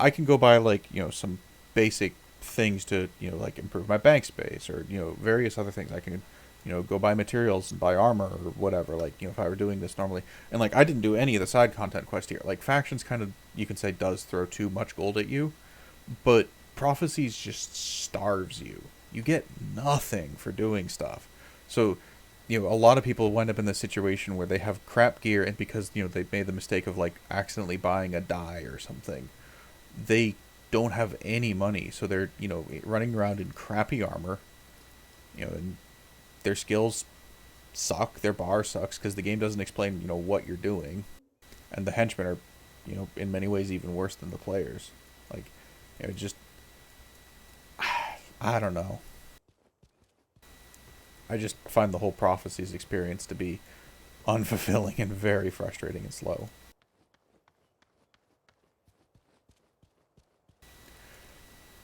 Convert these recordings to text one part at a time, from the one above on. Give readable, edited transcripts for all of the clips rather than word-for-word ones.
I can go buy like some basic things to like improve my bank space or various other things. I can go buy materials and buy armor or whatever. Like if I were doing this normally, and like I didn't do any of the side content quest here. Like factions kind of you can say does throw too much gold at you, but prophecies just starves you. You get nothing for doing stuff. So a lot of people wind up in this situation where they have crap gear, and because they made the mistake of like accidentally buying a die or something, they don't have any money. So they're running around in crappy armor, and their skills suck. Their bar sucks because the game doesn't explain what you're doing, and the henchmen are in many ways even worse than the players. Like just I don't know. I just find the whole prophecies experience to be unfulfilling and very frustrating and slow.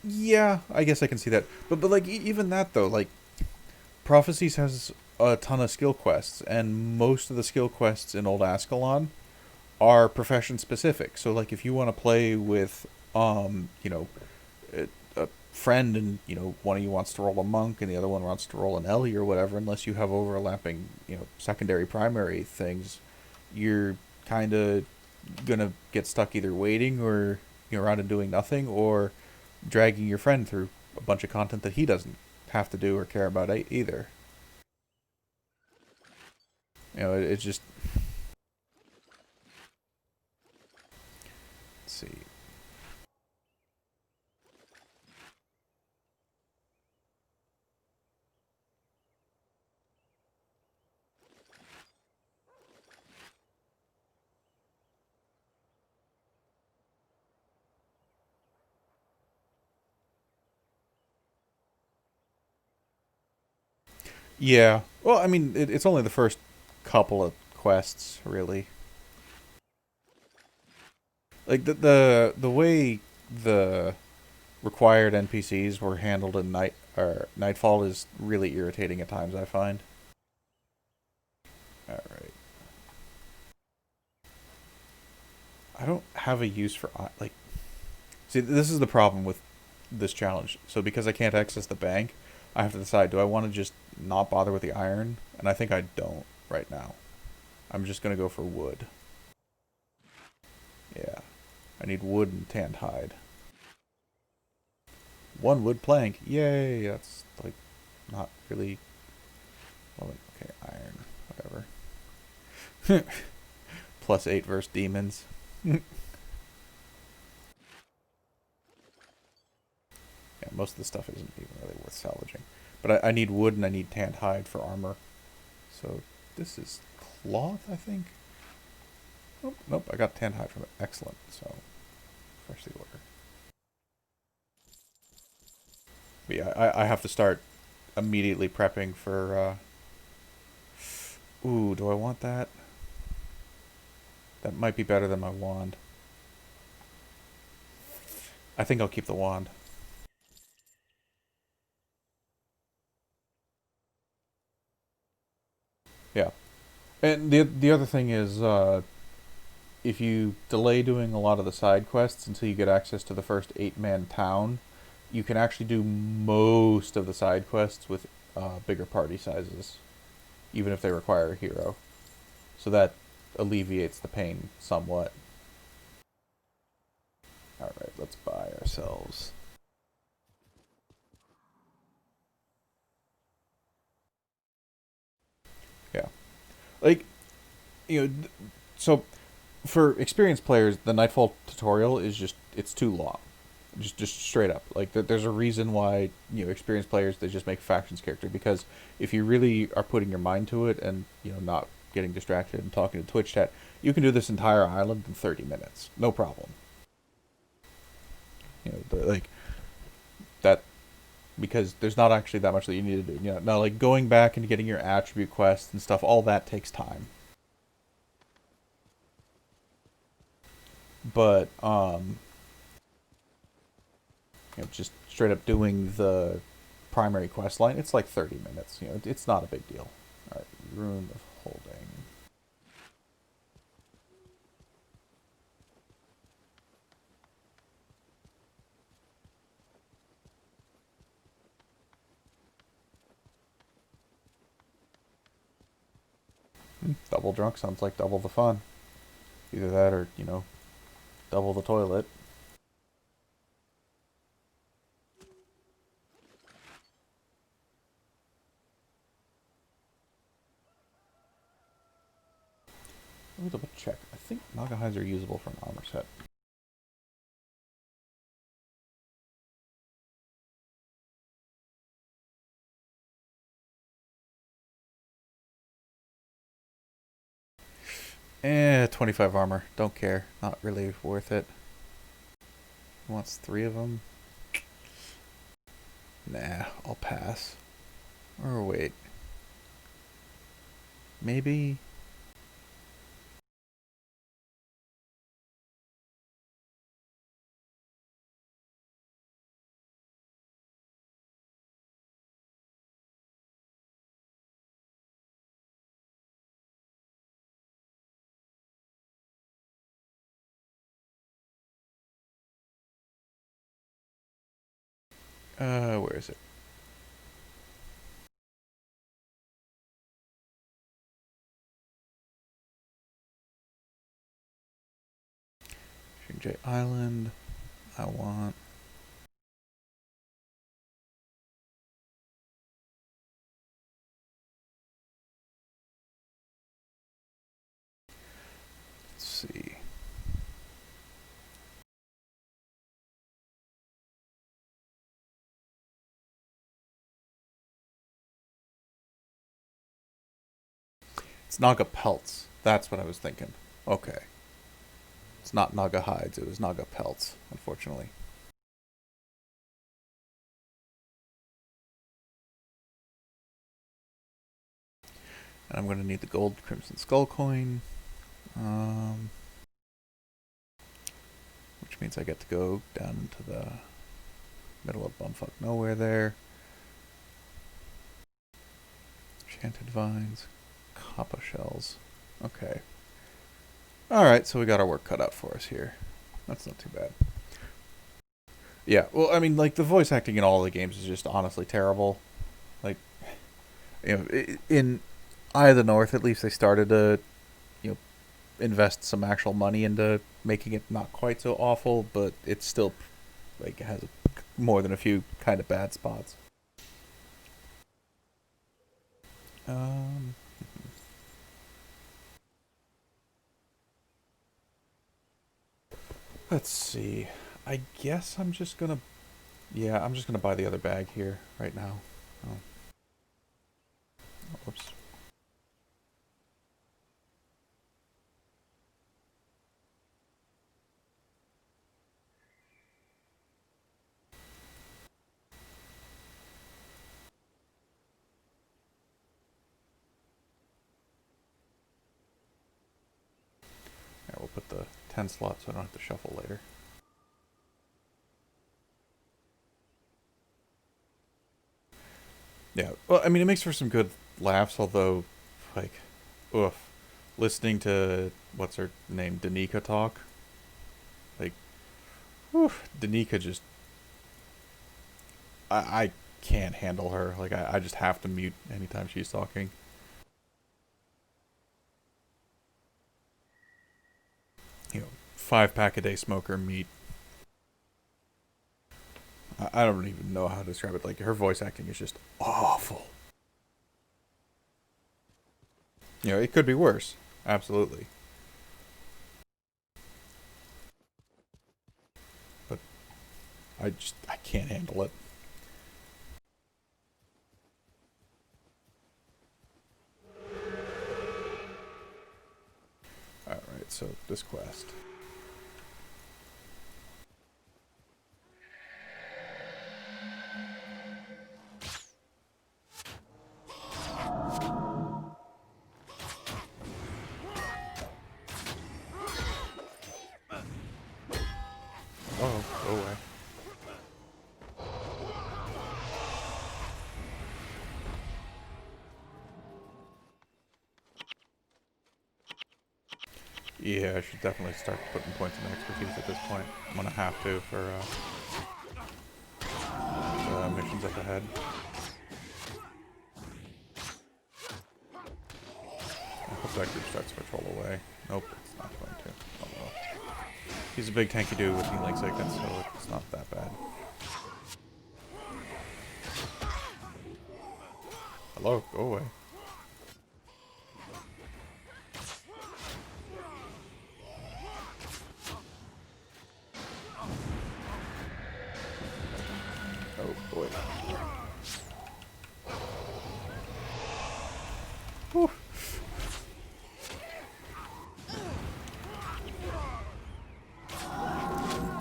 Yeah, I guess I can see that. But like even that though, like prophecies has a ton of skill quests, and most of the skill quests in Old Ascalon are profession specific. So like if you want to play with a friend, and one of you wants to roll a monk and the other one wants to roll an Ellie or whatever, unless you have overlapping secondary primary things, you're kind of gonna get stuck either waiting or around and doing nothing, or dragging your friend through a bunch of content that he doesn't have to do or care about either. It's just, let's see. Yeah. Well, I mean, it's only the first couple of quests, really. Like the way the required NPCs were handled in Nightfall is really irritating at times. I find. All right. I don't have a use for like. See, this is the problem with this challenge. So because I can't access the bank, I have to decide: do I want to just not bother with the iron? And I think I don't right now. I'm just gonna go for wood. Yeah, I need wood and tanned hide. One wood plank. Yay! That's like not really. Well, okay, iron. Whatever. +8 versus demons. Yeah, most of the stuff isn't even really worth salvaging. But I need wood and I need tanned hide for armor. So this is cloth, I think. Nope, I got tanned hide from it. Excellent. So refresh the order. But yeah, I have to start immediately prepping for. Ooh, do I want that? That might be better than my wand. I think I'll keep the wand. Yeah. And the other thing is, if you delay doing a lot of the side quests until you get access to the first 8-man town, you can actually do most of the side quests with bigger party sizes, even if they require a hero. So that alleviates the pain somewhat. All right, let's buy ourselves. Yeah, like so for experienced players, the Nightfall tutorial is just it's too long. Just straight up, like there's a reason why experienced players they just make factions character, because if you really are putting your mind to it and not getting distracted and talking to Twitch chat, you can do this entire island in 30 minutes, no problem. Like that, because there's not actually that much that you need to do. Now like going back and getting your attribute quests and stuff, all that takes time. But just straight up doing the primary quest line, it's like 30 minutes. It's not a big deal. All right, Rune of Holding. Double drunk sounds like double the fun. Either that or, double the toilet. Let me double check. I think Naga hides are usable for an armor set. Eh, 25 armor. Don't care. Not really worth it. He wants 3 of them. Nah, I'll pass. Or wait. Maybe. Where is it? Shinjay Island. I want. Let's see. It's Naga pelts. That's what I was thinking. Okay. It's not Naga hides, it was Naga pelts, unfortunately. And I'm going to need the gold Crimson Skull coin. Which means I get to go down into the middle of bumfuck nowhere there. Enchanted vines. Kappa shells. Okay. Alright, so we got our work cut out for us here. That's not too bad. Yeah, well, I mean, like, the voice acting in all the games is just honestly terrible. Like, in Eye of the North, at least they started to, invest some actual money into making it not quite so awful, but it's still, like, it has more than a few kind of bad spots. Um, let's see. I guess I'm just gonna, yeah, I'm just gonna buy the other bag here right now. Oh, whoops. Yeah, we'll put the 10 slot so I don't have to shuffle later. Yeah, well, I mean, it makes for some good laughs, although, like, oof. Listening to, what's her name, Danica talk, like, oof, Danica just, I can't handle her. Like, I just have to mute anytime she's talking. 5 pack a day smoker meat. I don't even know how to describe it. Like, her voice acting is just awful. It could be worse. Absolutely. But I can't handle it. Alright, so this quest. Oh, go away. Yeah, I should definitely start putting points in expertise at this point. I'm gonna have to for missions up ahead. I hope that group starts to patrol away. Nope, it's not going to. Oh well. He's a big tanky dude with healing sickness, so it's not that bad. Hello, go away. Oh boy. Whew.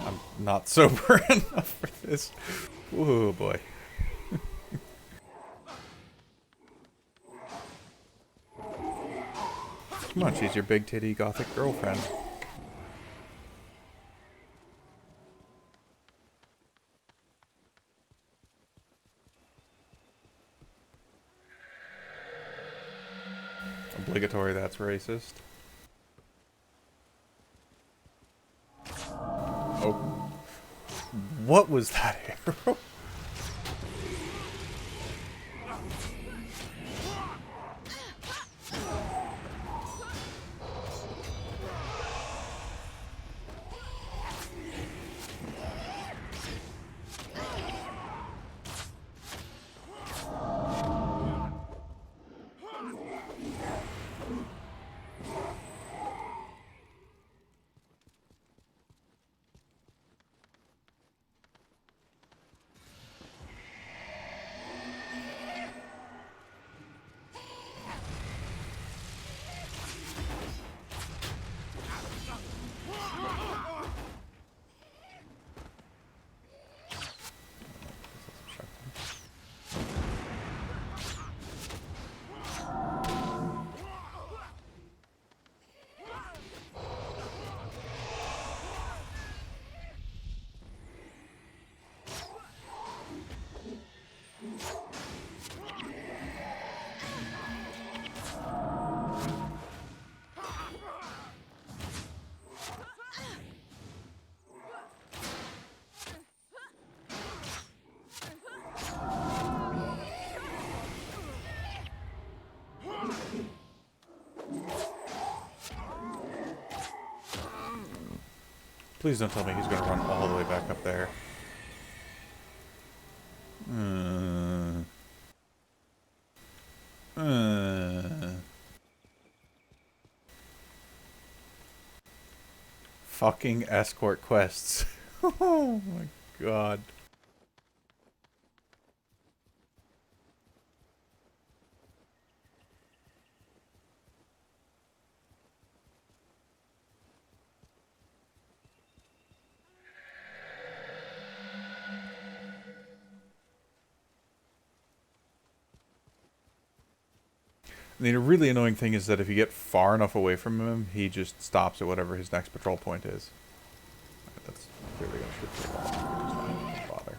I'm not sober enough for this. Oh boy. Come on, she's your big titty gothic girlfriend. Obligatory, that's racist. Oh. What was that arrow? Please don't tell me he's going to run all the way back up there. Fucking escort quests. Oh my god. The really annoying thing is that if you get far enough away from him, he just stops at whatever his next patrol point is. That's clearly going to shoot through that. Just not even bother.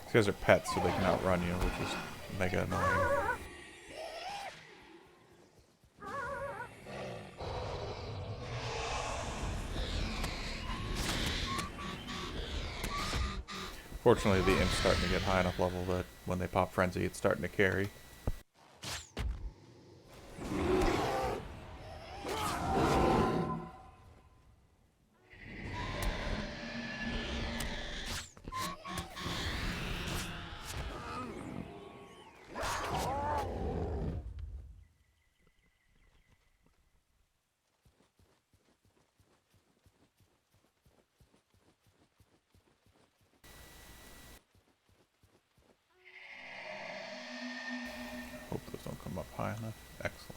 These guys are pets, so they can outrun you, which is mega annoying. Fortunately, the imp's starting to get high enough level that when they pop Frenzy, it's starting to carry. Hope those don't come up high enough. Excellent.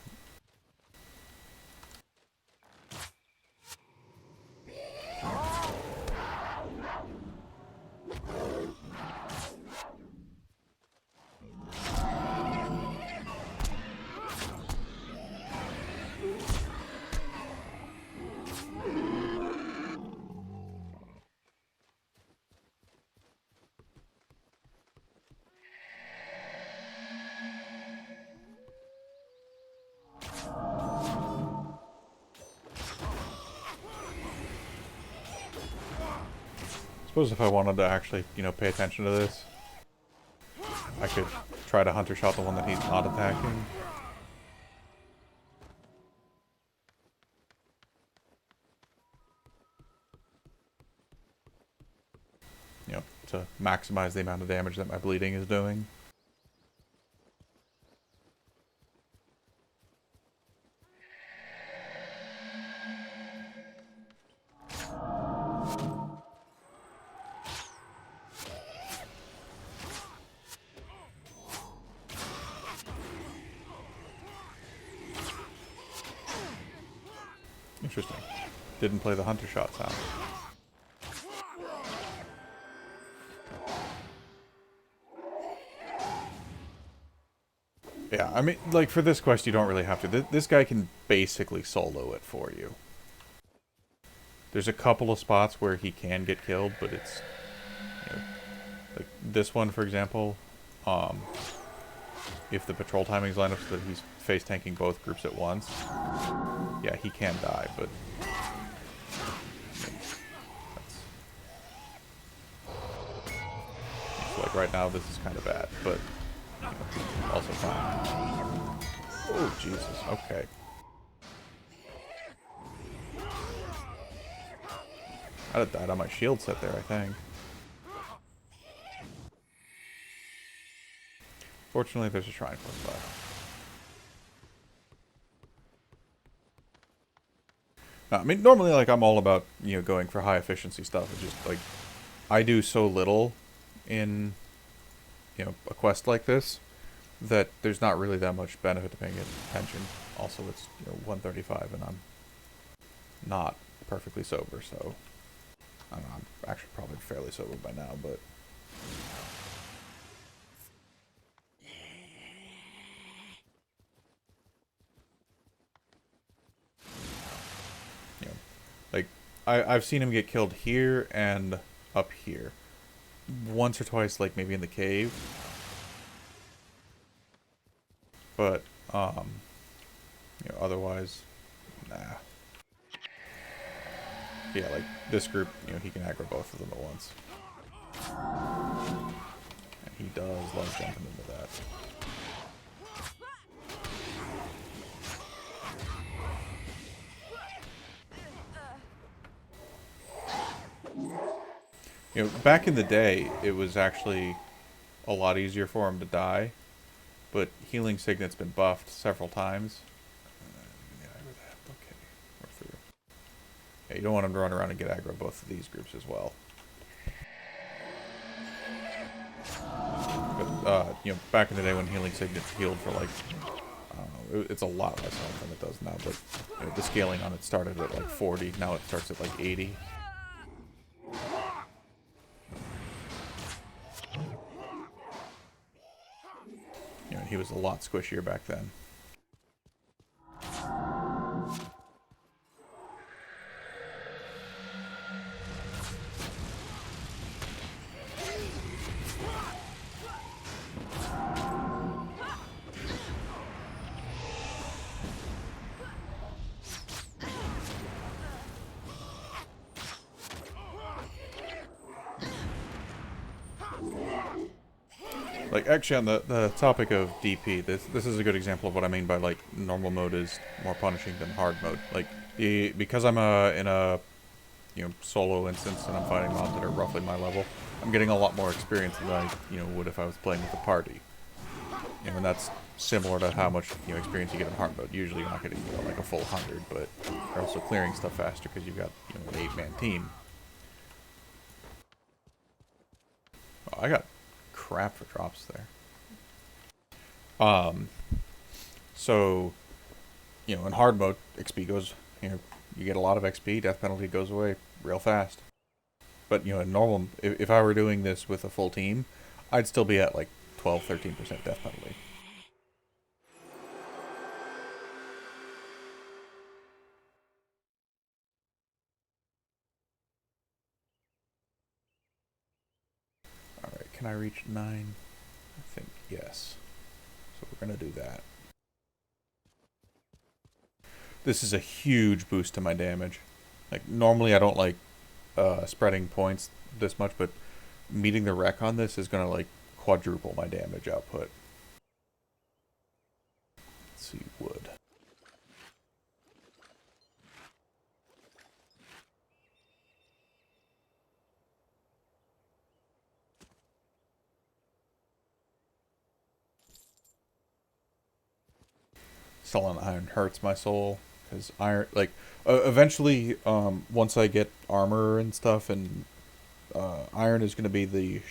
Suppose if I wanted to actually, pay attention to this, I could try to hunter shot the one that he's not attacking. To maximize the amount of damage that my bleeding is doing. Interesting. Didn't play the hunter shot sound. Yeah, I mean, like, for this quest, you don't really have to. This guy can basically solo it for you. There's a couple of spots where he can get killed, but it's, like this one, for example, if the patrol timings line up so that he's face tanking both groups at once, yeah, he can die, but so, like, right now, this is kind of bad, but also fine. Oh, Jesus. Okay. I'd have died on my shield set there, I think. Fortunately, there's a shrine close by. I mean, normally, like, I'm all about, going for high efficiency stuff. It's just, like, I do so little in, a quest like this that there's not really that much benefit to paying attention. Also, it's, 1:35 and I'm not perfectly sober, so I don't know, I'm actually probably fairly sober by now, but like, I've seen him get killed here and up here. Once or twice, like, maybe in the cave. But, otherwise, nah. Yeah, like, this group, he can aggro both of them at once. And he does love jumping into that. Back in the day, it was actually a lot easier for him to die, but Healing Signet's been buffed several times. Okay, we're through. Yeah, you don't want him to run around and get aggro both of these groups as well. But, back in the day when Healing Signet healed for, like, I don't know, it's a lot less health than it does now, but the scaling on it started at, like, 40, now it starts at, like, 80. He was a lot squishier back then. Like, actually, on the topic of DP, this is a good example of what I mean by, like, normal mode is more punishing than hard mode. Like, because I'm in a solo instance and I'm fighting mobs that are roughly my level, I'm getting a lot more experience than I would if I was playing with a party. And that's similar to how much experience you get in hard mode. Usually you're not getting like a full 100, but you're also clearing stuff faster because you've got an 8-man team. Oh, I got crap for drops there. So, in hard mode, XP goes, you get a lot of XP, death penalty goes away real fast. But, in normal, if I were doing this with a full team, I'd still be at like 12-13% death penalty. Alright, can I reach 9? I think yes. So we're going to do that. This is a huge boost to my damage. Like, normally I don't like spreading points this much, but meeting the rec on this is gonna like quadruple my damage output. Let's see, wood. Selling iron hurts my soul because iron, like, eventually, once I get armor and stuff, and iron is going to be the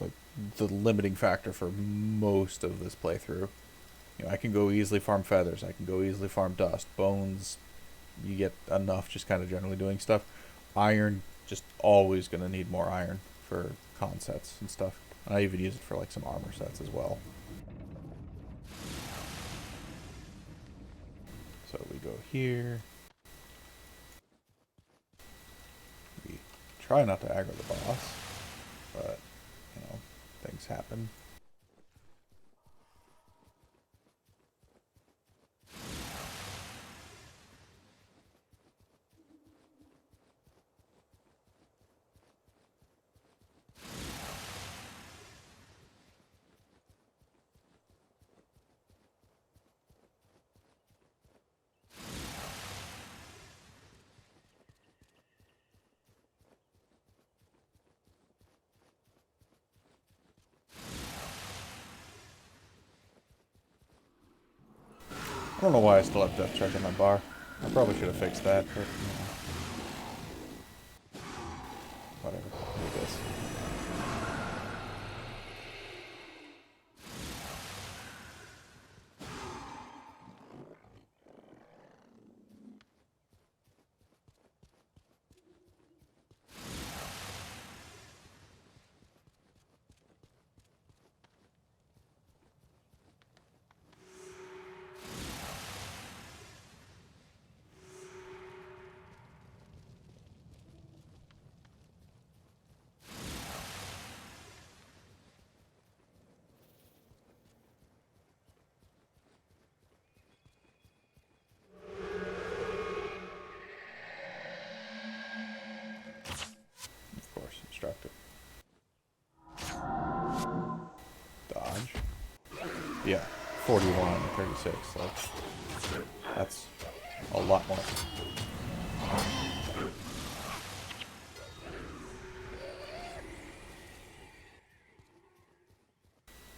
like, the limiting factor for most of this playthrough. You know, I can go easily farm feathers. I can go easily farm dust, bones. You get enough just kind of generally doing stuff. Iron, just always going to need more iron for con sets and stuff. And I even use it for like some armor sets as well. So we go here. We try not to aggro the boss, but, you know, things happen. I don't know why I still have death check in my bar. I probably should have fixed that, but, you know, whatever. Do this. Of course, instructed. Dodge. Yeah, 41, 36. That's a lot more.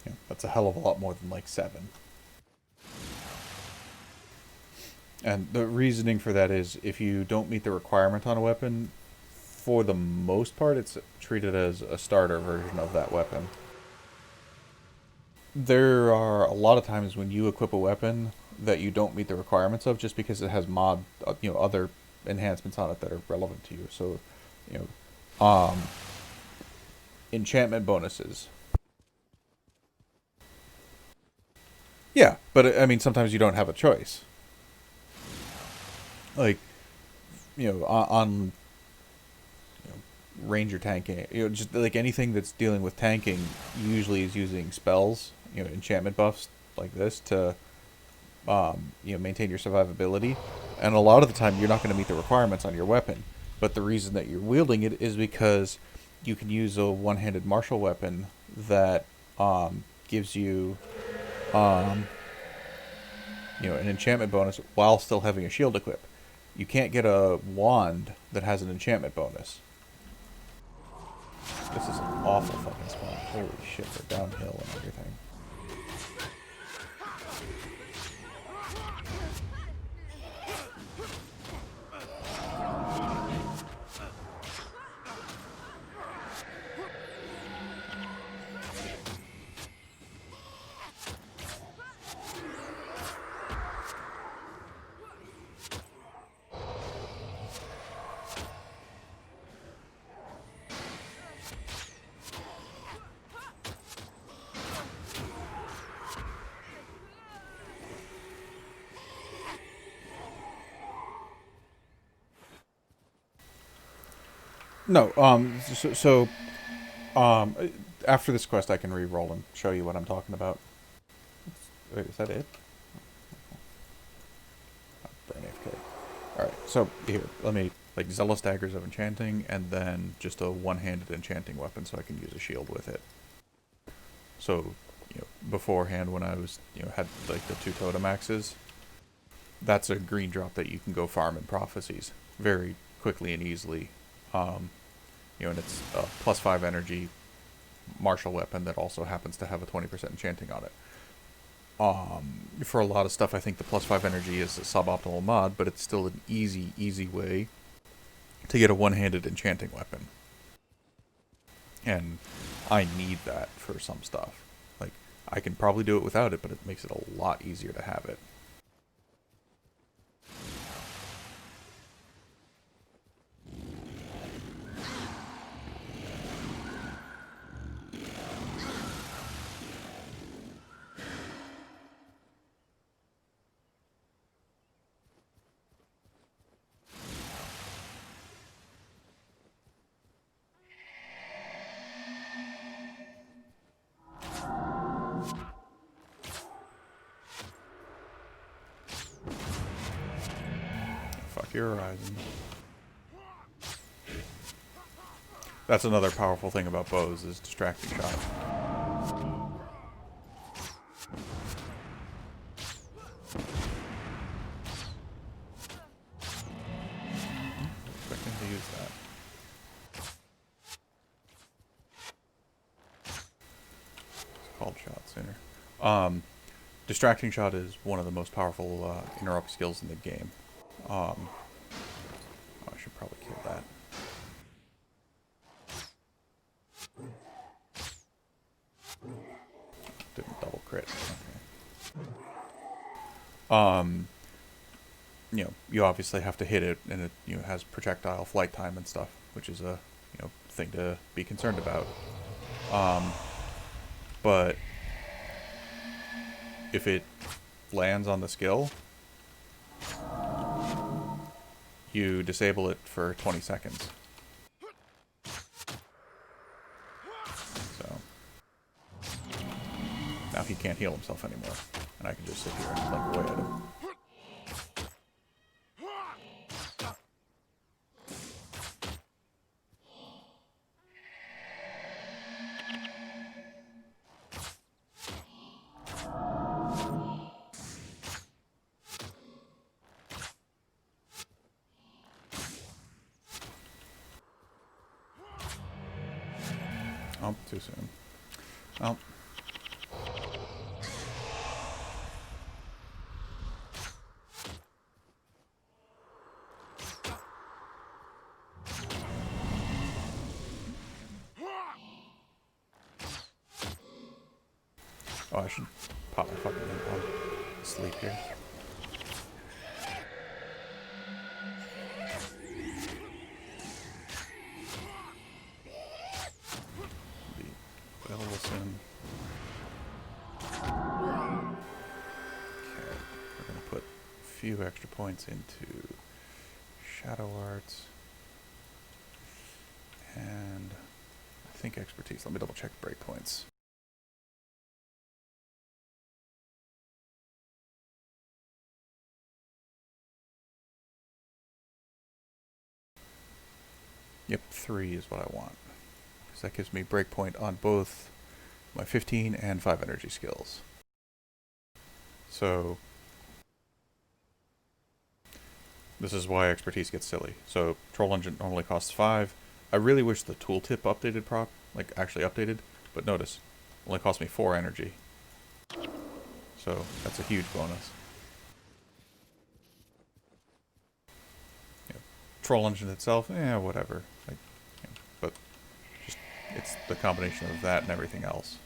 Yeah, that's a hell of a lot more than like 7. And the reasoning for that is if you don't meet the requirement on a weapon, for the most part, it's treated as a starter version of that weapon. There are a lot of times when you equip a weapon that you don't meet the requirements of just because it has other enhancements on it that are relevant to you. So, you know, enchantment bonuses. Yeah, but I mean, sometimes you don't have a choice. Like, on ranger tanking, just like anything that's dealing with tanking usually is using spells, enchantment buffs like this to maintain your survivability. And a lot of the time you're not going to meet the requirements on your weapon, but the reason that you're wielding it is because you can use a one-handed martial weapon that gives you an enchantment bonus while still having a shield equip. You can't get a wand that has an enchantment bonus. This is an awful fucking spawn. Holy shit, they're downhill and everything. No, after this quest I can re-roll and show you what I'm talking about. Wait, is that it? Brain AFK. Alright, so here, let me like zealous daggers of enchanting, and then just a one-handed enchanting weapon, so I can use a shield with it. So, beforehand when I was, had like the 2 totem axes, that's a green drop that you can go farm in prophecies very quickly and easily. And it's a +5 energy martial weapon that also happens to have a 20% enchanting on it. For a lot of stuff, I think the +5 energy is a suboptimal mod, but it's still an easy way to get a one-handed enchanting weapon. And I need that for some stuff. Like, I can probably do it without it, but it makes it a lot easier to have it. Fuck your horizon. That's another powerful thing about bows, is distracting shot. Expecting to use that. It's called shot sooner. Distracting shot is one of the most powerful interrupt skills in the game. Oh, I should probably kill that. Didn't double crit. Okay. You obviously have to hit it, and it has projectile flight time and stuff, which is a thing to be concerned about. But if it lands on the skill, you disable it for 20 seconds. So now he can't heal himself anymore, and I can just sit here and plink away at him. Oh, too soon. Oh. Oh, I should pop my fucking thing on. Sleep here. Be available soon. Okay, we're gonna put a few extra points into Shadow Arts. And I think expertise. Let me double check breakpoints. Yep, 3 is what I want. Because that gives me breakpoint on both my 15 and 5 energy skills. So this is why expertise gets silly. So Troll Engine normally costs 5. I really wish the tooltip updated actually updated, but notice, only cost me 4 energy. So that's a huge bonus. Troll Engine itself, whatever. But just it's the combination of that and everything else.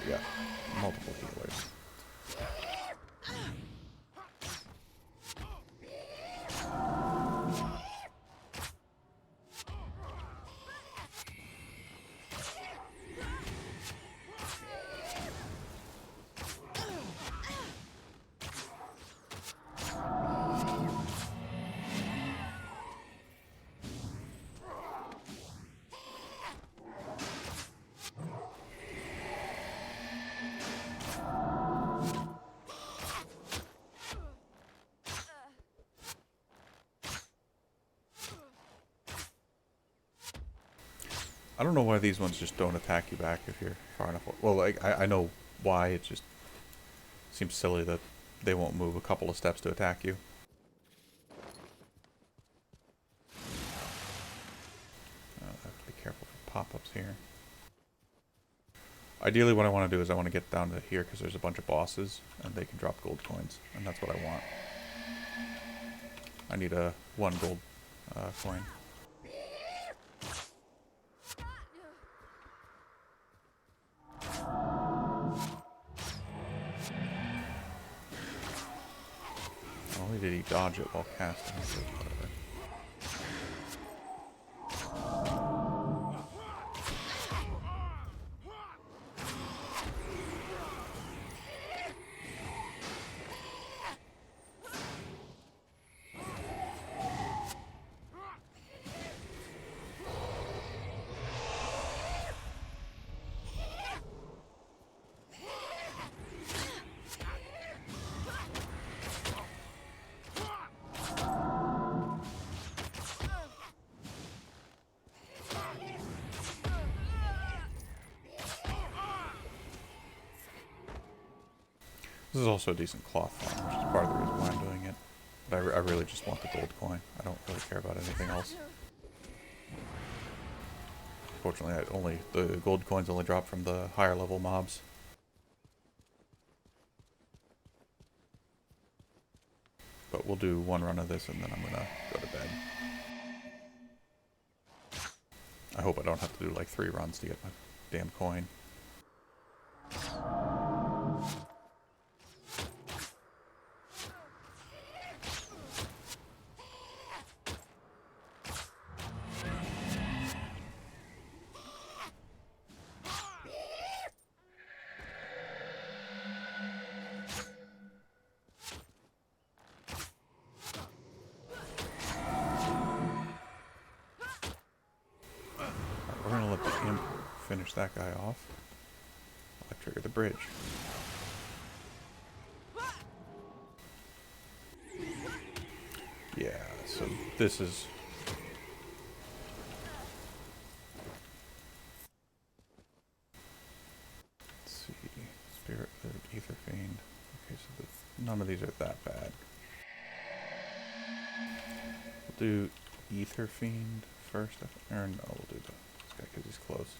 We got multiple healers. I don't know why these ones just don't attack you back if you're far enough. Well, like, I know why. It just seems silly that they won't move a couple of steps to attack you. I have to be careful for pop-ups here. Ideally, what I want to do is I want to get down to here because there's a bunch of bosses and they can drop gold coins, and that's what I want. I need a 1 gold coin. Not only did he dodge it while casting, so whatever. This is also a decent cloth farm, which is part of the reason why I'm doing it. But I really just want the gold coin. I don't really care about anything else. Fortunately, the gold coins only drop from the higher level mobs. But we'll do 1 run of this and then I'm gonna go to bed. I hope I don't have to do like 3 runs to get my damn coin. We're gonna let the imp finish that guy off. I'll trigger the bridge. Yeah, so this is... Let's see. Spirit, Ether Fiend. Okay, so none of these are that bad. We'll do Ether Fiend first. Or no, we'll do this guy because he's close.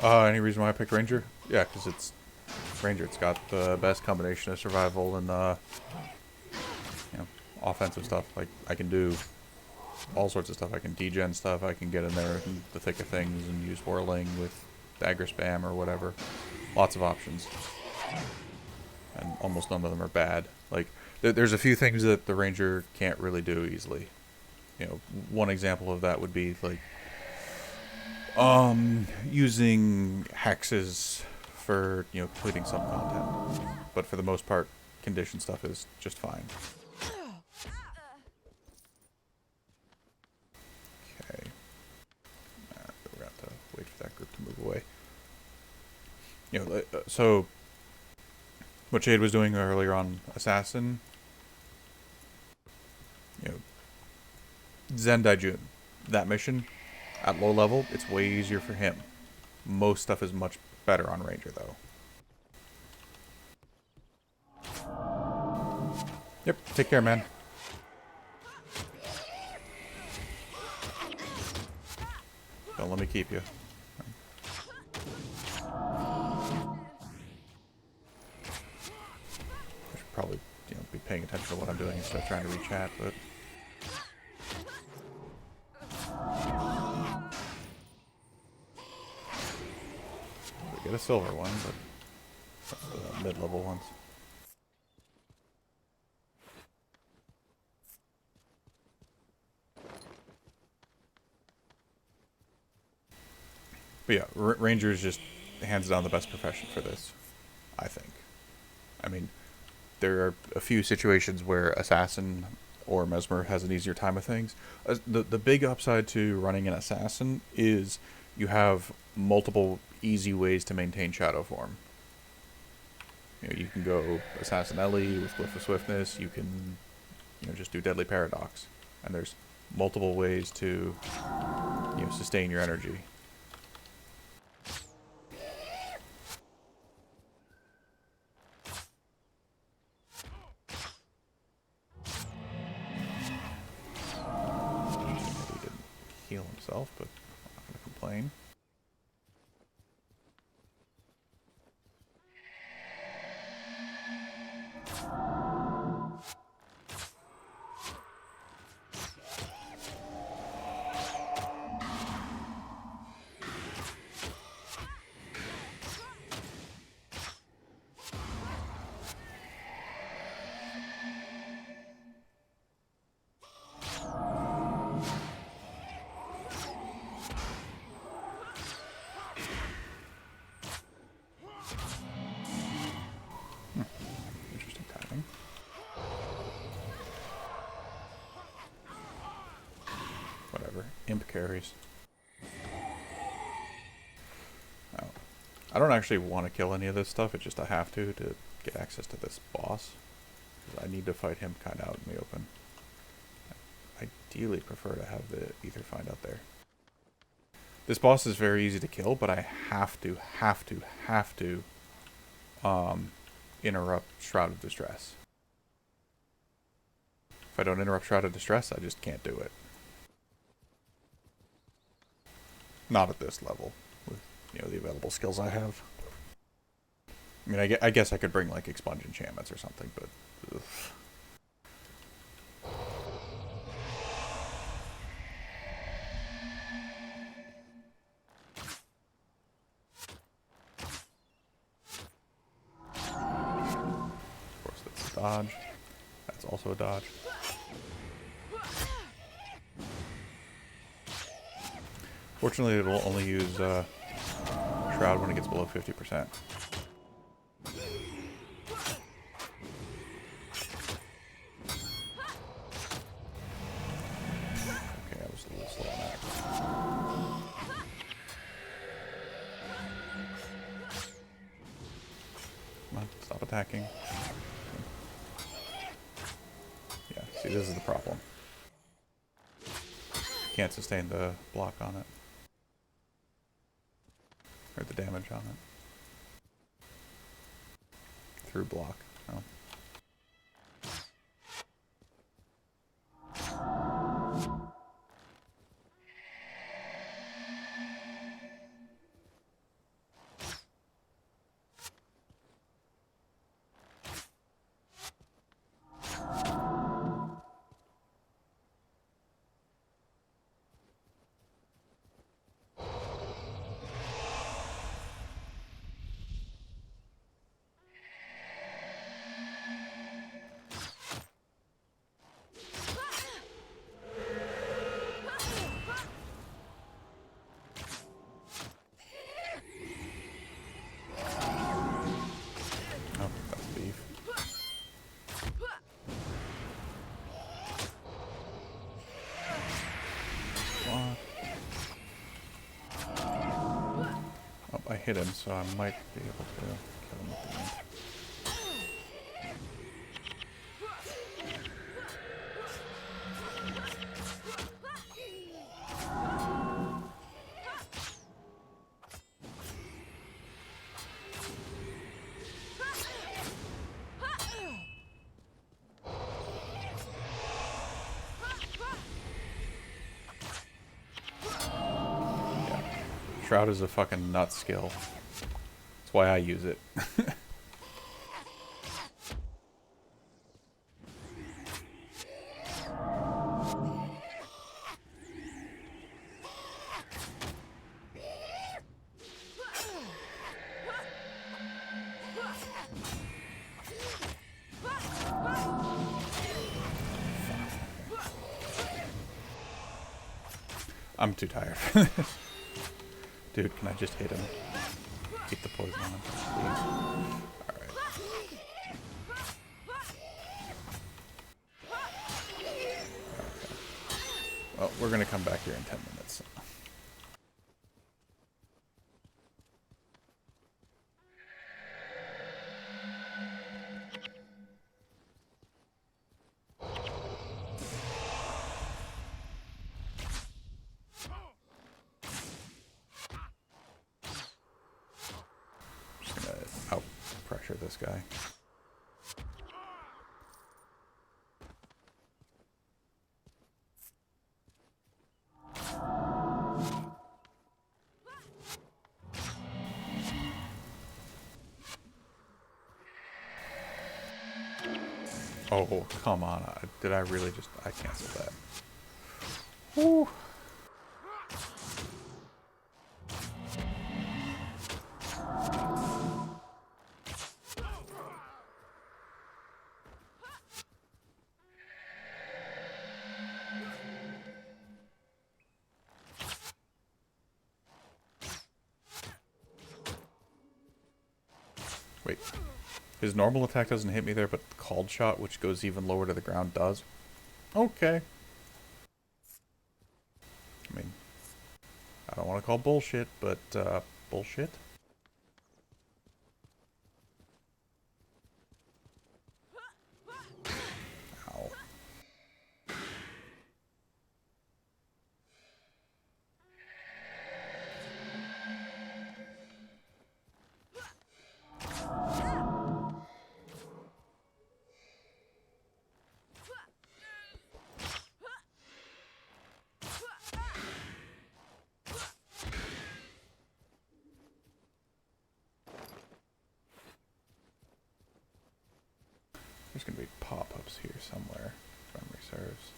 Ow. Any reason why I picked Ranger? Yeah, because it's Ranger. It's got the best combination of survival and you know, offensive stuff. Like I can do all sorts of stuff. I can degen stuff. I can get in there in the thick of things and use whirling with dagger spam or whatever. Lots of options, and almost none of them are bad. Like there's a few things that the Ranger can't really do easily. You know, one example of that would be like using hexes for, you know, completing some content. But for the most part, condition stuff is just fine. Okay. We're going to wait for that group to move away. You know, so what Shade was doing earlier on Assassin, you know, Zen Daijun, that mission, at low level, it's way easier for him. Most stuff is much better on Ranger, though. Yep, take care, man. Don't let me keep you. I should probably, you know, be paying paying attention to what I'm doing instead of trying to read chat, but... We get a silver one, but that's the mid-level ones. But yeah, Ranger is just hands down the best profession for this, I think. I mean, there are a few situations where Assassin or Mesmer has an easier time of things. The big upside to running an Assassin is you have multiple easy ways to maintain Shadow form. You know, you can go Assassin Ellie with Glyph of Swiftness, you can just do Deadly Paradox. And there's multiple ways to sustain your energy. Heal himself, but I'm not going to complain. Interesting timing. Whatever. Imp carries. Oh. I don't actually want to kill any of this stuff, it's just I have to get access to this boss. Because I need to fight him kind of out in the open. I ideally prefer to have the Ether Find out there. This boss is very easy to kill, but I have to interrupt Shroud of Distress. If I don't interrupt Shroud of Distress, I just can't do it. Not at this level, with the available skills I have. I mean, I guess I could bring like Expunge enchantments or something, but... Ugh. Of course, that's a dodge. That's also a dodge. Fortunately, it will only use Shroud when it gets below 50%. Okay, I was a little slow on that. Come on, stop attacking. Yeah, see, this is the problem. Can't sustain the block on it. Or the damage on it. Through block. Oh. I hit him, so I might be able to kill him with the knife. Shroud is a fucking nut skill. That's why I use it. I'm too tired. Dude, can I just hit him? Keep the poison on him, please. Alright. Well, we're gonna come back here in 10 minutes. Just gonna out pressure this guy. Oh, come on. Did I really just... I canceled that. Woo. Wait. His normal attack doesn't hit me there, but the called shot, which goes even lower to the ground, does. Okay. I mean, I don't want to call bullshit, but, bullshit? Ow. There's gonna be pop-ups here somewhere, if memory serves.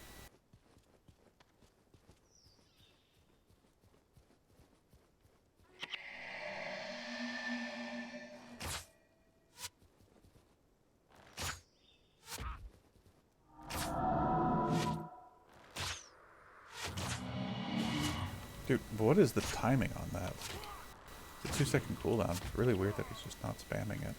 Dude, what is the timing on that? It's a 2-second cooldown. It's really weird that he's just not spamming it.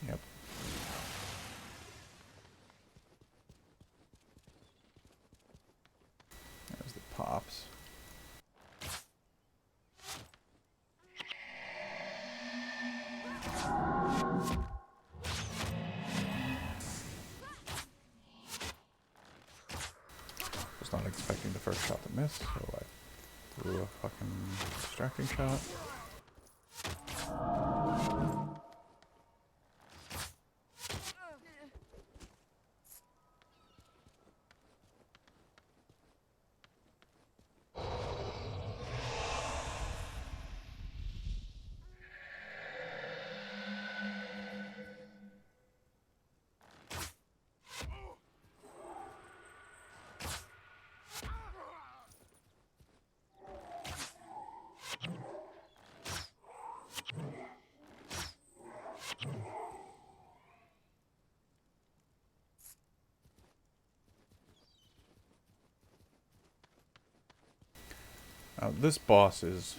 Yep. There's the pops. Was not expecting the first shot to miss, so I threw a fucking distracting shot. Now, this boss is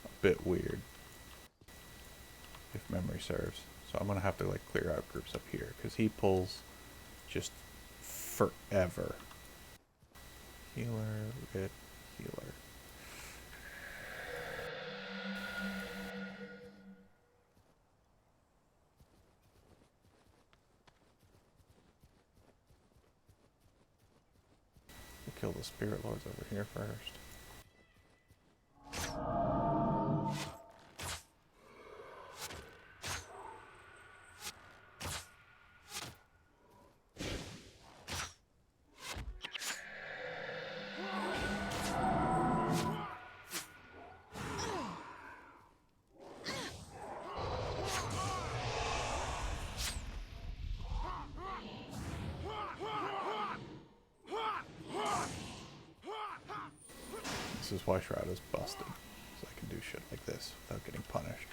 a bit weird, if memory serves. So I'm going to have to like clear out groups up here, because he pulls just forever. Healer, hit, healer. We'll kill the spirit lords over here first. This is why Shroud is busted, so I can do shit like this. without getting punished.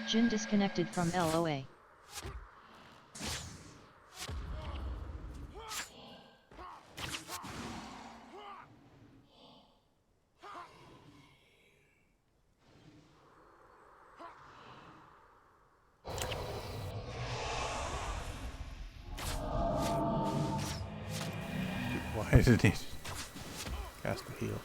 Jin disconnected from LOA. Why did he cast a heal?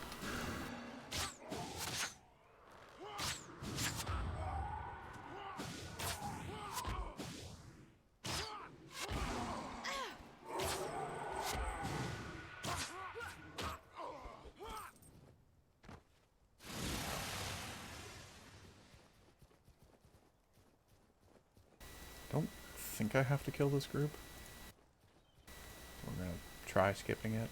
Don't think I have to kill this group. So we're gonna try skipping it.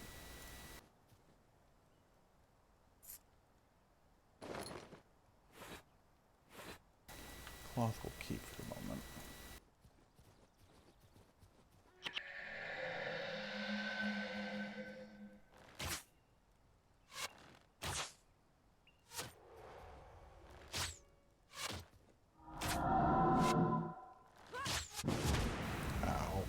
Cloth will keep for the moment. Ow.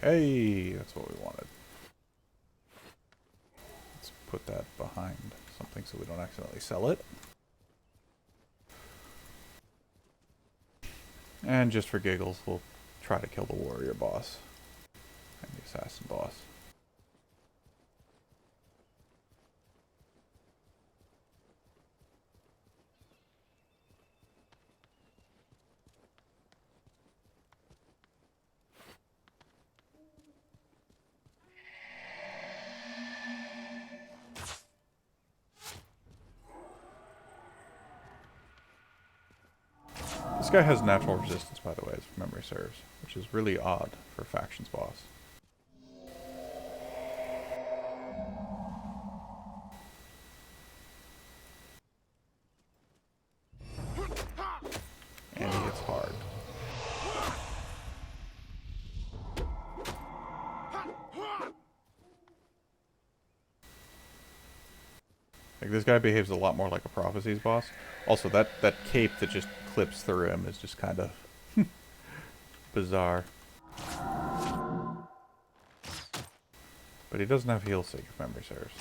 Hey, that's what we wanted. Let's put that behind something so we don't accidentally sell it. And just for giggles, we'll try to kill the warrior boss and the assassin boss. This guy has natural resistance, by the way, if memory serves, which is really odd for a factions boss. And he hits hard. Like, this guy behaves a lot more like a Prophecies boss. Also, that cape that just clips through him is just kind of bizarre. But he doesn't have heal sync, if memory serves.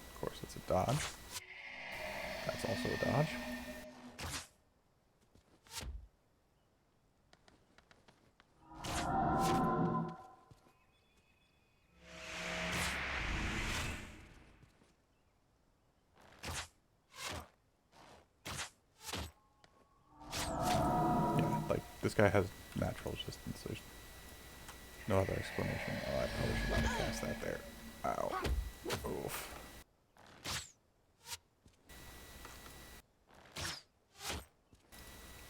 Of course, it's a dodge. That's also a dodge. This guy has natural resistance. There's no other explanation. Oh, I probably should not have cast that there. Ow. Oof.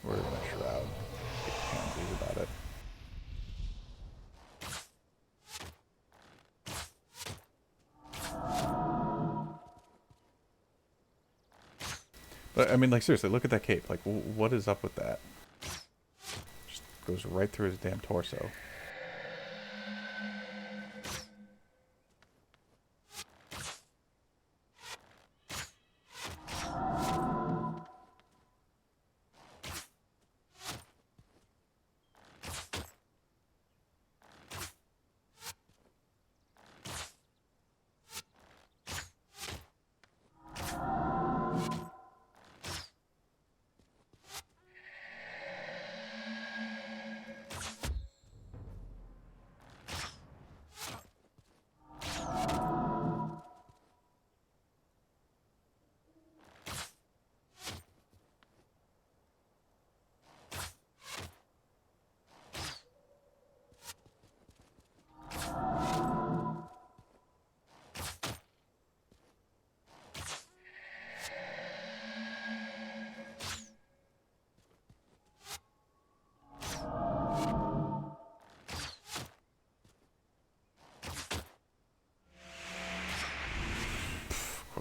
We're gonna shroud. Get pansies about it. But I mean, like, seriously, look at that cape. Like, what is up with that? Goes right through his damn torso.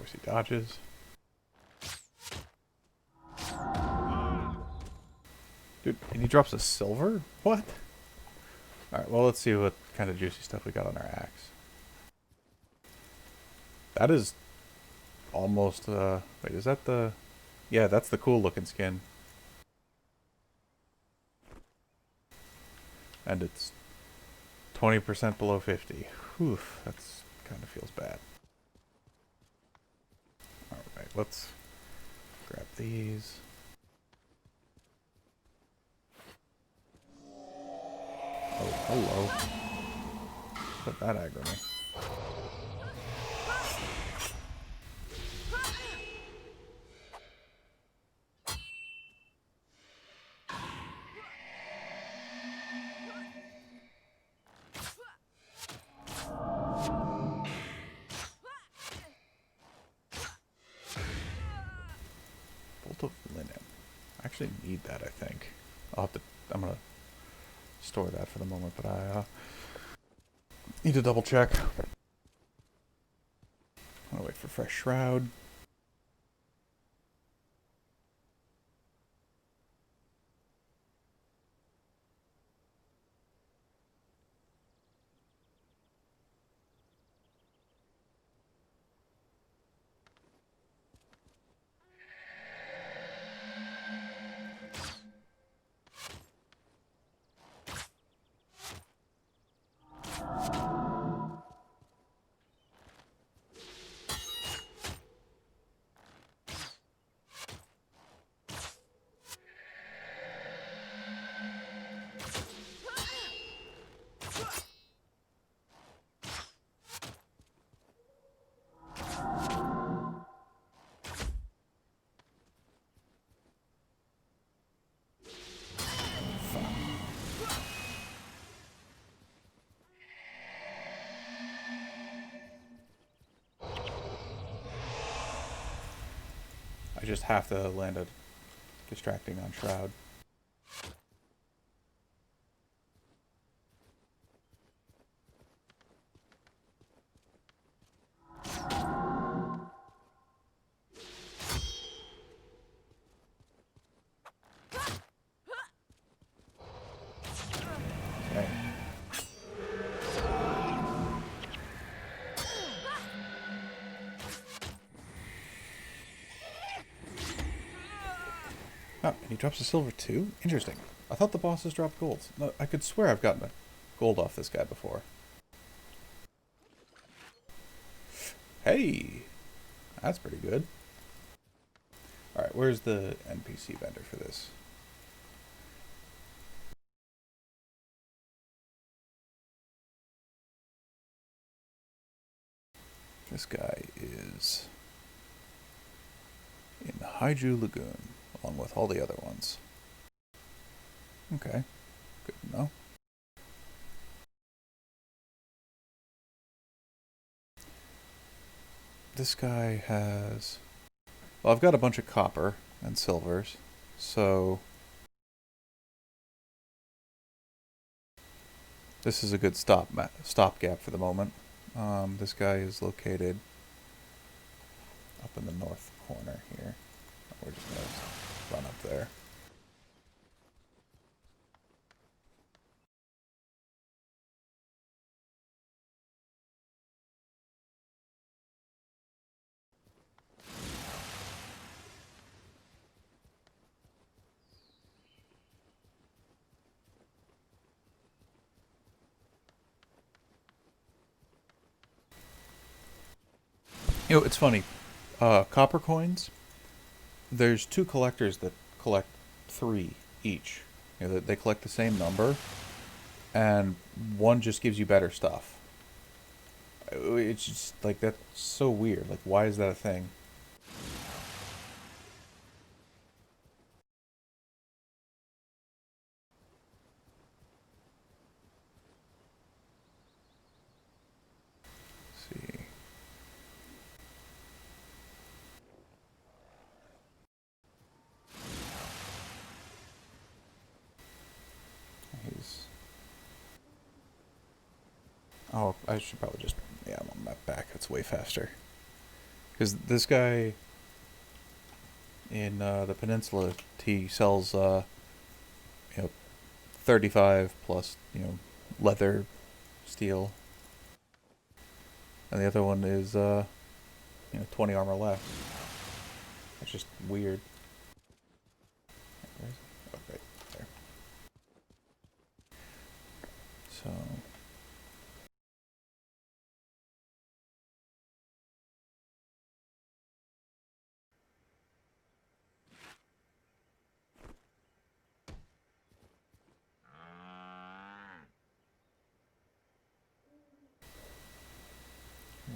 course he dodges. Dude, and he drops a silver? What? Alright, well, let's see what kind of juicy stuff we got on our axe. That is almost, wait, is that the... Yeah, that's the cool looking skin. And it's 20% below 50. Whew, that's kind of feels bad. Alright, let's grab these. Oh, hello. Put that aggro me. Bolt of linen. I actually need that, I think. I'm gonna store that for the moment, but I need to double check. I'm gonna wait for fresh shroud. I just have to land a distracting on shroud. Okay. Oh, and he drops a silver too? Interesting. I thought the bosses dropped golds. No, I could swear I've gotten a gold off this guy before. Hey! That's pretty good. Alright, where's the NPC vendor for this? This guy is in Daijun Lagoon, along with all the other ones. Okay, good to know. This guy has... Well, I've got a bunch of copper and silvers, so... This is a good stopgap for the moment. This guy is located up in the north corner here. We're just going to run up there. You know, it's funny. Copper coins, there's two collectors that collect 3 each. You know, they collect the same number, and one just gives you better stuff. It's just, like, that's so weird. Like, why is that a thing? Let's see. He's... Oh, I should probably just... Yeah, I'm on that back. That's way faster. Because this guy in the peninsula, he sells you know 35 plus leather, steel, and the other one is 20 armor less. It's just weird. Oh, right there. So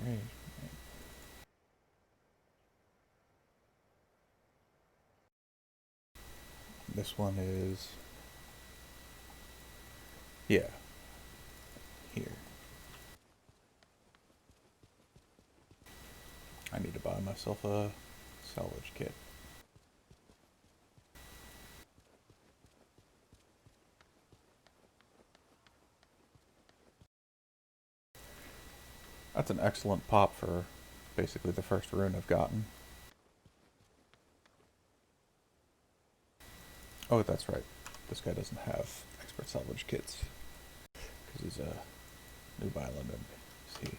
right. This one is yeah here. I need to buy myself a salvage kit. That's an excellent pop for basically the first rune I've gotten. Oh, that's right. This guy doesn't have expert salvage kits because he's a new island and see.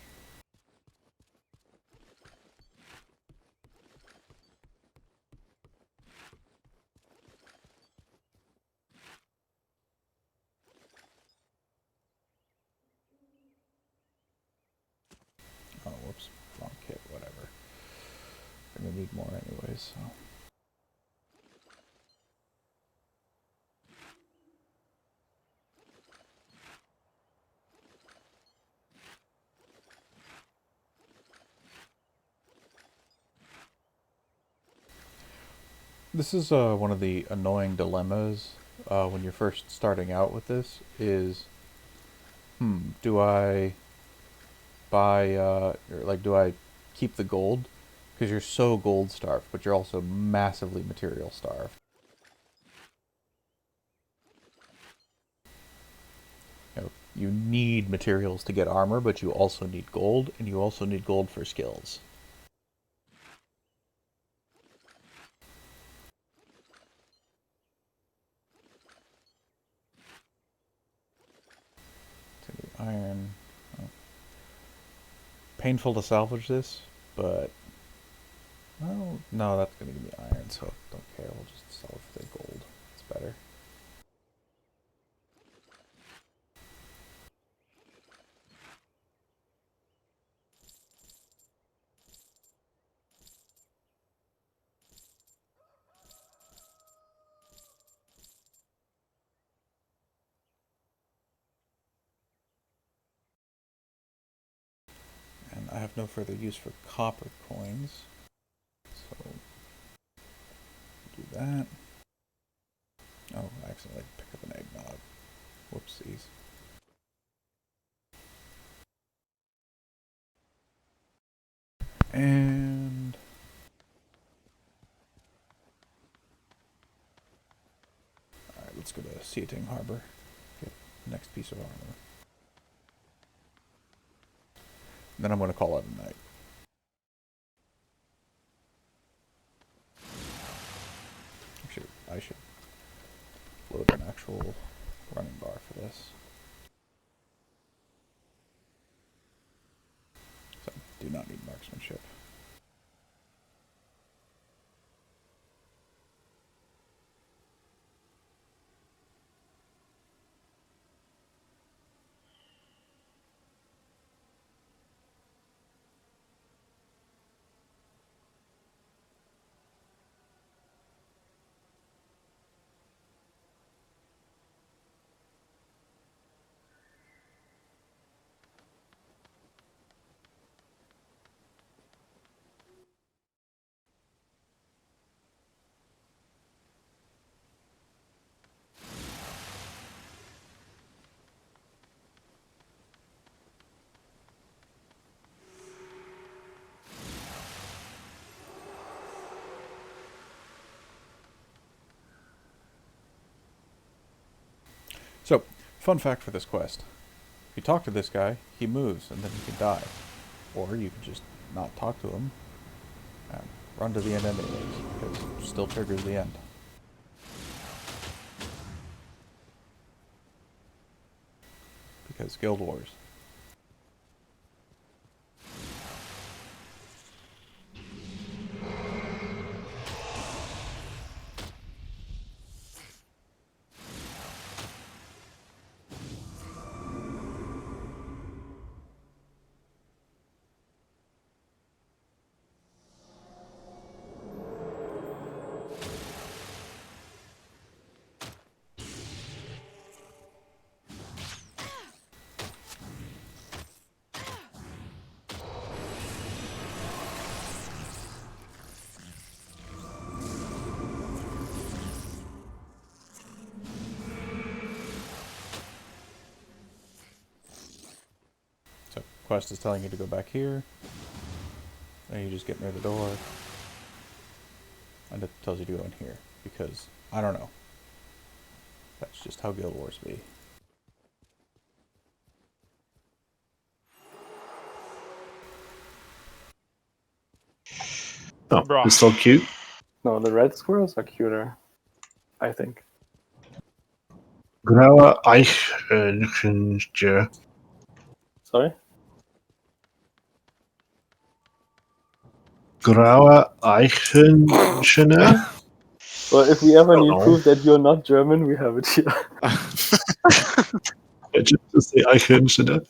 Oh, whoops, wrong kit. Whatever. I'm gonna need more anyways. So. This is one of the annoying dilemmas when you're first starting out with this is, do I buy, or like, do I keep the gold? Because you're so gold starved, but you're also massively material starved. You need materials to get armor, but you also need gold, and you also need gold for skills. So the iron. Oh. Painful to salvage this, but well, no, that's gonna give me iron, so don't care. We'll just salvage the gold. It's better. And I have no further use for copper coins, so do that. Oh, I accidentally picked up an eggnog. Whoopsies. And alright, let's go to Seating Harbor. Get the next piece of armor. And then I'm going to call it a night. I should load an actual running bar for this. So I do not need marksmanship. So, fun fact for this quest. If you talk to this guy, he moves and then he can die. Or you can just not talk to him Run to the end anyways, because it still triggers the end. Because Guild Wars. So quest is telling you to go back here. And you just get near the door. And it tells you to go in here. Because, I don't know. That's just how Guild Wars be. Oh, Bruh. it's so cute. No, the red squirrels are cuter, I think. Grauer Eichhörnchen. Sorry? Grauer Eichhörnchen? Well, if we ever don't need know. proof that you're not German, we have it here. Just to say Eichhörnchen.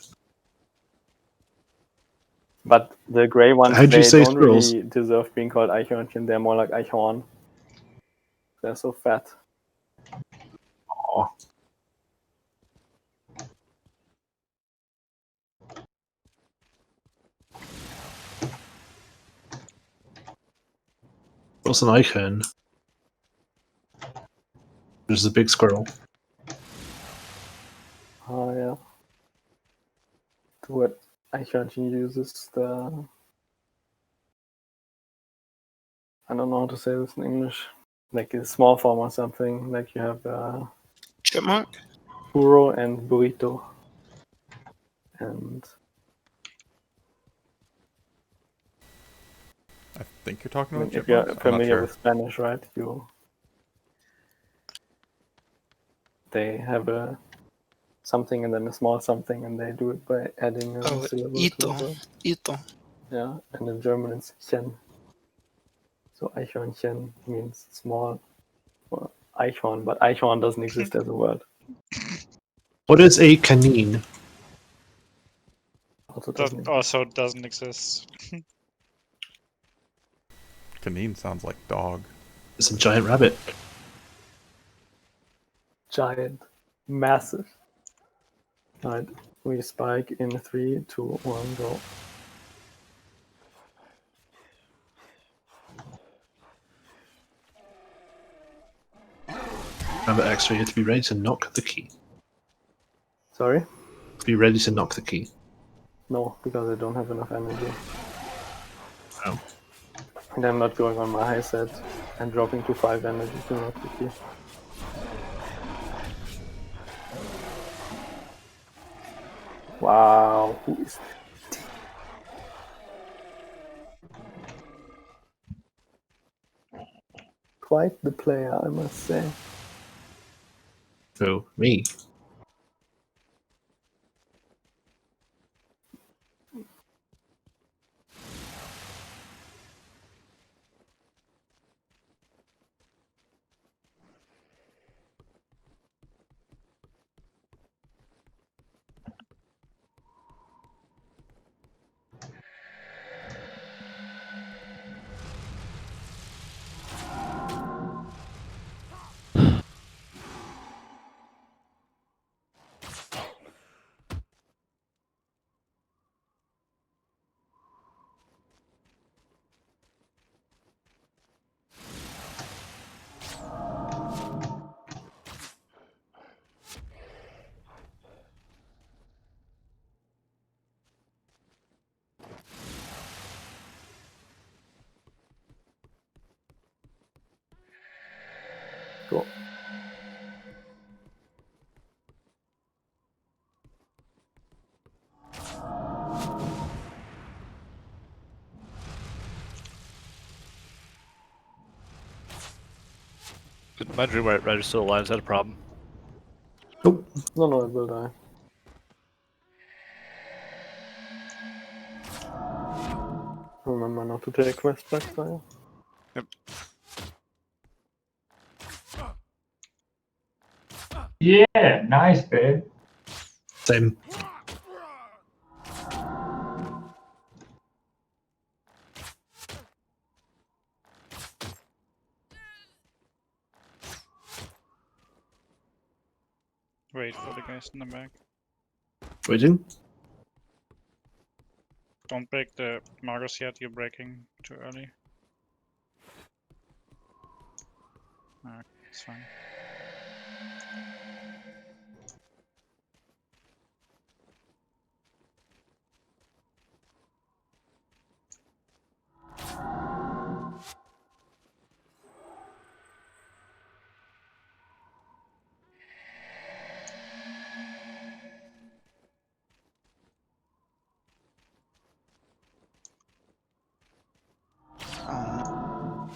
But the grey ones, How'd you they say don't squirrels? really deserve being called Eichhörnchen. They're more like Eichhorn. They're so fat. Aw. What's an Eichhörn? There's a big squirrel. Oh, yeah. The word Eichhörnchen uses the... I don't know how to say this in English. Like a small form or something. Like you have Chipmunk? Puro and Burrito. And I think you're talking I mean, about if you're chipmunks. I'm not familiar sure. with Spanish, right? They have a something and then a small something, and they do it by adding a Oh, syllable to Ito. the word. Ito. Yeah, and in German it's Chen. So Eichhörnchen means small, well, Eichhorn, but Eichhorn doesn't exist as a word. What is a canine? Also That doesn't exist. also doesn't exist. Canine sounds like dog. It's a giant rabbit. Giant, massive. Alright, we spike in 3, 2, 1, go. Rabbit X-ray, you have to be ready to knock the key. Sorry? Be ready to knock the key. No, because I don't have enough energy. Oh. And I'm not going on my high set and dropping to 5 energy to knock the key. Wow, who is quite the player, I must say. Oh, me. Did my dream rider still alive? Is that a problem? Oh, No, no, it will die. Remember not to take quest back, fire. Yeah, nice, babe. same. Wait for the guys in the back. Waiting. Don't break the Margus yet, you're breaking too early. Alright, it's fine. Oh, no.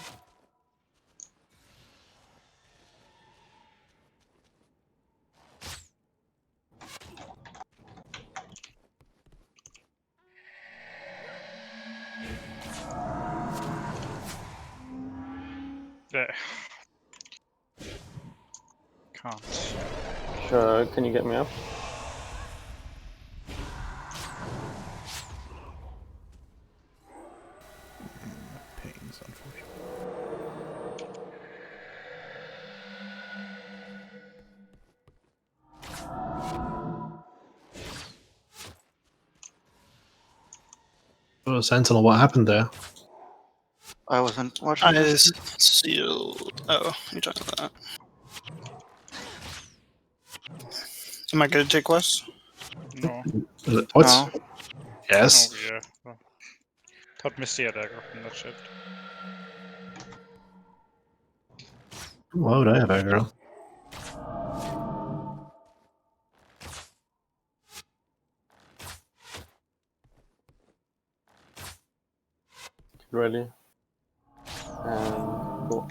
There. Can't. Can you get me up? Pains, unfortunately. Oh, Sentinel, what happened there? I wasn't watching. I sealed. Oh, you talked about that. Am I gonna take quests? No. What? No. Yes. Oh yeah. Well, thought Misty had aggro from that shift. Why would I have aggro? Get ready. And go.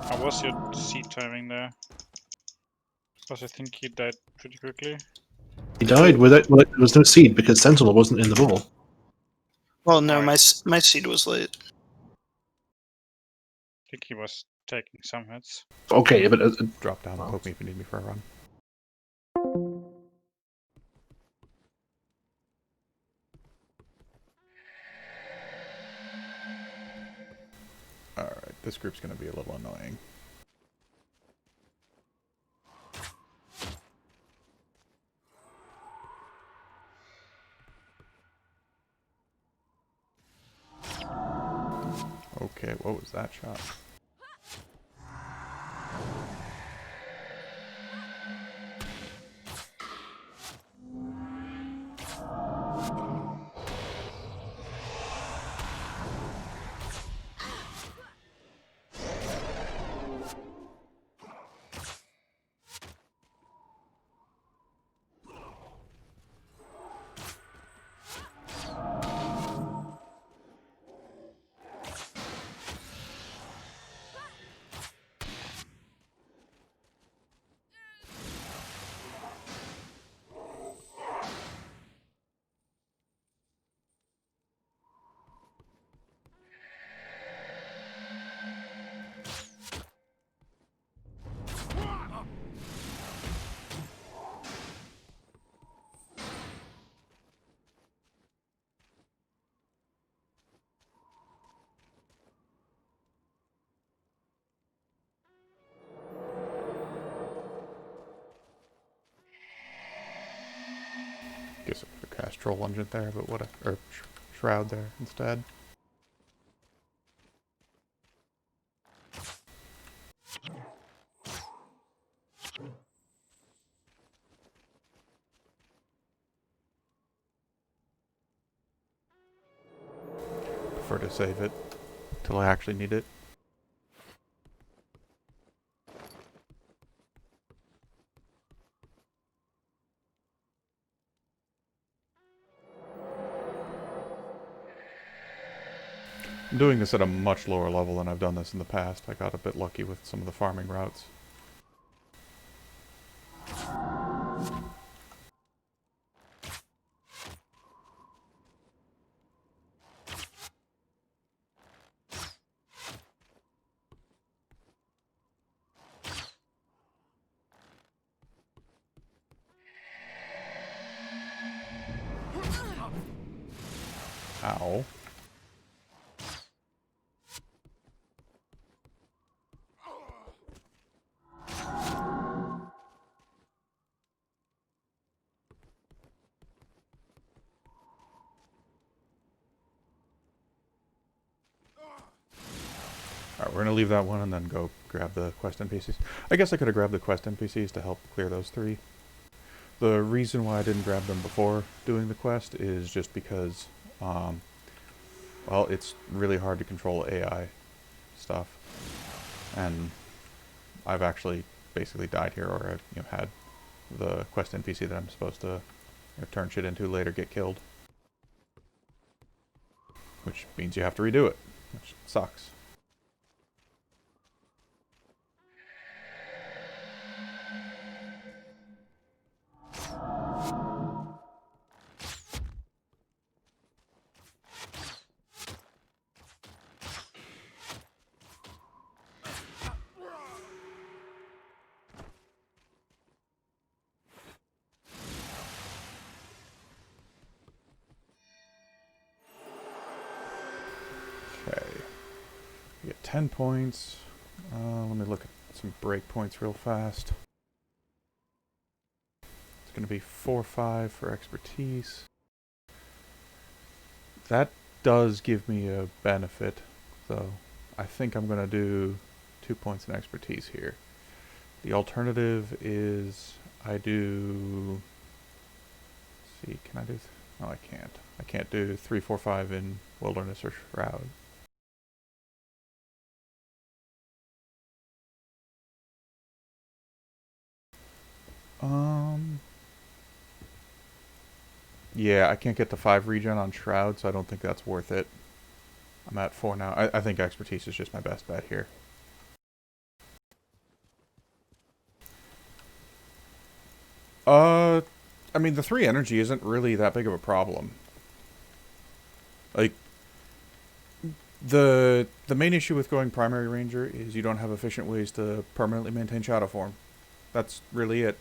How was your seed timing there? Because I think he died pretty quickly. He died without. Well, there was no seed because Sentinel wasn't in the ball. Well, no, Alright. my seed was late. I think he was taking some hits. Okay, but Drop down and Wow. poke me if you need me for a run. Alright, this group's gonna be a little annoying. Okay, what was that shot? Guess I could cast Troll Lungent there, but what a... or Shroud there instead. Prefer to save it till I actually need it. I'm doing this at a much lower level than I've done this in the past. I got a bit lucky with some of the farming routes. Ow. Alright, we're gonna leave that one and then go grab the quest NPCs. I guess I could have grabbed the quest NPCs to help clear those 3. The reason why I didn't grab them before doing the quest is just because, well, it's really hard to control AI stuff. And I've actually basically died here, or I've had the quest NPC that I'm supposed to turn shit into later get killed. Which means you have to redo it, which sucks. Okay. We get 10 points. Let me look at some break points real fast. It's going to be 4-5 for expertise. That does give me a benefit, though. I think I'm going to do 2 points in expertise here. The alternative is I do... Let's see, can I do... No, I can't. I can't do 3, 4, 5 in Wilderness or Shroud. Yeah, I can't get the 5 regen on Shroud, so I don't think that's worth it. I'm at 4 now. I think expertise is just my best bet here. I mean, the 3 energy isn't really that big of a problem. Like, the main issue with going primary ranger is you don't have efficient ways to permanently maintain shadow form. That's really it.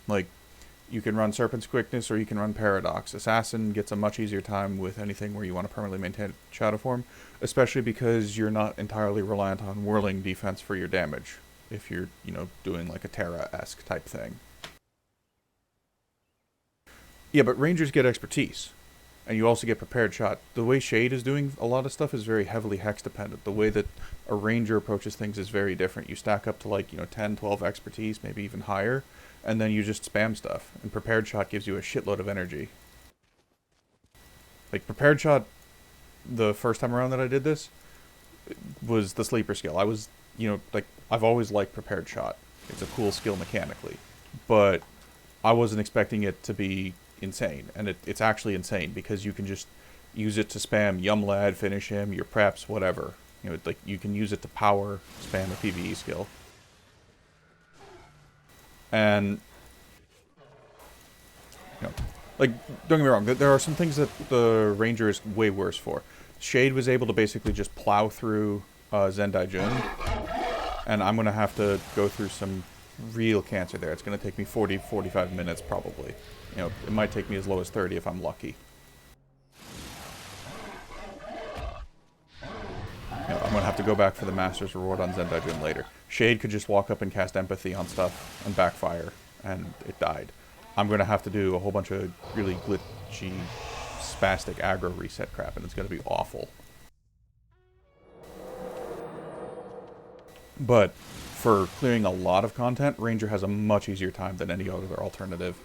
Like, you can run Serpent's Quickness or you can run Paradox. Assassin gets a much easier time with anything where you want to permanently maintain shadow form, especially because you're not entirely reliant on whirling defense for your damage, if you're, doing like a Terra-esque type thing. Yeah, but Rangers get expertise, and you also get prepared shot. The way Shade is doing a lot of stuff is very heavily hex dependent. The way that a Ranger approaches things is very different. You stack up to like, 10, 12 expertise, maybe even higher, and then you just spam stuff. And prepared shot gives you a shitload of energy. Like, prepared shot, the first time around that I did this, was the sleeper skill. I was, I've always liked prepared shot. It's a cool skill mechanically. But I wasn't expecting it to be insane. And it's actually insane, because you can just use it to spam Yum Lad, finish him, your preps, whatever. You can use it to power spam a PvE skill. And, don't get me wrong, there are some things that the Ranger is way worse for. Shade was able to basically just plow through Zen Daijun, and I'm going to have to go through some real cancer there. It's going to take me 40, 45 minutes probably. It might take me as low as 30 if I'm lucky. I'm going to have to go back for the Master's Reward on Zen Daijun later. Shade could just walk up and cast Empathy on stuff and backfire, and it died. I'm going to have to do a whole bunch of really glitchy, spastic aggro reset crap, and it's going to be awful. But for clearing a lot of content, Ranger has a much easier time than any other alternative.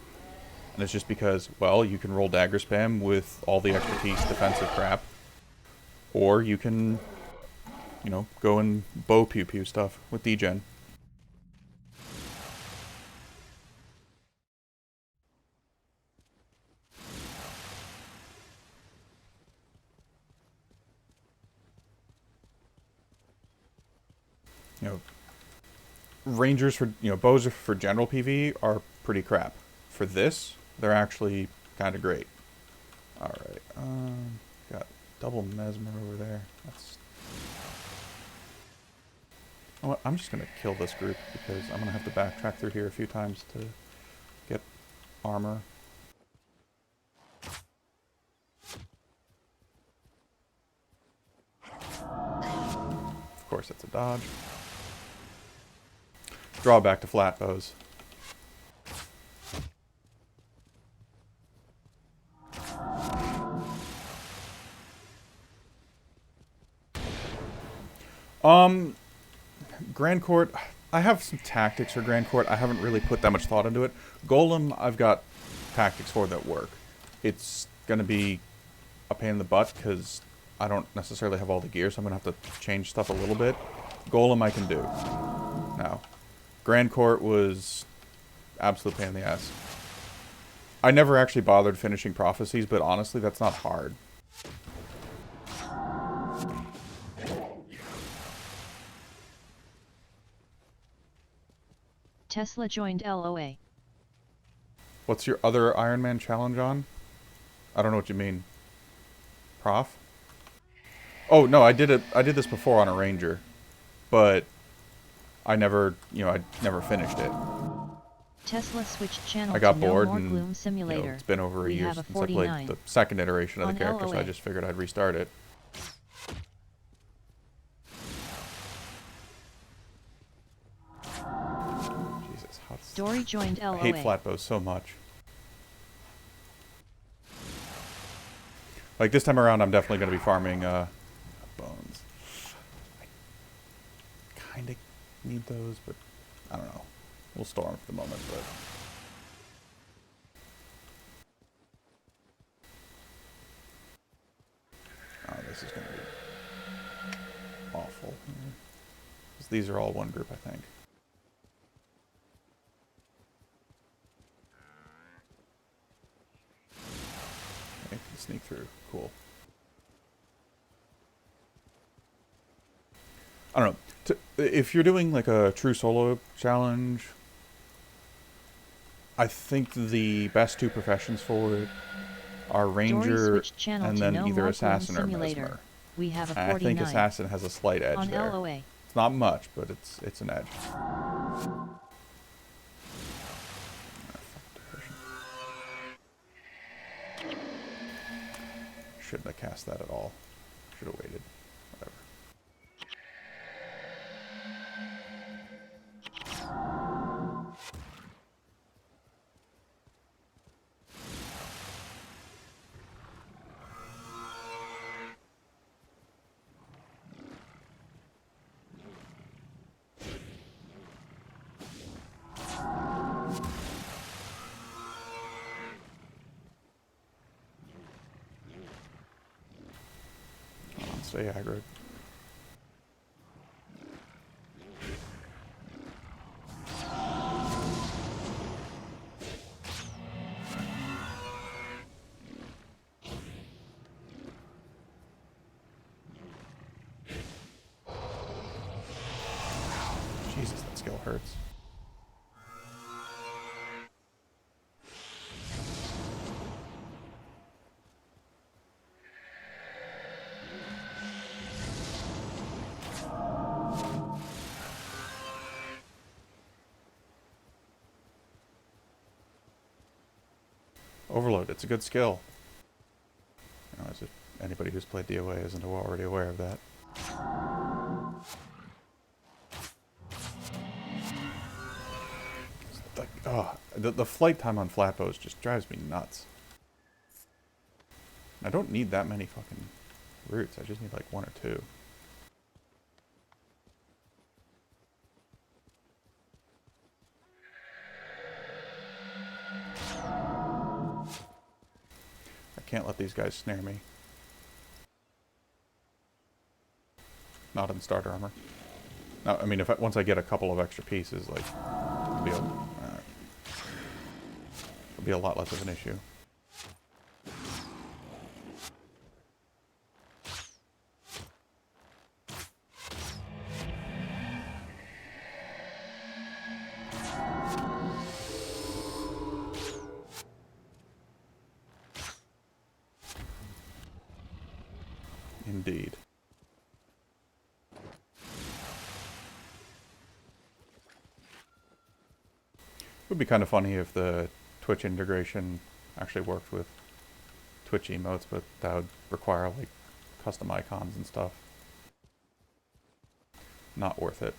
And it's just because, well, you can roll dagger spam with all the expertise defensive crap, or you can, go and bow pew pew stuff with degen. you know, rangers for, you know, bows for general PvE are pretty crap. For this, they're actually kind of great. Alright, got double mesmer over there. That's... You know what? I'm just going to kill this group because I'm going to have to backtrack through here a few times to get armor. Of course, it's a dodge. Draw back to flat bows. Grand Court, I have some tactics for Grand Court. I haven't really put that much thought into it. Golem, I've got tactics for that work. It's going to be a pain in the butt because I don't necessarily have all the gear, so I'm going to have to change stuff a little bit. Golem I can do. Now, Grand Court was absolute pain in the ass. I never actually bothered finishing Prophecies, but honestly, that's not hard. Tesla joined LOA. What's your other Iron Man challenge on? I don't know what you mean. Prof? Oh, no, I did this before on a Ranger. But I never, you know, I never finished it. Tesla switched channel I got to bored No More and, Gloom Simulator. you know, it's been over a We year have a since I played 49 the second iteration of the on character, so I LOA. just figured I'd restart it. Jesus, how Dory joined I LOA. hate flatbows so much. Like, this time around, I'm definitely going to be farming, bones. I kind of need those, but I don't know. We'll store them for the moment, but... Oh, this is going to be awful. 'Cause these are all one group, I think. Okay, can sneak through. Cool. I don't know. If you're doing like a true solo challenge, I think the best two professions for it are Dory Ranger switched channel and to then No either More Assassin Gloom or Simulator. Mesmer. We have a And I think 49 Assassin has a slight edge on there. LOA. It's not much, but it's an edge. Shouldn't have cast that at all. Should have waited. Whatever. Stay aggro. Jesus, that skill hurts. Overload, it's a good skill. You know, as if anybody who's played DOA isn't already aware of that. It's like, oh, the flight time on flatbows just drives me nuts. I don't need that many fucking roots, I just need like one or two. I can't let these guys snare me. Not in starter armor. No, I mean, once I get a couple of extra pieces, like, it'll be a lot less of an issue. Indeed. It would be kind of funny if the Twitch integration actually worked with Twitch emotes, but that would require like custom icons and stuff. Not worth it.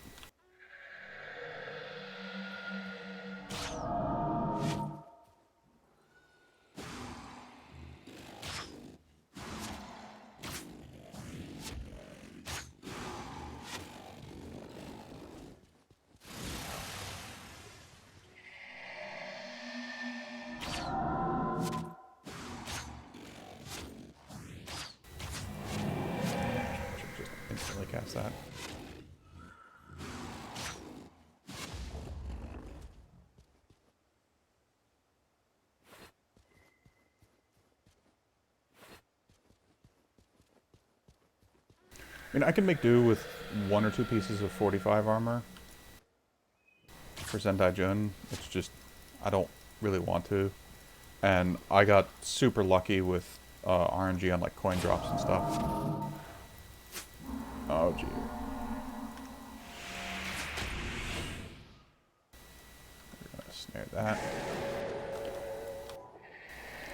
Should just instantly cast that. I mean, I can make do with 1 or 2 pieces of 45 armor for Daijun. It's just, I don't really want to. And I got super lucky with RNG on like coin drops and stuff. Oh, gee. We're gonna snare that.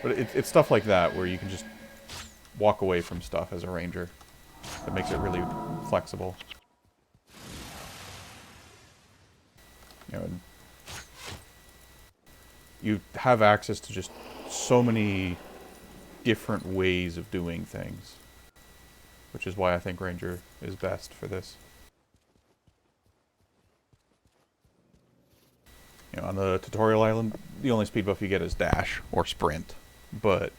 But it's stuff like that where you can just walk away from stuff as a ranger. That makes it really flexible. You know, and you have access to just so many different ways of doing things. Which is why I think Ranger is best for this. You know, on the tutorial island, the only speed buff you get is dash or sprint. But,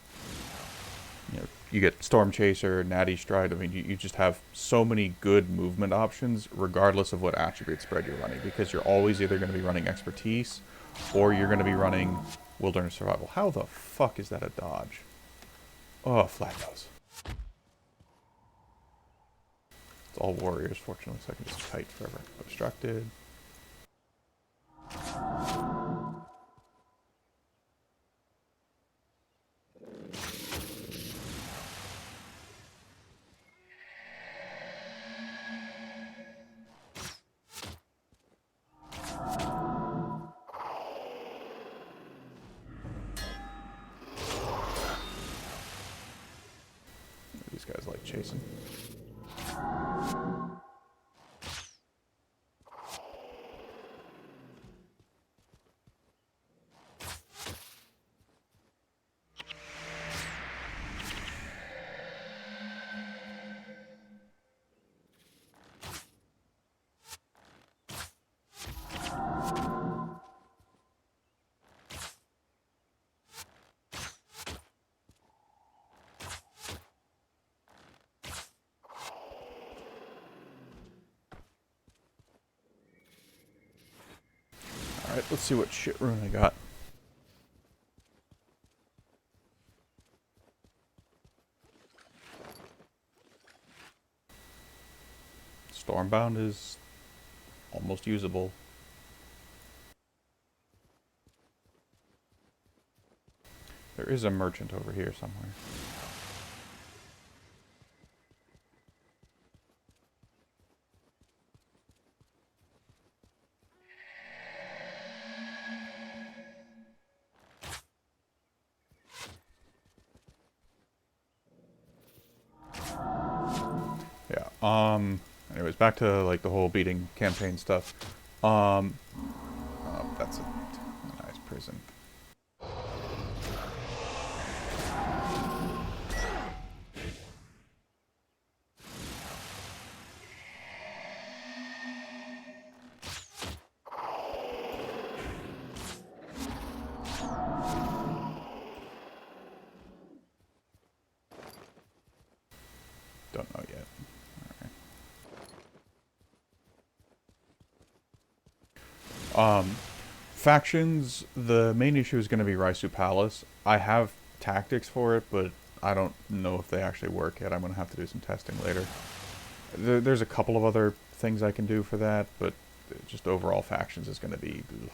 you know, you get Storm Chaser, Natty Stride. I mean, you just have so many good movement options regardless of what attribute spread you're running. Because you're always either going to be running Expertise or you're going to be running Wilderness Survival. How the fuck is that a dodge? Oh, flat nose. It's all warriors, fortunately, so I can just kite forever. Obstructed. These guys like chasing. Alright, let's see what shit rune I got. Stormbound is almost usable. There is a merchant over here somewhere. Yeah, anyways, back to, like, the whole beating campaign stuff. That's a nice prison. Don't know yet. Alright. Factions, the main issue is going to be Raisu Palace. I have tactics for it, but I don't know if they actually work yet. I'm going to have to do some testing later. There's a couple of other things I can do for that, but just overall factions is going to be... Ugh.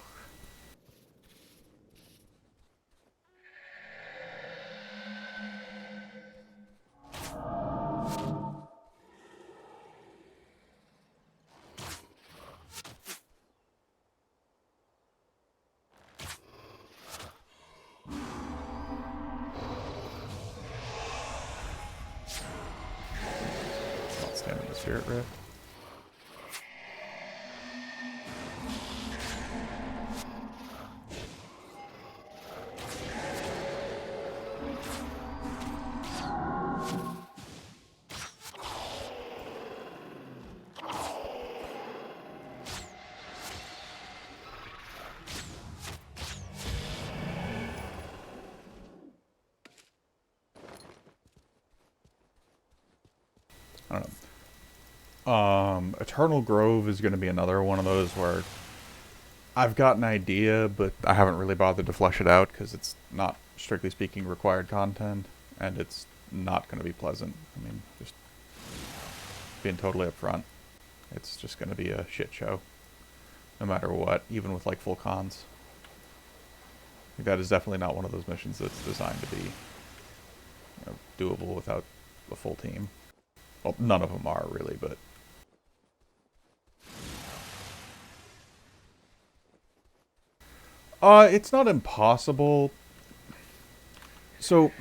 the Spirit Rift. I don't know. Eternal Grove is going to be another one of those where I've got an idea, but I haven't really bothered to flesh it out because it's not, strictly speaking, required content, and it's not going to be pleasant. I mean, just being totally upfront, it's just going to be a shit show, no matter what, even with like full cons. That is definitely not one of those missions that's designed to be, doable without a full team. Well, none of them are really, but it's not impossible. So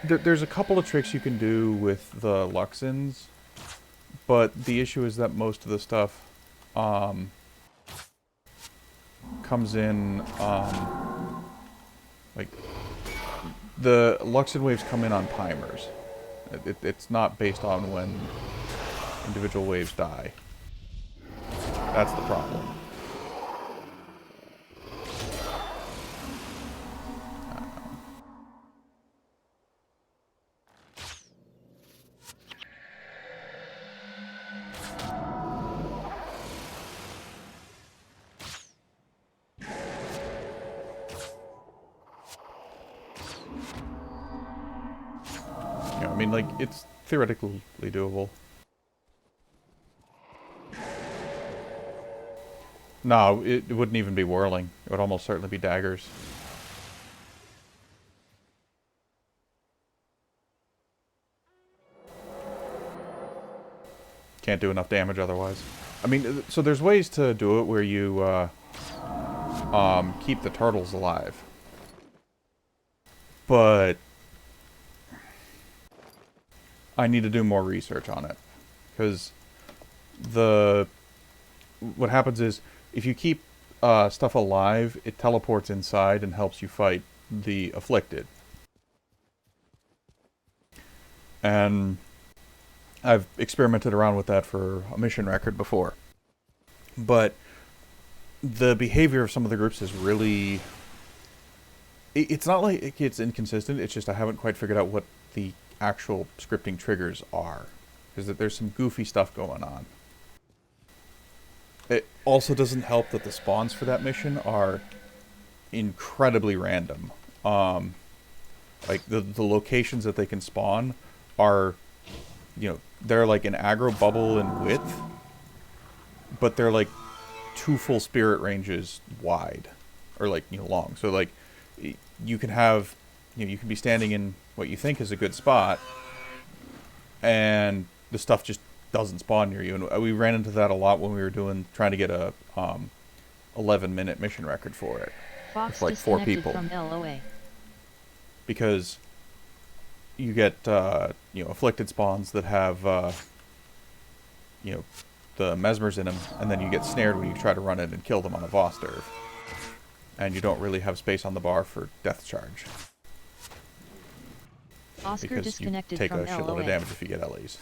there's a couple of tricks you can do with the Luxins, but the issue is that most of the stuff comes in like the Luxin waves come in on timers. It's not based on when individual waves die. That's the problem. I mean, like, it's theoretically doable. No, it wouldn't even be whirling. It would almost certainly be daggers. Can't do enough damage otherwise. I mean, so there's ways to do it where you keep the turtles alive. But I need to do more research on it. Because what happens is, if you keep stuff alive, it teleports inside and helps you fight the afflicted. And I've experimented around with that for a mission record before. But the behavior of some of the groups is really... It's not like it's inconsistent, it's just I haven't quite figured out what the actual scripting triggers are. Because there's some goofy stuff going on. It also doesn't help that the spawns for that mission are incredibly random. Like, the locations that they can spawn are, they're like an aggro bubble in width, but they're like 2 full spirit ranges wide, or like, long. So like, you can have, you can be standing in what you think is a good spot, and the stuff just doesn't spawn near you. And we ran into that a lot when we were trying to get a 11-minute mission record for it. Fox with like 4 disconnected people. from LOA. Because you get afflicted spawns that have the mesmers in them, and then you get snared when you try to run in and kill them on a Vosterv. And you don't really have space on the bar for death charge. Oscar Because you disconnected take from a shitload LOA. of damage if you get LEs.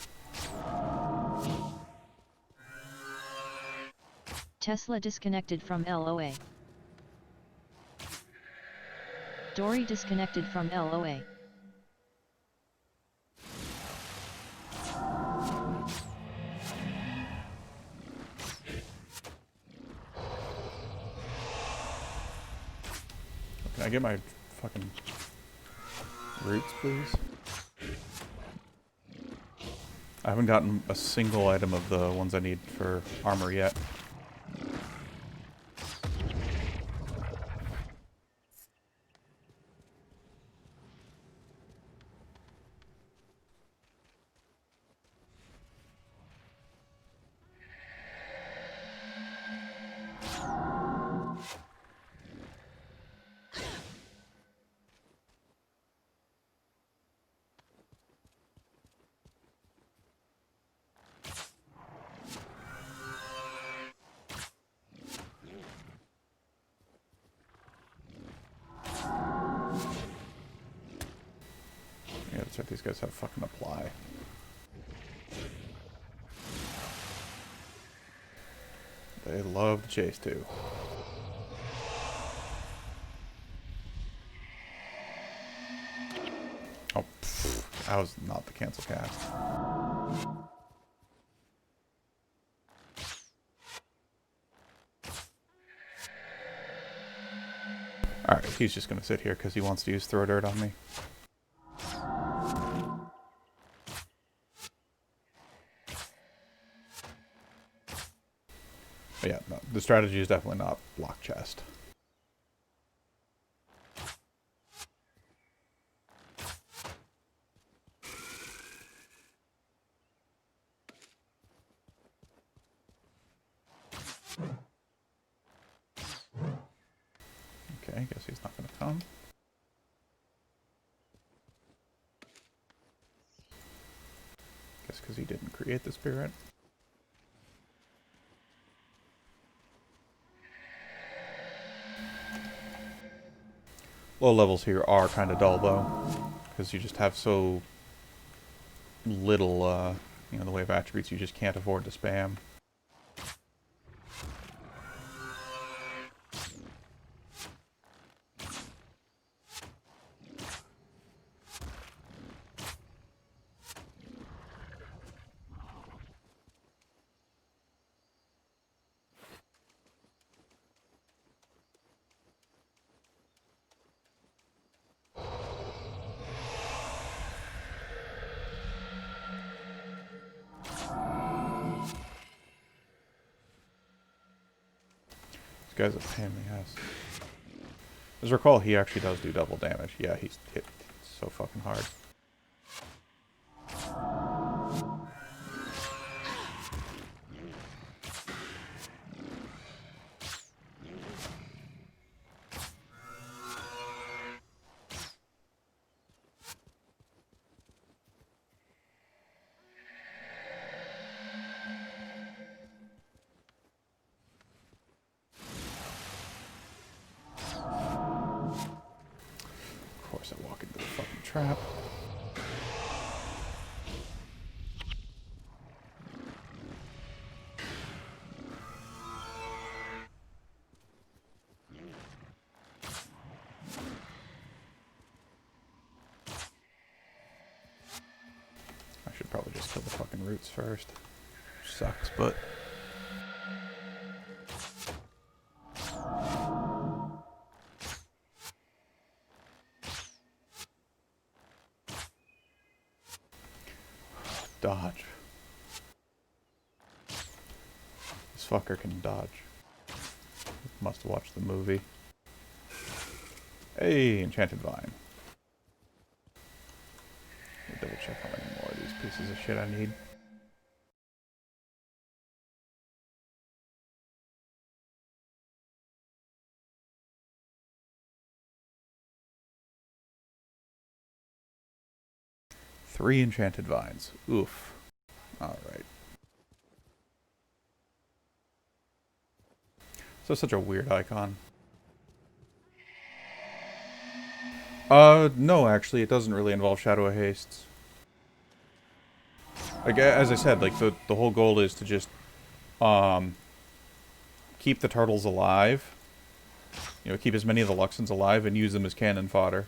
Tesla disconnected from LOA. Dory disconnected from LOA. Can I get my fucking roots, please? I haven't gotten a single item of the ones I need for armor yet. That's right, these guys have fucking apply. They love to chase too. Oh, pfft, that was not the cancel cast. Alright, he's just gonna sit here because he wants to use throw dirt on me. But yeah, no, the strategy is definitely not block chest. Okay, guess he's not gonna come. Guess because he didn't create the spirit. Low levels here are kind of dull though, because you just have so little, you know, the way of attributes you just can't afford to spam. This guy's a pain in the ass. As I recall, he actually does do double damage. Yeah, he's hit so fucking hard. Of course I walk into the fucking trap. I should probably just kill the fucking roots first. Sucks, but... Dodge. This fucker can dodge. Must have watched the movie. Hey, Enchanted Vine. Let me double check how many more of these pieces of shit I need. Three Enchanted Vines. Oof. Alright. So such a weird icon. No, actually, it doesn't really involve Shadow of Hastes. Like, as I said, like, the whole goal is to just, keep the turtles alive. You know, keep as many of the Luxons alive and use them as cannon fodder.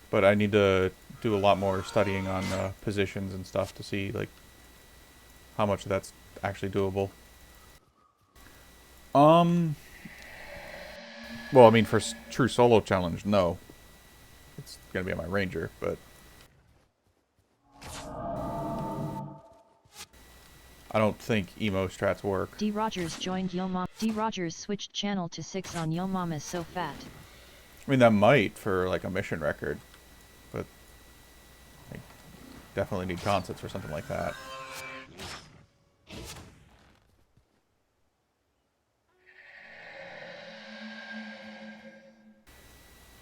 But I need to do a lot more studying on, positions and stuff to see, like, how much that's actually doable. Well, I mean, for true solo challenge, no. It's gonna be on my ranger, but... I don't think emo strats work. D. Rogers joined Yo Mom. D. Rogers switched channel to 6 on Yo Mama's So Fat. I mean, that might for, like, a mission record. But... I definitely need concepts or something like that.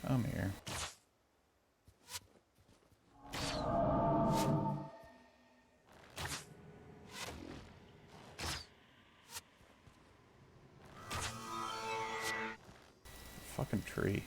Come here. Fucking tree.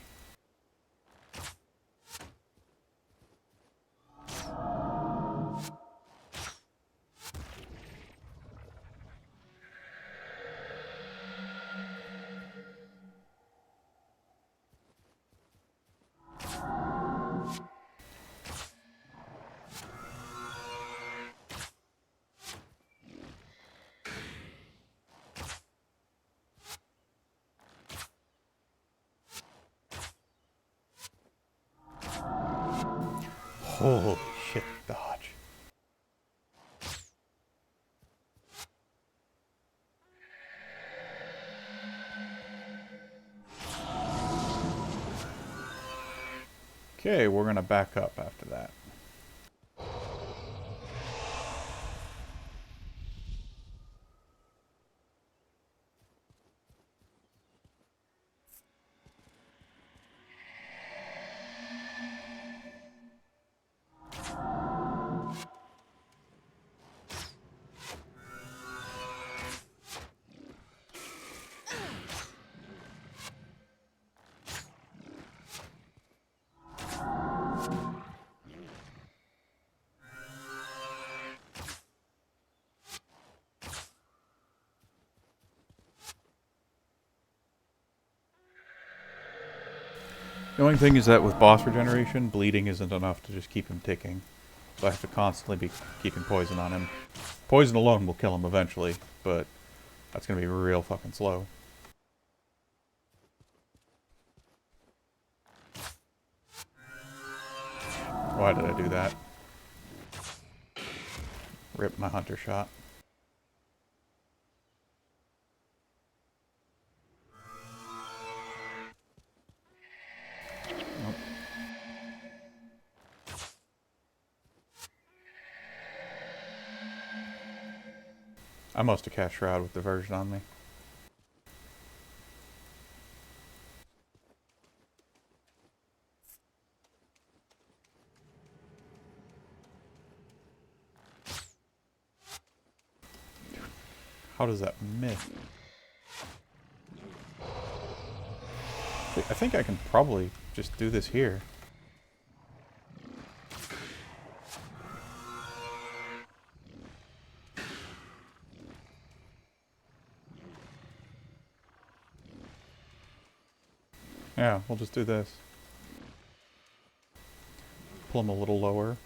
Okay, we're gonna back up after that. The only thing is that with boss regeneration, bleeding isn't enough to just keep him ticking. So I have to constantly be keeping poison on him. Poison alone will kill him eventually, but that's gonna be real fucking slow. Why did I do that? Rip my hunter shot. Nope. I must have cast Shroud with Diversion on me. How does that miss? I think I can probably just do this here. Yeah, we'll just do this. Pull him a little lower.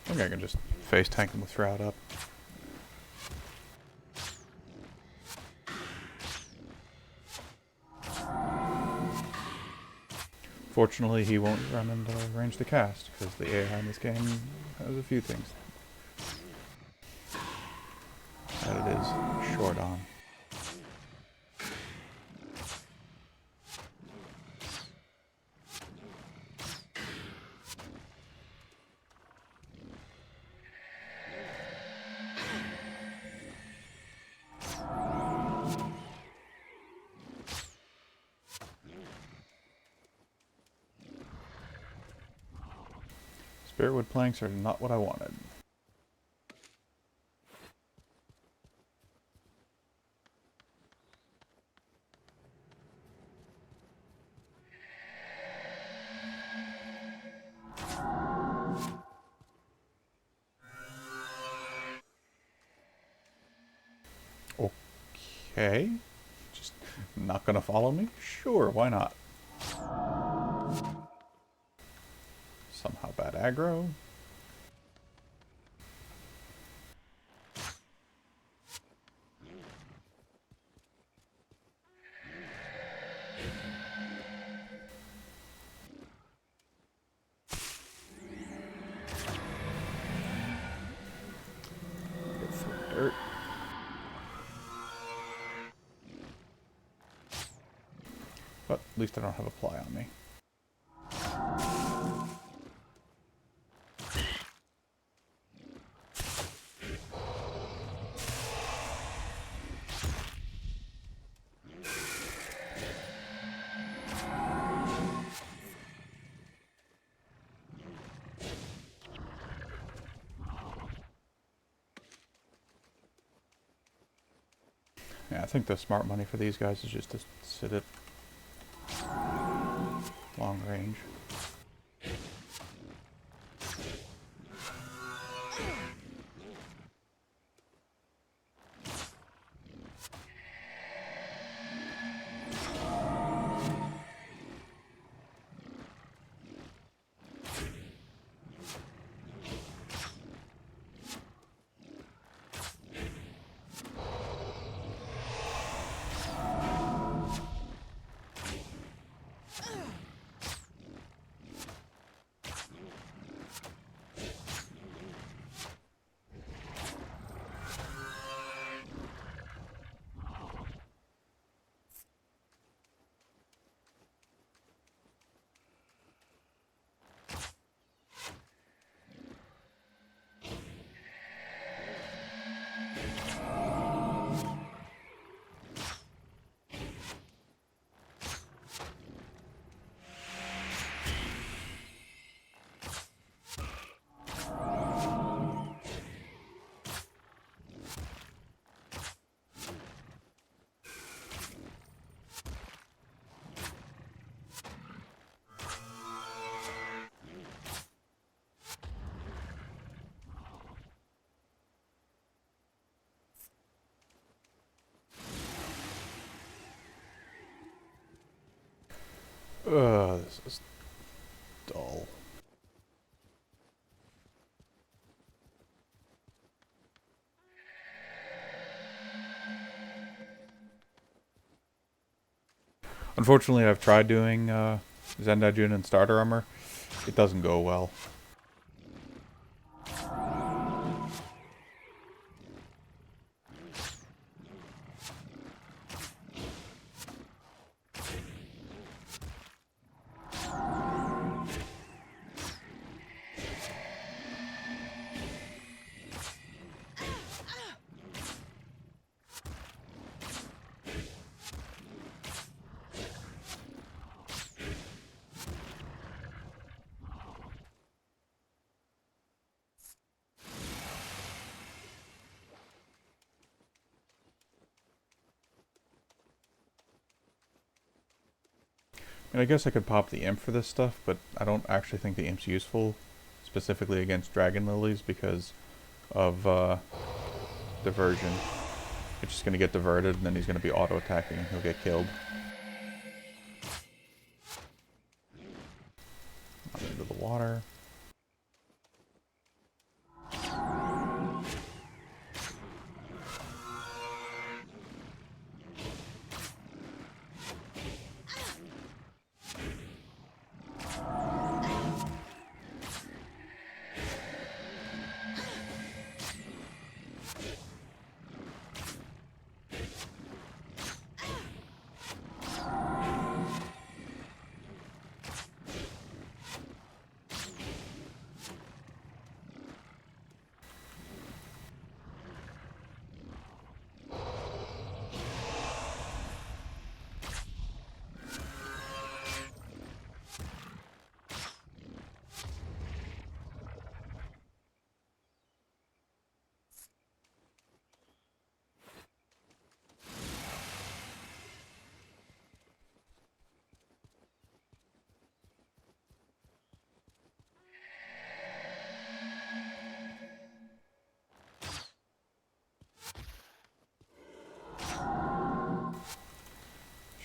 I think I can just face tank him with Shroud up. Fortunately, he won't run into range to cast, because the AI in this game has a few things that it is short on. Spiritwood planks are not what I wanted. Okay. Just not gonna follow me? Sure, why not? Somehow bad aggro. Get some dirt. But at least I don't have a ply on me. Yeah, I think the smart money for these guys is just to sit at long range. This is dull. Unfortunately, I've tried doing Zen Daijun and starter armor. It doesn't go well. And I guess I could pop the imp for this stuff, but I don't actually think the imp's useful, specifically against dragon lilies, because of diversion. It's just going to get diverted, and then he's going to be auto-attacking, and he'll get killed. Out into the water.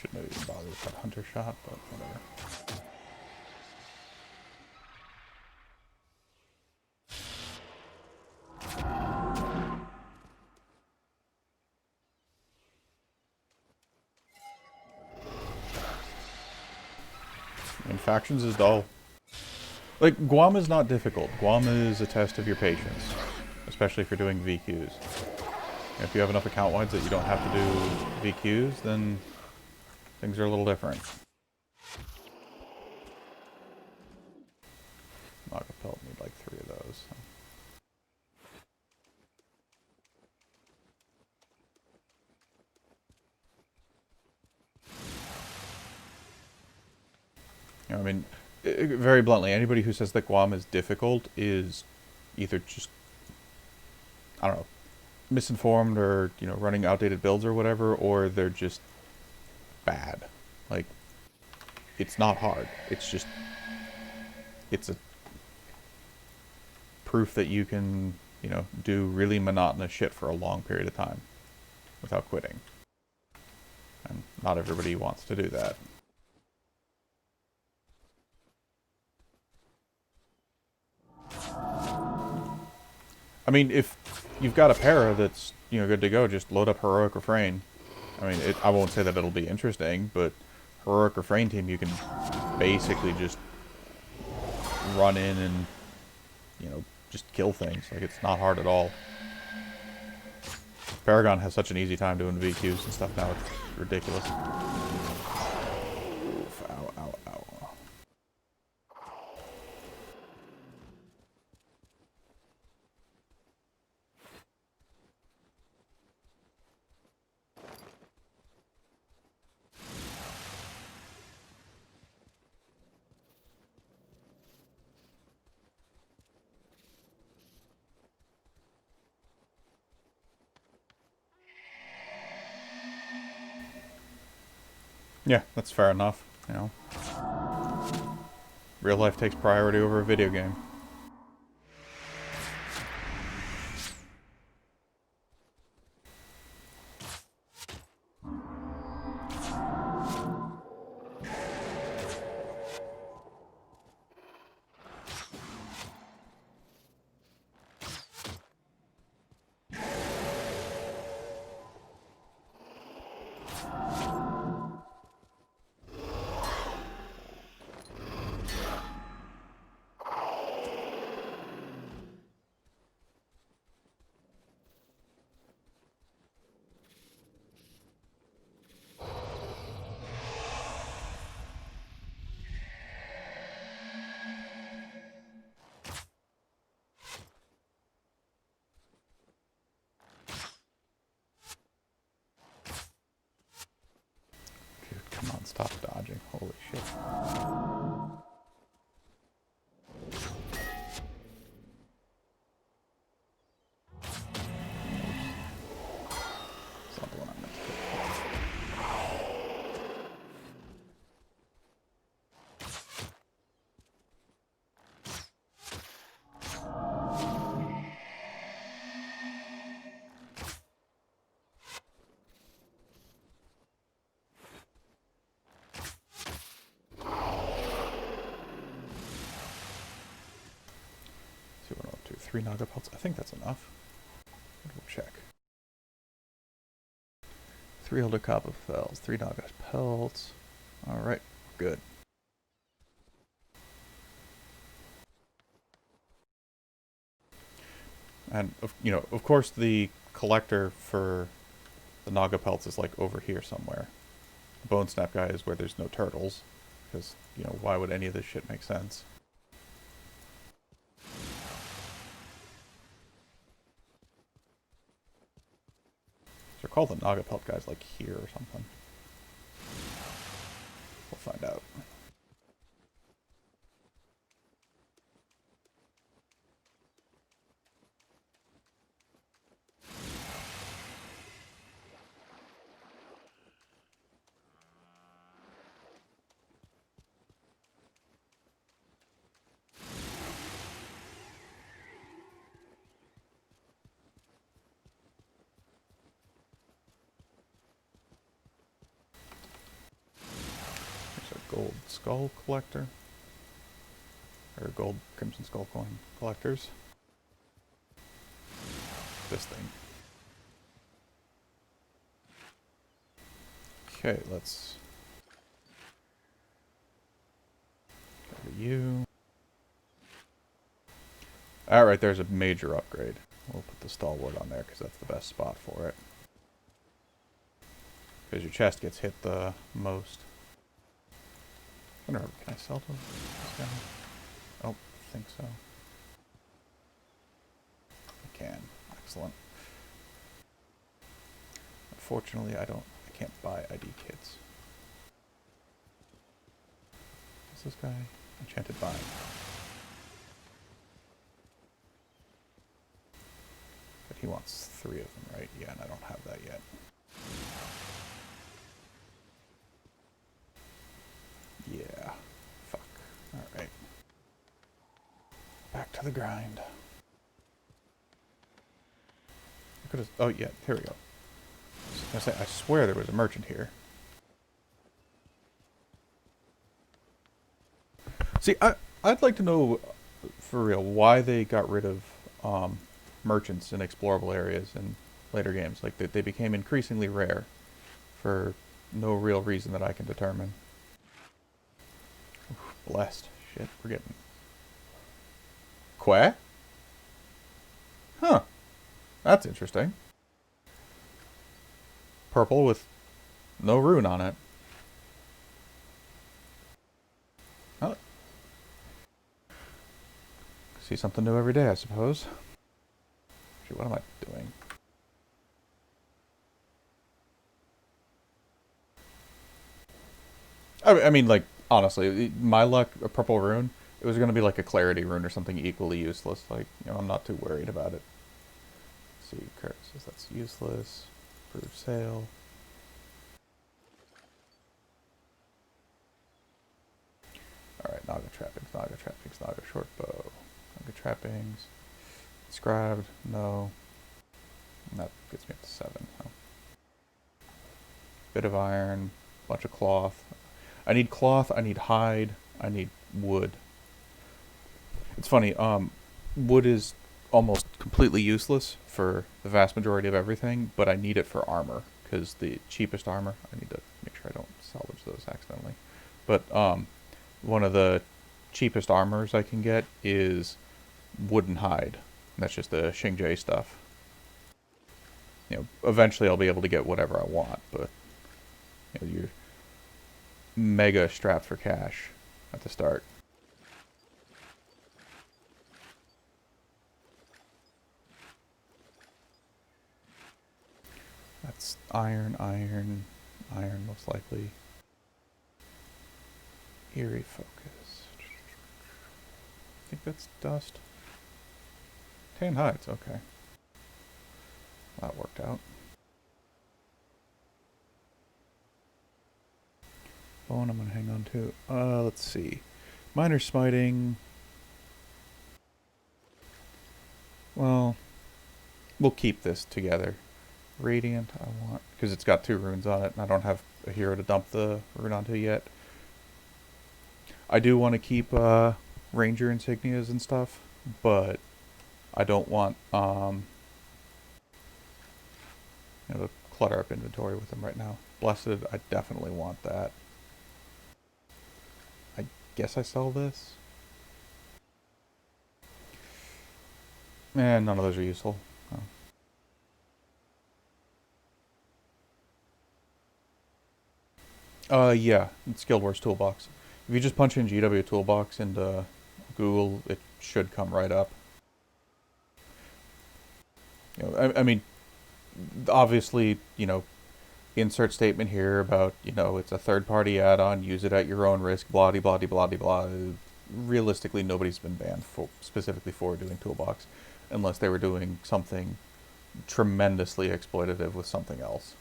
Shouldn't have even bothered with that hunter shot, but whatever. And factions is dull. Like, Guam is not difficult. Guam is a test of your patience, especially if you're doing VQs. If you have enough account wides that you don't have to do VQs, then things are a little different. Magapelt need like 3 of those. So. You know, I mean, very bluntly, anybody who says that Guam is difficult is either just, I don't know, misinformed or, you know, running outdated builds or whatever, or they're just bad. Like, it's not hard. It's just, it's a proof that you can, you know, do really monotonous shit for a long period of time without quitting. And not everybody wants to do that. I mean, if you've got a para that's, you know, good to go, just load up Heroic Refrain. I mean, I won't say that it'll be interesting, but Heroic Refrain team, you can basically just run in and, you know, just kill things. Like, it's not hard at all. Paragon has such an easy time doing VQs and stuff now, it's ridiculous. Oof, ow, ow, ow. Yeah, that's fair enough, you know. Real life takes priority over a video game. 3 Naga pelts. I think that's enough. We'll check. 3 Elder Copper Fells, 3 Naga pelts. Alright, good. And, of course, the collector for the Naga pelts is, like, over here somewhere. The Bone Snap guy is where there's no turtles. Because, why would any of this shit make sense? So call the Naga pelt guys, like, here or something. We'll find out. Gold Skull Collector. Or Gold Crimson Skull Coin Collectors. This thing. Okay, let's go to you. Alright, there's a major upgrade. We'll put the Stalwart on there because that's the best spot for it. Because your chest gets hit the most. Can I sell to this guy? I don't think so. I can. Excellent. Unfortunately, I can't buy ID kits. What's this guy? Enchanted Bind. But he wants 3 of them, right? Yeah, and I don't have that yet. Yeah. Fuck. Alright. Back to the grind. I could've... Oh, yeah. Here we go. I swear there was a merchant here. See, I'd like to know, for real, why they got rid of merchants in explorable areas in later games. Like, they became increasingly rare for no real reason that I can determine. Oof, blessed. Shit, we're getting... Quah? Huh. That's interesting. Purple with no rune on it. Oh. See something new every day, I suppose. Actually, what am I doing? I mean, like, honestly, my luck, a purple rune, it was going to be like a clarity rune or something equally useless. Like, I'm not too worried about it. Let's see, Kurt says that's useless. Proof sale. Alright, Naga trappings, Naga trappings, Naga short bow. Naga trappings. Scribed, no. And that gets me up to 7. So. Bit of iron, bunch of cloth. I need cloth, I need hide, I need wood. It's funny, wood is almost completely useless for the vast majority of everything, but I need it for armor, because the cheapest armor, I need to make sure I don't salvage those accidentally, but one of the cheapest armors I can get is wooden hide. That's just the Xingje stuff. Eventually I'll be able to get whatever I want, but you're mega strapped for cash at the start. That's iron, iron, iron most likely. Eerie focus. I think that's dust. Tan hides, okay. That worked out. Bone I'm gonna hang on to. Let's see. Minor smiting. Well, we'll keep this together. Radiant, I want, because it's got 2 runes on it, and I don't have a hero to dump the rune onto yet. I do want to keep Ranger insignias and stuff, but I don't want to clutter up inventory with them right now. Blessed, I definitely want that. I guess I sell this. None of those are useful. Yeah, it's Guild Wars Toolbox. If you just punch in GW Toolbox into Google, it should come right up. I mean, obviously, insert statement here about, it's a third-party add-on, use it at your own risk, blah, blah, blah, blah, blah. Realistically, nobody's been banned specifically for doing Toolbox, unless they were doing something tremendously exploitative with something else.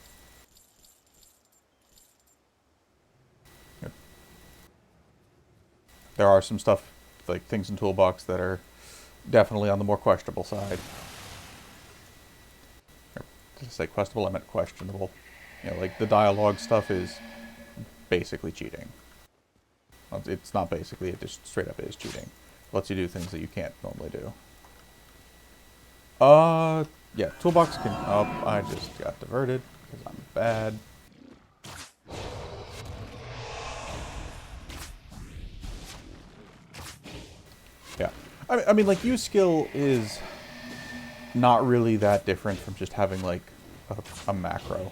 There are some stuff, like things in Toolbox, that are definitely on the more questionable side. Did I say questionable? I meant questionable. Like the dialogue stuff is basically cheating. Well, it's not basically, it just straight up is cheating. It lets you do things that you can't normally do. Yeah, Toolbox can up. I just got diverted because I'm bad. Yeah. I mean, like, use skill is not really that different from just having, like, a macro.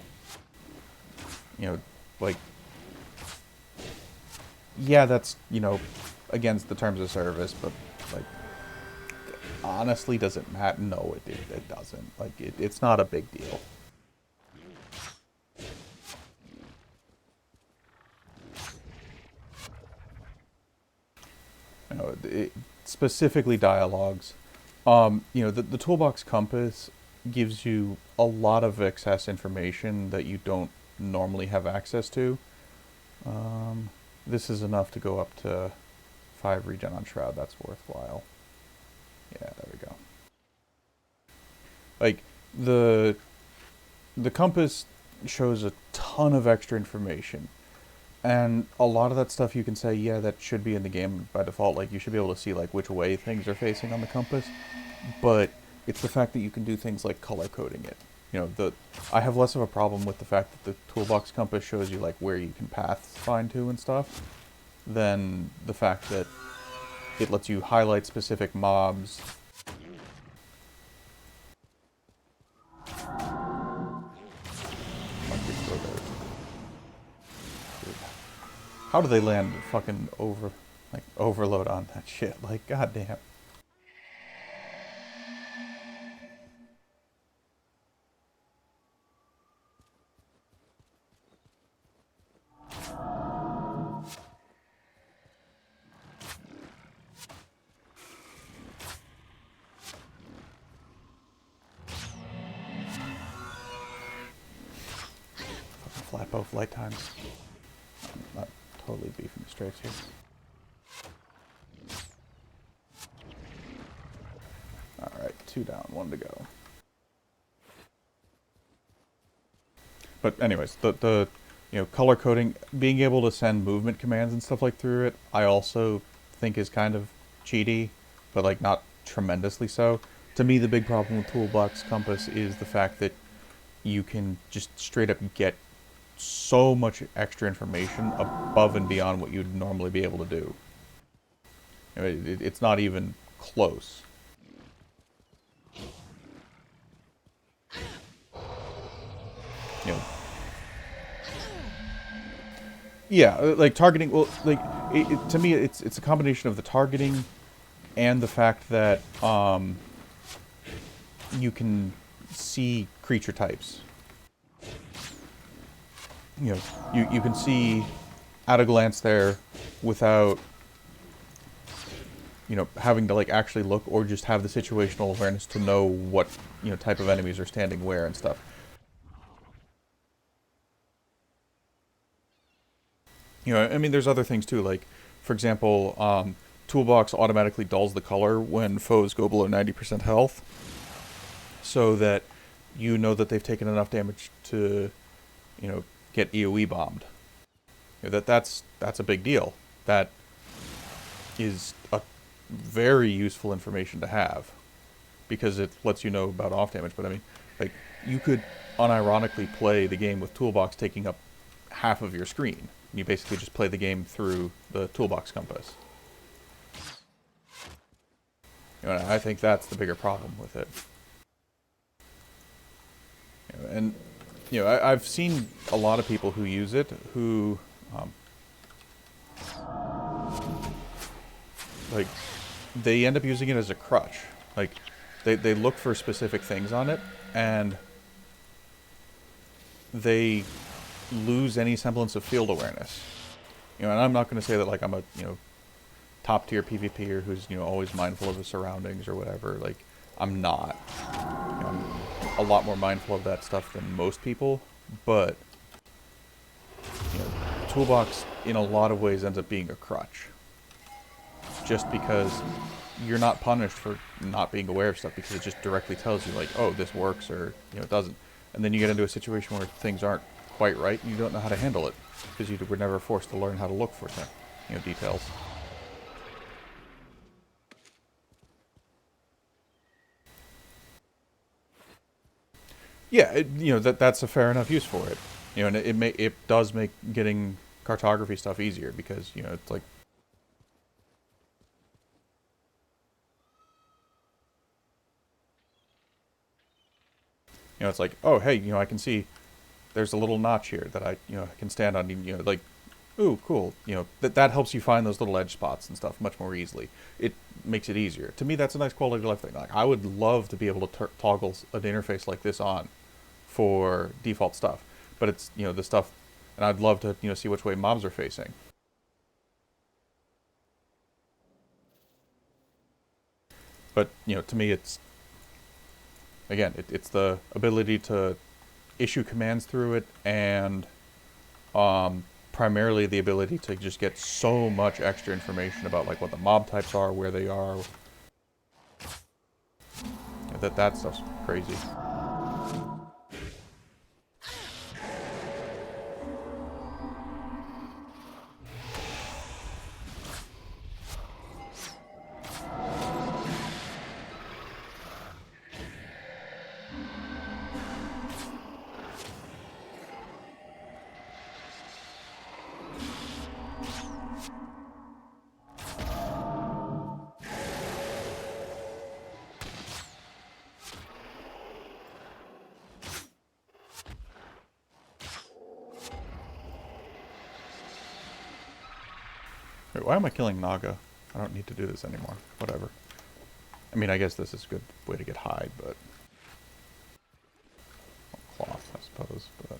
Like, yeah, that's, against the terms of service, but, like, honestly, does it matter? No, it doesn't. Like, it's not a big deal. Specifically dialogues. The Toolbox Compass gives you a lot of excess information that you don't normally have access to. This is enough to go up to 5 regen on Shroud. That's worthwhile. Yeah, there we go. Like, the compass shows a ton of extra information. And a lot of that stuff you can say, yeah, that should be in the game by default. Like, you should be able to see, like, which way things are facing on the compass. But it's the fact that you can do things like color coding it. I have less of a problem with the fact that the Toolbox Compass shows you, like, where you can paths find to and stuff, than the fact that it lets you highlight specific mobs. How do they land fucking overload on that shit? Like, goddamn. Fucking flatbow flight times. I'm not totally beefing the strafes here. Alright, 2 down, 1 to go. But anyways, the color coding, being able to send movement commands and stuff like through it, I also think is kind of cheaty, but like not tremendously so. To me, the big problem with Toolbox Compass is the fact that you can just straight up get so much extra information above and beyond what you'd normally be able to do. It's not even close. Yeah, like targeting. Well, like to me, it's a combination of the targeting and the fact that you can see creature types. You can see at a glance there without having to like actually look, or just have the situational awareness to know what type of enemies are standing where and stuff. I mean, there's other things too, like, for example, Toolbox automatically dulls the color when foes go below 90% health, so that that they've taken enough damage to, get AoE bombed. That's a big deal. That is a very useful information to have. because it lets you know about off damage. But I mean, like, you could unironically play the game with Toolbox taking up half of your screen. You basically just play the game through the Toolbox compass. You know, I think that's the bigger problem with it. You know, and you know, I've seen a lot of people who use it who, like, they end up using it as a crutch. Like, they look for specific things on it, and they lose any semblance of field awareness. You know, and I'm not going to say that, like, I'm a, you know, top-tier PvPer who's, you know, always mindful of his surroundings or whatever. Like, I'm not. You know, I'm a lot more mindful of that stuff than most people, but, you know, Toolbox, in a lot of ways, ends up being a crutch. Just because you're not punished for not being aware of stuff, because it just directly tells you, like, oh, this works, or, you know, it doesn't. And then you get into a situation where things aren't quite right, and you don't know how to handle it, because you were never forced to learn how to look for, you know, details. Yeah, you know, that's a fair enough use for it. You know, and it does make getting cartography stuff easier, because, you know, it's like, you know, it's like, oh, hey, you know, I can see there's a little notch here that I, you know, can stand on, you know, like, ooh, cool. You know, that helps you find those little edge spots and stuff much more easily. It makes it easier. To me, that's a nice quality of life thing. Like, I would love to be able to toggle an interface like this on for default stuff. But it's, you know, the stuff, and I'd love to, you know, see which way mobs are facing. But, you know, to me, it's, again, it's the ability to issue commands through it, and primarily the ability to just get so much extra information about, like, what the mob types are, where they are. That stuff's crazy. Wait, why am I killing Naga? I don't need to do this anymore. Whatever. I mean, I guess this is a good way to get hide, but... cloth, I suppose, but...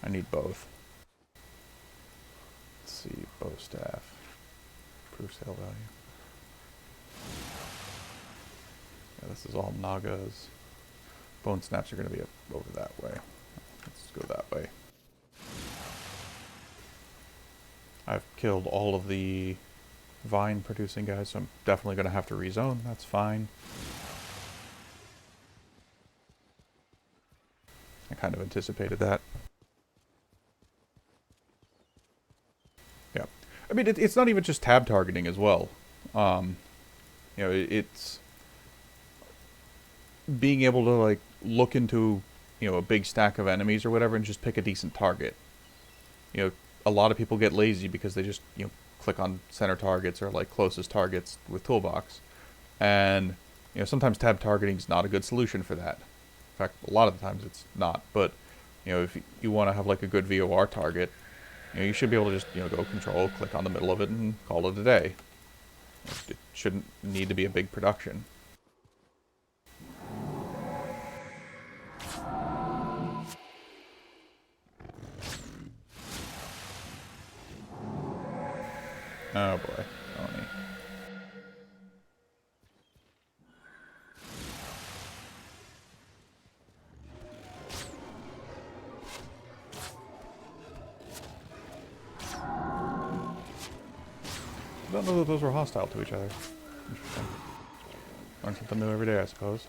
I need both. Let's see, bow staff. Proof sale value. Yeah, this is all Nagas. Bone snaps are going to be up over that way. Let's go that way. I've killed all of the vine producing guys, so I'm definitely going to have to rezone. That's fine. I kind of anticipated that. Yeah. I mean, it's not even just tab targeting as well. You know, it's being able to, like, look into, you know, a big stack of enemies or whatever and just pick a decent target. You know, a lot of people get lazy because they just, you know, click on center targets or, like, closest targets with Toolbox. And, you know, sometimes tab targeting is not a good solution for that. In fact, a lot of the times it's not. But, you know, if you want to have, like, a good VOR target, you know, you should be able to just, you know, go control, click on the middle of it, and call it a day. It shouldn't need to be a big production. Oh boy, Oni. I don't know that those were hostile to each other. Interesting. Learn something new every day, I suppose.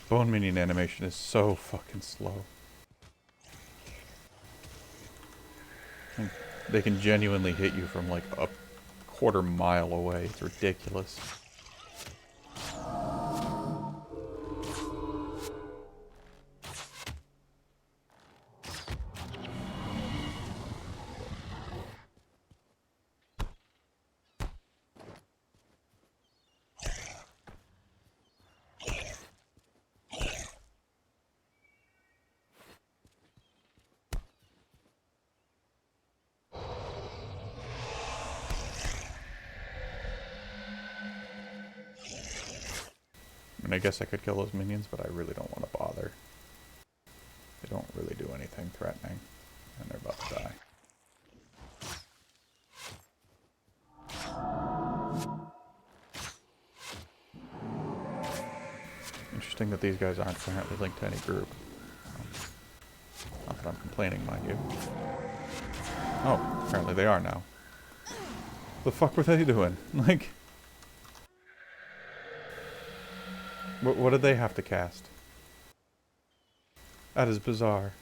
Bone minion animation is so fucking slow. And they can genuinely hit you from like a quarter mile away. It's ridiculous. I mean, I guess I could kill those minions, but I really don't want to bother. They don't really do anything threatening, and they're about to die. Interesting that these guys aren't apparently linked to any group. Not that I'm complaining, mind you. Oh, apparently they are now. The fuck were they doing? Like... What did they have to cast? That is bizarre.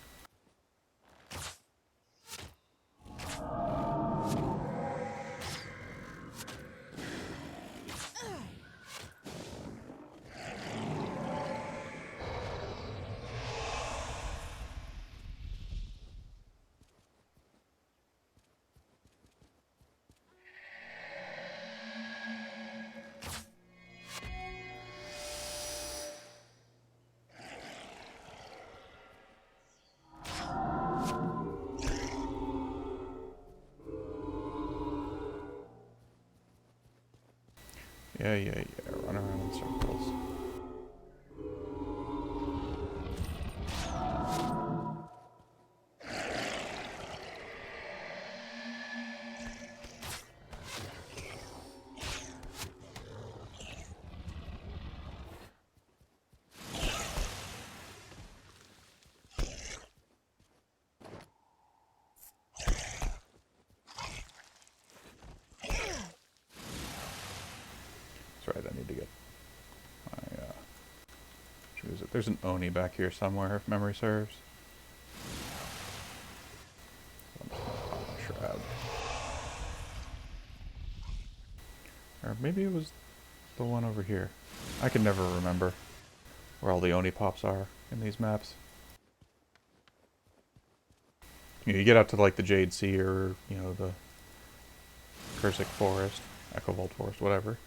Yeah. Run around in circles. That's right, I need to get my, choose it. There's an Oni back here somewhere, if memory serves. So I'm just gonna pop my shroud. Or maybe it was the one over here. I can never remember where all the Oni pops are in these maps. You know, you get out to like the Jade Sea or, you know, the Kursic Forest, Echo Vault Forest, whatever,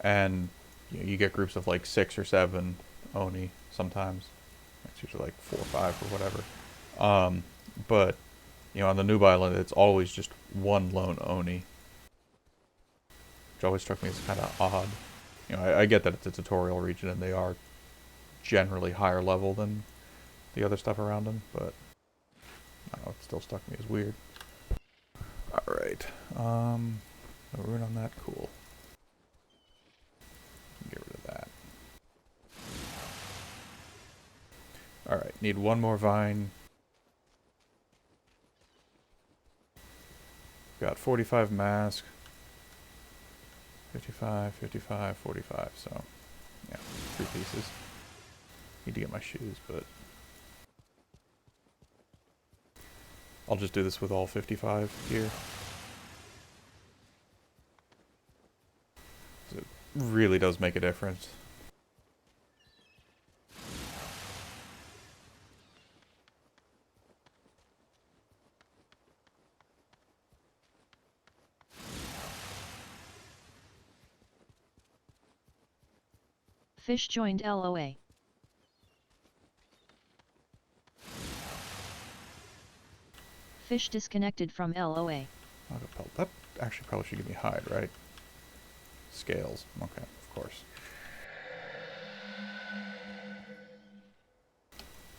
and you get groups of like 6 or 7 Oni sometimes. It's usually like 4 or 5 or whatever. But, you know, on the Noob Island, it's always just one lone Oni, which always struck me as kind of odd. You know, I get that it's a tutorial region and they are generally higher level than the other stuff around them, but I don't know, it still struck me as weird. Alright, no rune on that, cool. Get rid of that. Alright, need one more vine. Got 45 mask. 55, 55, 45, so yeah, 3 pieces. Need to get my shoes, but I'll just do this with all 55 here. It really does make a difference. Fish joined LOA. Fish disconnected from LOA. That actually probably should give me hide, right? Scales. Okay, of course.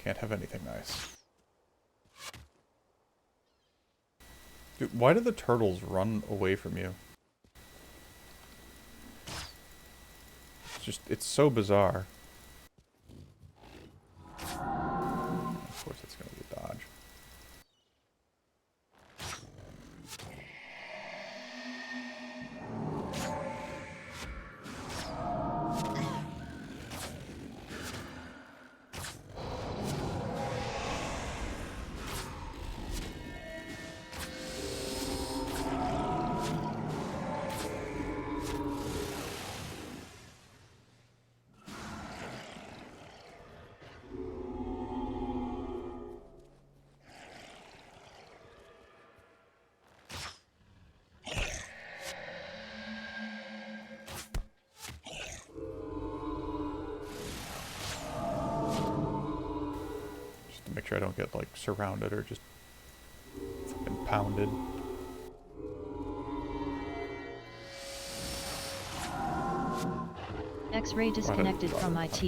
Can't have anything nice. Dude, why do the turtles run away from you? It's so bizarre. Of course it's gonna be a dodge. sure I don't get like surrounded or just fucking pounded. X-ray disconnected from IT.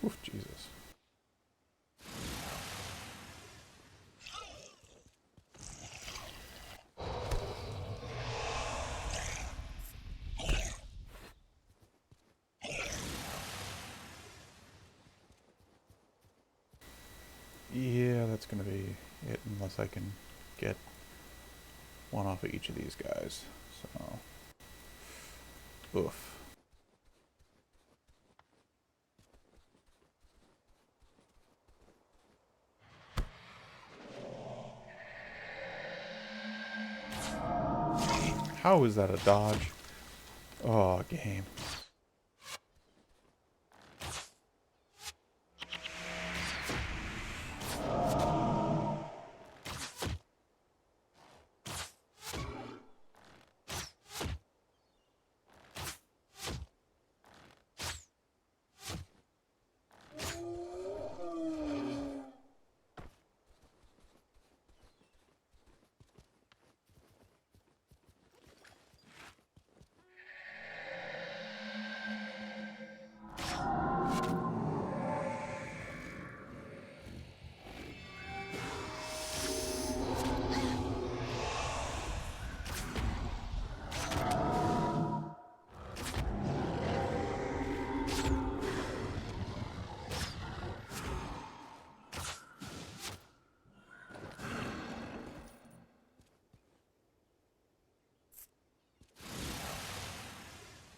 Oof, Jesus. Yeah, that's gonna be it unless I can get one off of each of these guys. So, oof. How is that a dodge? Oh, game.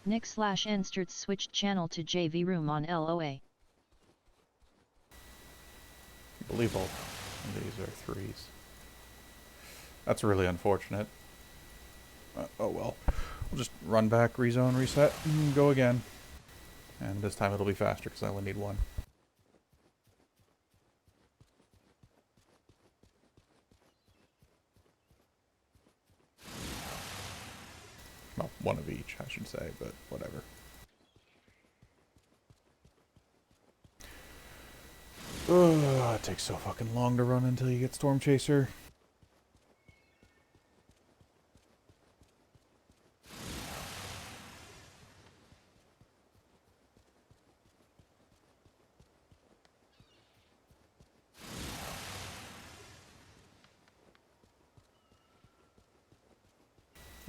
Nick/Enstert switched channel to JV room on LOA. I believe all of these are threes. That's really unfortunate. Oh well. We'll just run back, rezone, reset, and go again. And this time it'll be faster because I only need one. Well, one of each, I should say, but whatever. Ugh, it takes so fucking long to run until you get Storm Chaser.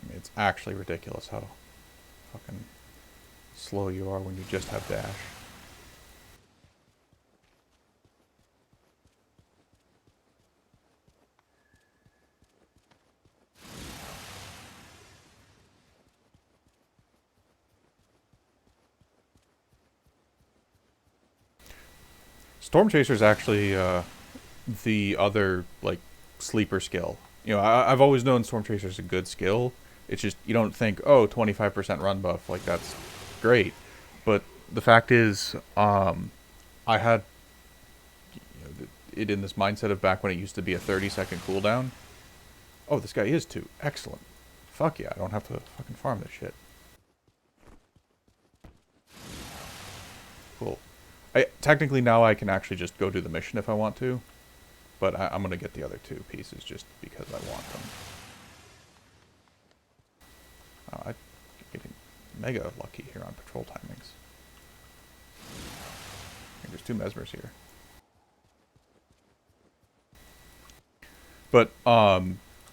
I mean, it's actually ridiculous how fucking slow you are when you just have dash. Storm Chaser is actually the other like sleeper skill. You know, I've always known Storm Chaser is a good skill. It's just you don't think, oh, 25% run buff, like that's great. But the fact is, I had it in this mindset of back when it used to be a 30-second cooldown. Oh, this guy is too. Excellent. Fuck yeah, I don't have to fucking farm this shit. Cool. Technically now I can actually just go do the mission if I want to. But I'm going to get the other two pieces just because I want them. Oh, I'm getting mega lucky here on patrol timings. I think there's two Mesmers here. But,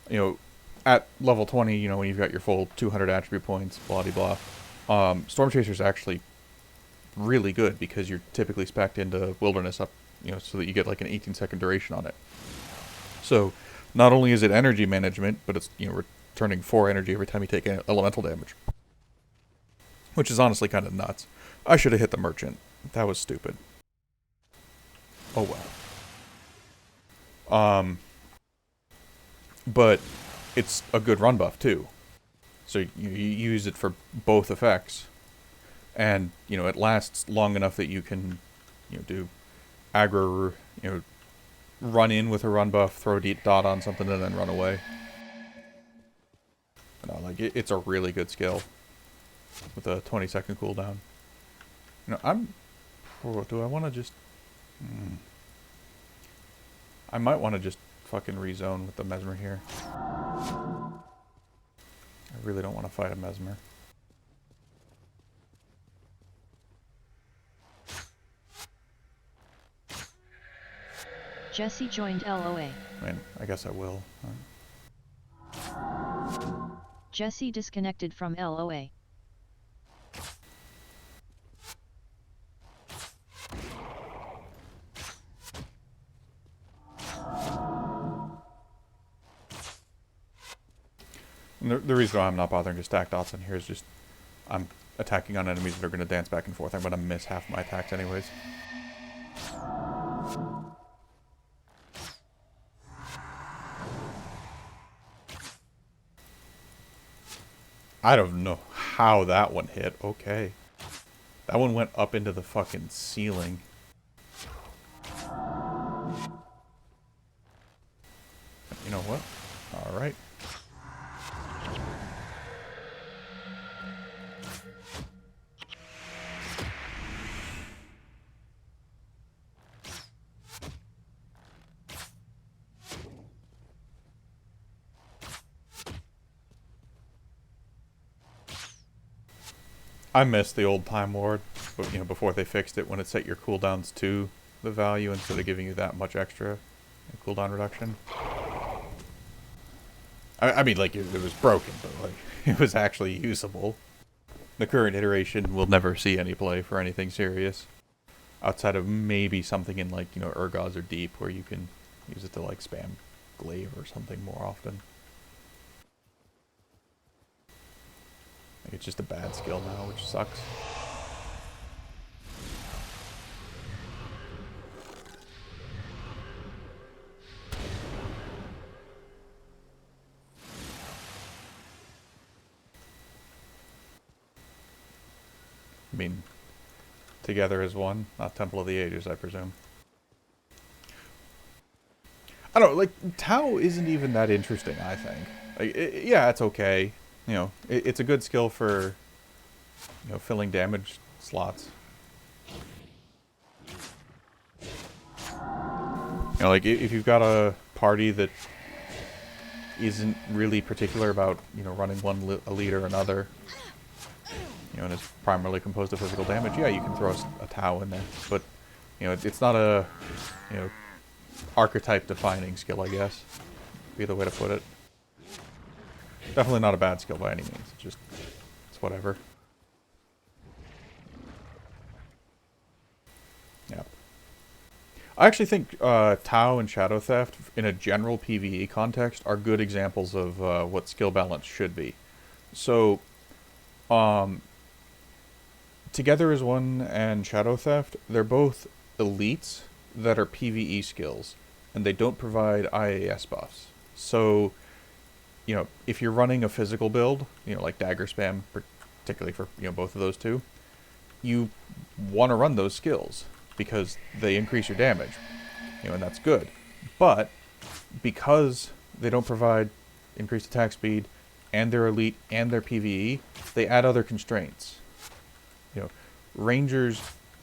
you know, at level 20, you know, when you've got your full 200 attribute points, blah-de-blah, Storm Chaser's actually really good because you're typically spec'd into Wilderness up, you know, so that you get like an 18-second duration on it. So, not only is it energy management, but it's, you know, returning 4 energy every time you take elemental damage. Which is honestly kind of nuts. I should have hit the Merchant. That was stupid. Oh well. But it's a good run buff too. So you use it for both effects, and it lasts long enough that you can do aggro, run in with a run buff, throw a dot on something, and then run away. Like it's a really good skill with a 20-second cooldown. Do I want to just? I might want to just fucking rezone with the Mesmer here. I really don't want to fight a Mesmer. Jesse joined LOA. I mean, I guess I will. Jesse disconnected from LOA. And the reason why I'm not bothering to stack dots in here is just I'm attacking on enemies that are going to dance back and forth. I'm going to miss half my attacks anyways. I don't know how that one hit. Okay. That one went up into the fucking ceiling. You know what? Alright. I miss the old Time Lord, but before they fixed it, when it set your cooldowns to the value instead of giving you that much extra cooldown reduction. I mean, like, it was broken, but, like, it was actually usable. The current iteration will never see any play for anything serious. Outside of maybe something in, like, Urgoz or Deep, where you can use it to, like, spam Glaive or something more often. Like, it's just a bad skill now, which sucks. I mean, together as one, not Temple of the Ages, I presume. I don't know, like, Tau isn't even that interesting, I think. Like, yeah, it's okay. It's a good skill for, filling damage slots. Like, if you've got a party that isn't really particular about, running one elite or another, and it's primarily composed of physical damage, yeah, you can throw a Tau in there. But, it's not a, archetype-defining skill, I guess. Be the way to put it. Definitely not a bad skill by any means. It's whatever. Yeah. I actually think Tau and Shadow Theft, in a general PvE context, are good examples of what skill balance should be. So, Together as One and Shadow Theft, they're both elites that are PvE skills, and they don't provide IAS buffs. So, if you're running a physical build, like dagger spam, particularly for, both of those two, you want to run those skills because they increase your damage, and that's good. But because they don't provide increased attack speed, and they're elite, and they're PvE, they add other constraints. Rangers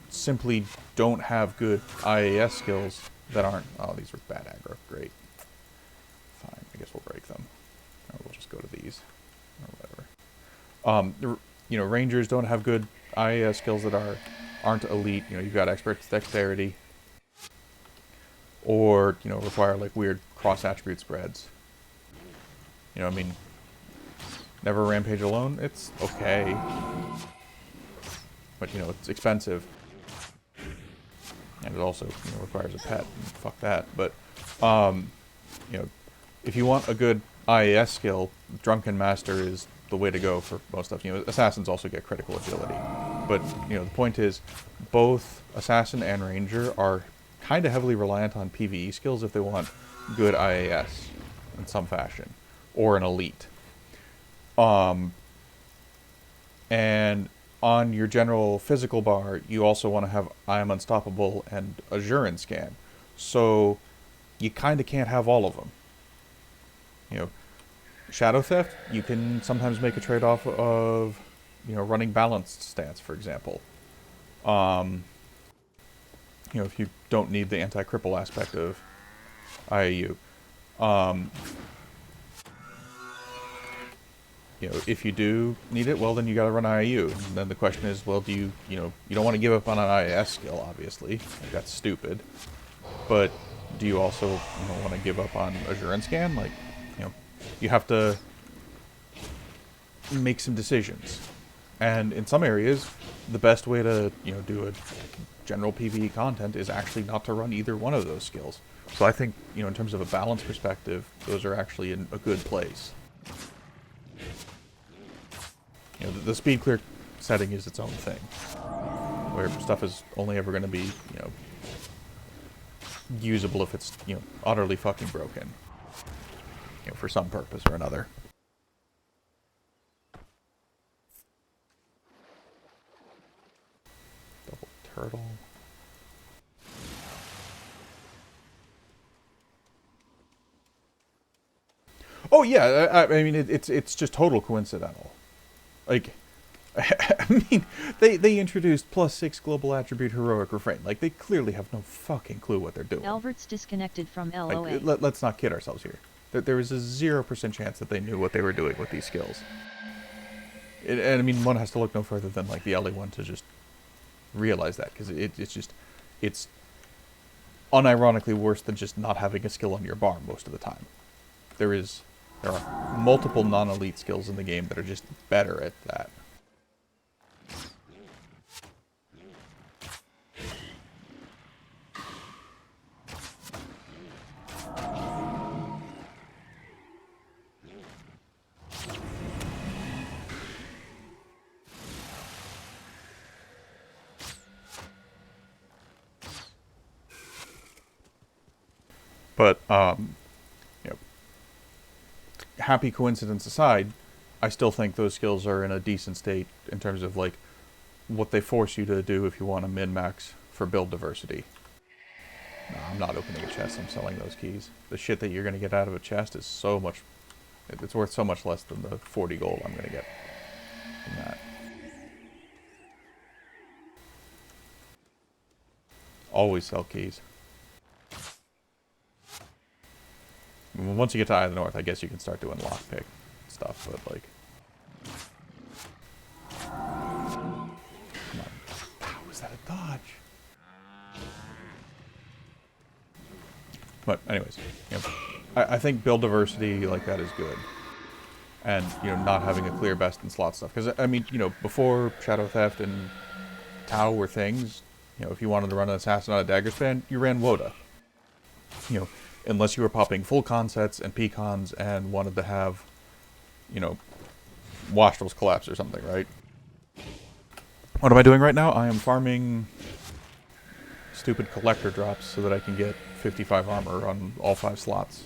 simply don't have good IAS skills that aren't... Oh, these are bad aggro. Great. Fine, I guess we'll break them. Or we'll just go to these. Or whatever. Rangers don't have good IAS skills that aren't elite. You've got expert dexterity. Or, require, like, weird cross-attribute spreads. I mean... Never Rampage Alone? It's okay. But, it's expensive. And it also, requires a pet. Fuck that. But, if you want a good IAS skill, Drunken Master is the way to go for most stuff. Assassins also get critical agility. But, the point is, both Assassin and Ranger are kind of heavily reliant on PvE skills if they want good IAS in some fashion. Or an elite. And on your general physical bar, you also want to have I am unstoppable and Azure scan. So you kind of can't have all of them. You know, Shadow Theft, you can sometimes make a trade-off of, running balanced stance, for example. If you don't need the anti-cripple aspect of IAU. If you do need it, well, then you gotta run IAU. And then the question is, well, do you don't want to give up on an IAS skill, obviously. Like, that's stupid. But do you also, want to give up on Azure and Scan? Like, you have to make some decisions. And in some areas, the best way to, do a general PvE content is actually not to run either one of those skills. So I think, in terms of a balance perspective, those are actually in a good place. The speed clear setting is its own thing, where stuff is only ever going to be, usable if it's, utterly fucking broken, for some purpose or another. Double turtle. Oh yeah, I mean it's just total coincidental. Like, I mean, they introduced +6 global attribute heroic refrain. Like, they clearly have no fucking clue what they're doing. Albert's disconnected from LOA. Like, let's not kid ourselves here. There is a 0% chance that they knew what they were doing with these skills. And I mean, one has to look no further than, like, the LA one to just realize that. Because it's unironically worse than just not having a skill on your bar most of the time. There are multiple non-elite skills in the game that are just better at that. But, happy coincidence aside, I still think those skills are in a decent state in terms of, like, what they force you to do if you want to min-max for build diversity. No, I'm not opening a chest, I'm selling those keys. The shit that you're going to get out of a chest is so much... It's worth so much less than the 40 gold I'm going to get from that. Always sell keys. Once you get to Eye of the North, I guess you can start doing lockpick stuff, but, like... Come on. How was that a dodge? But, anyways, I think build diversity like that is good. And, not having a clear best in slot stuff. Because, I mean, before Shadow Theft and Tau were things, if you wanted to run an Assassin on a Dagger Span, you ran Woda. Unless you were popping full consets and pecons and wanted to have, Wastrels collapse or something, right? What am I doing right now? I am farming stupid collector drops so that I can get 55 armor on all 5 slots.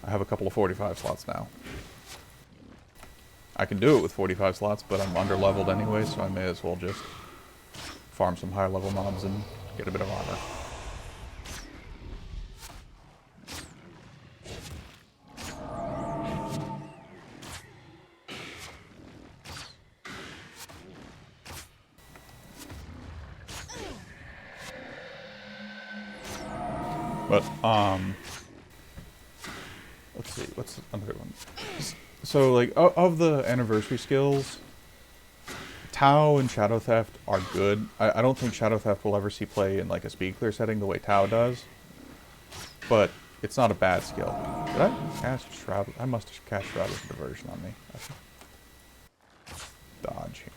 I have a couple of 45 slots now. I can do it with 45 slots, but I'm under-leveled anyway, so I may as well just farm some high-level mobs and get a bit of armor. But, let's see, what's another one? So, like, of the anniversary skills, Tau and Shadow Theft are good. I don't think Shadow Theft will ever see play in, like, a speed clear setting the way Tau does. But it's not a bad skill. Did I cast Shroud? I must have cast Shroud with Diversion on me. Dodge here.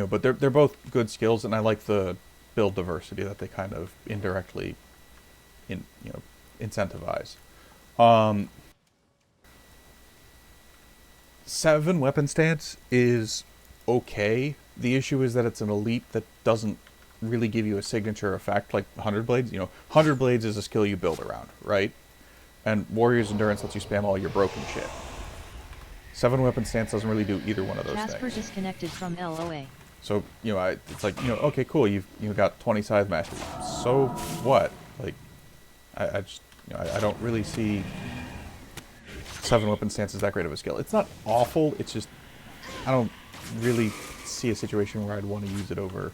But they're both good skills, and I like the build diversity that they kind of indirectly incentivize. 7 weapon stance is okay. The issue is that it's an elite that doesn't really give you a signature effect like 100 Blades. 100 Blades is a skill you build around, right? And Warrior's Endurance lets you spam all your broken shit. 7-weapon stance doesn't really do either one of those Casper things. disconnected from LOA. So, it's like, okay, cool, you've got 20 scythe mastery. So what? Like, I just, I don't really see 7-weapon stance as that great of a skill. It's not awful, it's just, I don't really see a situation where I'd want to use it over,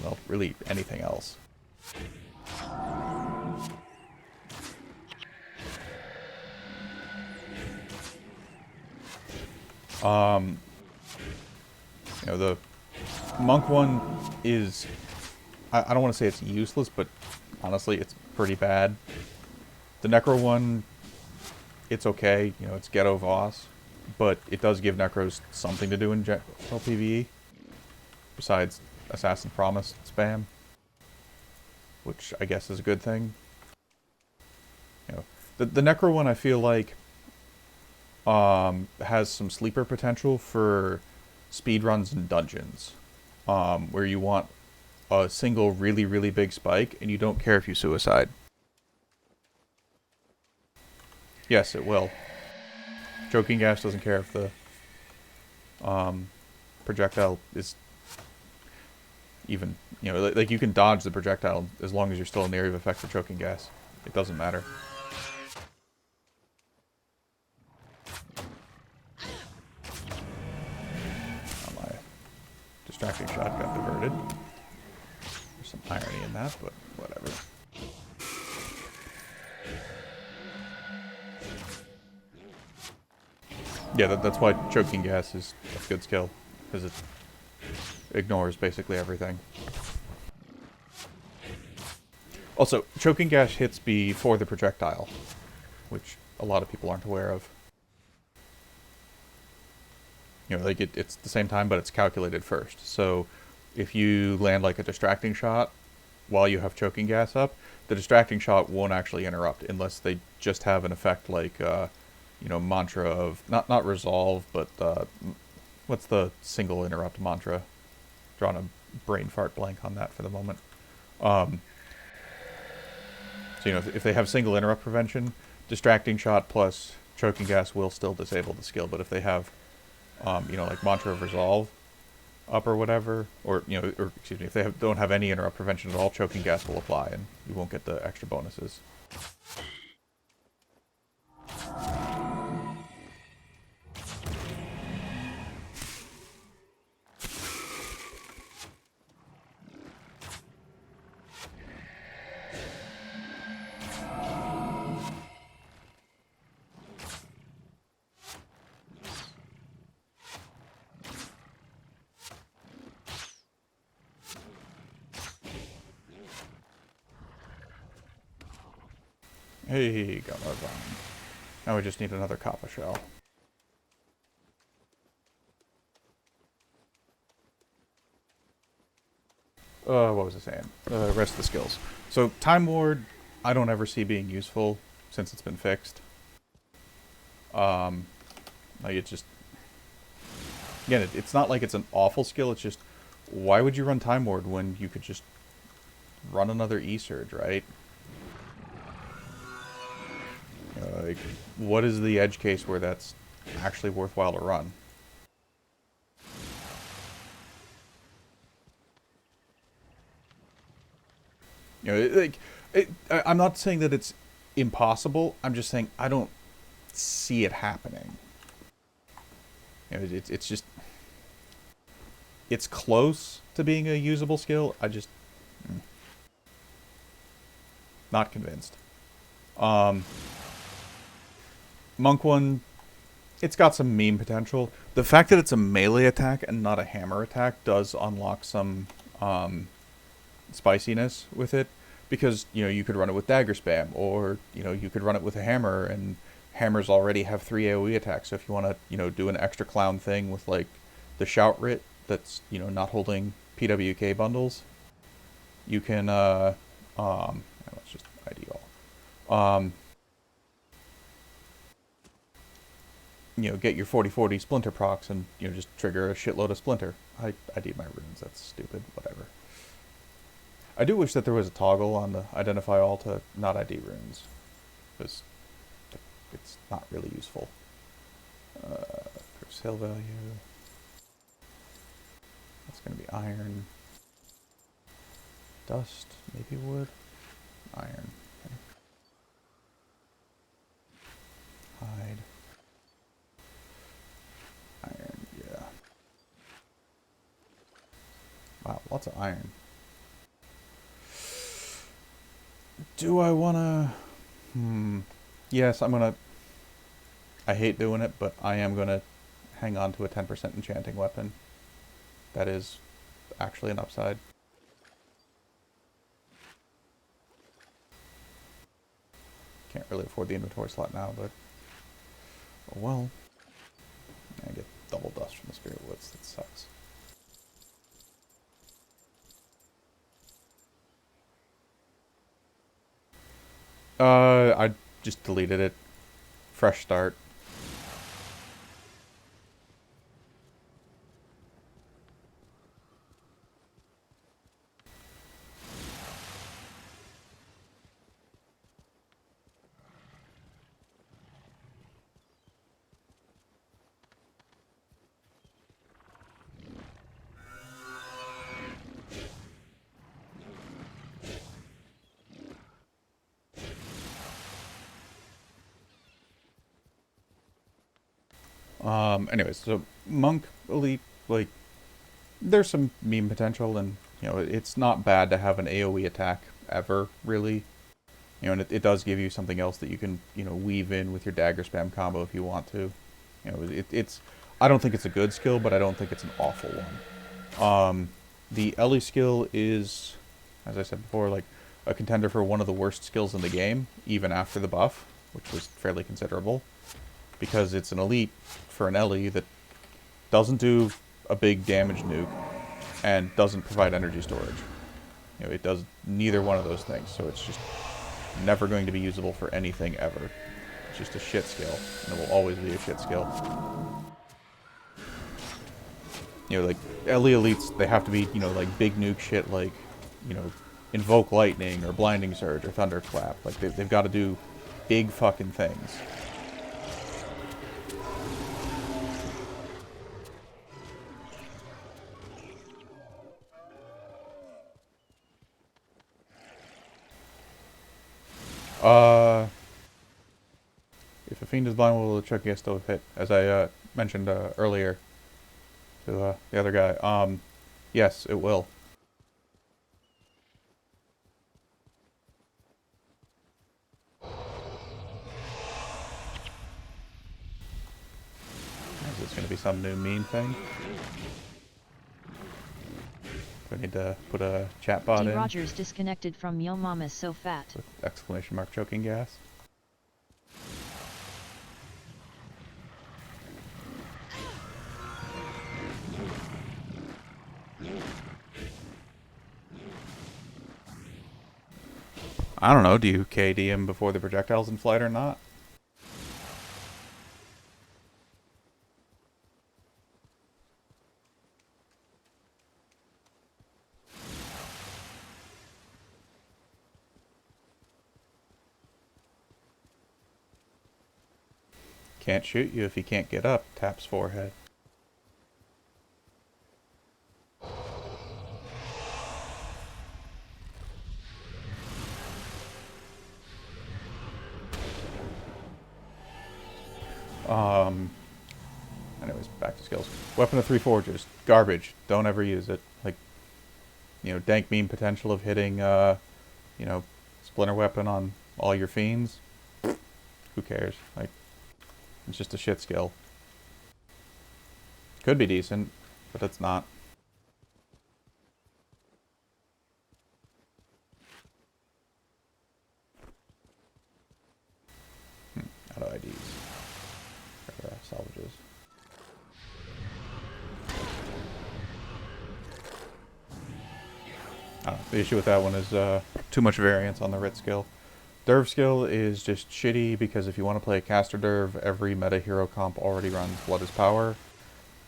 well, really anything else. The monk one is, I don't want to say it's useless, but honestly, it's pretty bad. The necro one, it's okay, it's ghetto Voss, but it does give necros something to do in general PvE, besides Assassin Promise spam, which I guess is a good thing. The necro one I feel like has some sleeper potential for speedruns and dungeons, where you want a single really, really big spike, and you don't care if you suicide. Yes, it will. Choking gas doesn't care if the projectile is even, like you can dodge the projectile as long as you're still in the area of effect for choking gas. It doesn't matter. My distracting shot got diverted. There's some irony in that, but whatever. Yeah, that's why choking gas is a good skill, because it ignores basically everything. Also, choking gas hits before the projectile, which a lot of people aren't aware of. Like it's the same time, but it's calculated first. So if you land like a distracting shot while you have choking gas up, the distracting shot won't actually interrupt unless they just have an effect like, mantra of, not resolve, but what's the single interrupt mantra? Drawing a brain fart blank on that for the moment. So, if they have single interrupt prevention, distracting shot plus choking gas will still disable the skill. But if they have, like mantra of resolve up or whatever, or excuse me, if they don't have any interrupt prevention at all, choking gas will apply, and you won't get the extra bonuses. Hey, got our bomb. Now we just need another Kappa shell. What was I saying? Rest of the skills. So, Time Ward, I don't ever see being useful since it's been fixed. Like, it's just... Again, it's not like it's an awful skill, it's just... Why would you run Time Ward when you could just run another E-Surge, right? Like, what is the edge case where that's actually worthwhile to run? I'm not saying that it's impossible. I'm just saying I don't see it happening. It's just... It's close to being a usable skill. I just... Not convinced. Monk one, it's got some meme potential. The fact that it's a melee attack and not a hammer attack does unlock some spiciness with it, because you could run it with dagger spam, or you could run it with a hammer, and hammers already have 3 AoE attacks. So if you want to do an extra clown thing with like the shout writ that's not holding PWK bundles, you can let's just ID all. Get your 40/40 splinter procs and just trigger a shitload of splinter. I need my runes. That's stupid. Whatever. I do wish that there was a toggle on the identify all to not ID runes, because it's not really useful. For sale value, that's going to be iron. Dust, maybe wood. Iron. Okay. Hide. Iron, yeah. Wow, lots of iron. Do I wanna... Yes, I'm gonna... I hate doing it, but I am gonna hang on to a 10% enchanting weapon. That is actually an upside. Can't really afford the inventory slot now, but... Oh well. I get double dust from the spirit woods, that sucks. I just deleted it. Fresh start. Anyways, so Monk Elite, like, there's some meme potential, and, you know, it's not bad to have an AoE attack ever, really. You know, and it does give you something else that you can, you know, weave in with your dagger spam combo if you want to. You know, it's, I don't think it's a good skill, but I don't think it's an awful one. The Ellie skill is, as I said before, like, a contender for one of the worst skills in the game, even after the buff, which was fairly considerable. Because it's an elite for an Ellie that doesn't do a big damage nuke and doesn't provide energy storage. You know, it does neither one of those things, so it's just never going to be usable for anything ever. It's just a shit skill, and it will always be a shit skill. You know, like, Ellie elites, they have to be, you know, like, big nuke shit like, you know, Invoke Lightning or Blinding Surge or Thunderclap. Like, they've got to do big fucking things. If a fiend is blind, will the Chucky still hit? As I mentioned earlier to the other guy. Yes, it will. Is this going to be some new meme thing? Do I need to put a chat bot D. in? Rogers disconnected from Yo Mama's so fat. With exclamation mark choking gas? I don't know, do you KD him before the projectile's in flight or not? Can't shoot you if he can't get up, taps forehead. Anyways, back to skills. Weapon of Three Forges. Garbage. Don't ever use it. Like, you know, dank meme potential of hitting, you know, splinter weapon on all your fiends. Who cares? Like, it's just a shit skill. Could be decent, but it's not. Auto IDs. Or, salvages. I don't know. The issue with that one is too much variance on the Rit skill. Derv skill is just shitty because if you want to play a caster Derv, every meta hero comp already runs Blood is Power.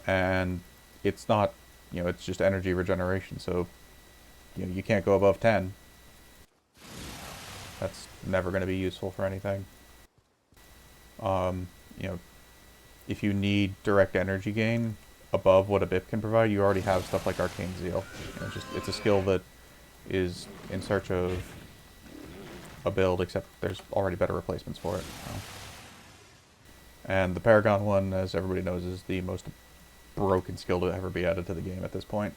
And it's not, you know, it's just energy regeneration, so, you know, you can't go above 10. That's never going to be useful for anything. You know, if you need direct energy gain above what a BIP can provide, you already have stuff like Arcane Zeal. You know, it's a skill that is in search of a build, except there's already better replacements for it. So. And the Paragon one, as everybody knows, is the most broken skill to ever be added to the game at this point.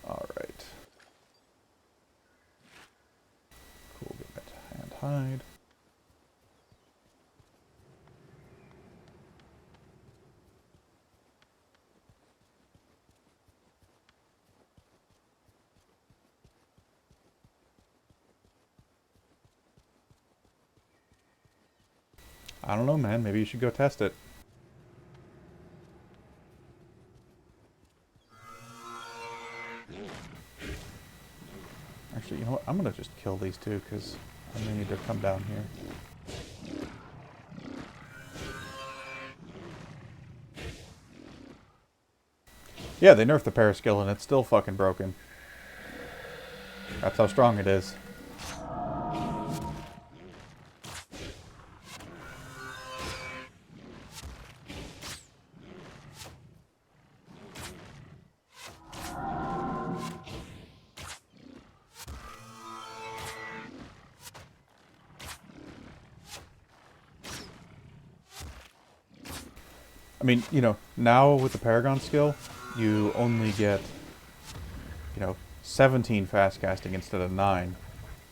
Alright. Cool, get that hand hide. I don't know, man. Maybe you should go test it. Actually, you know what? I'm gonna just kill these two, because I may need to come down here. Yeah, they nerfed the Paraskill and it's still fucking broken. That's how strong it is. I mean, you know, now with the Paragon skill, you only get, 17 fast casting instead of 9.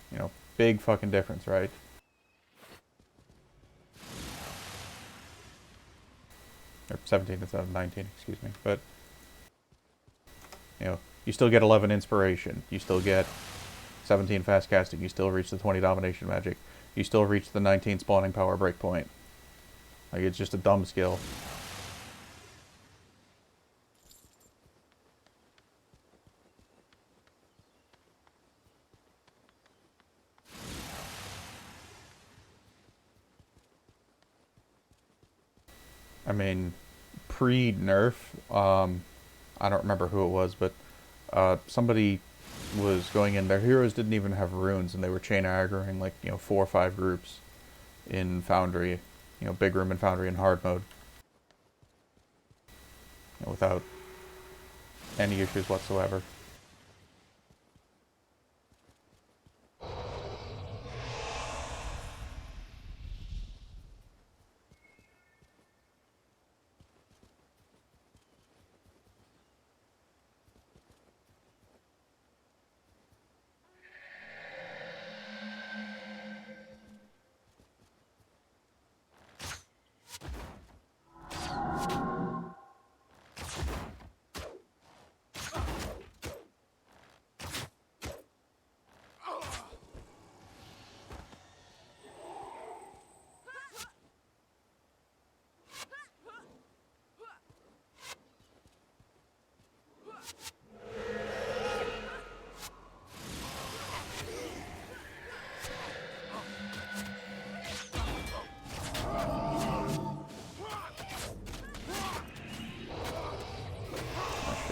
You know, big fucking difference, right? Or 17 instead of 19, excuse me. But, you still get 11 inspiration. You still get 17 fast casting. You still reach the 20 domination magic. You still reach the 19 spawning power breakpoint. Like, it's just a dumb skill. I mean, pre-nerf, I don't remember who it was, but somebody was going in. Their heroes didn't even have runes, and they were chain aggroing like 4 or 5 groups in Foundry, big room in Foundry in hard mode, without any issues whatsoever.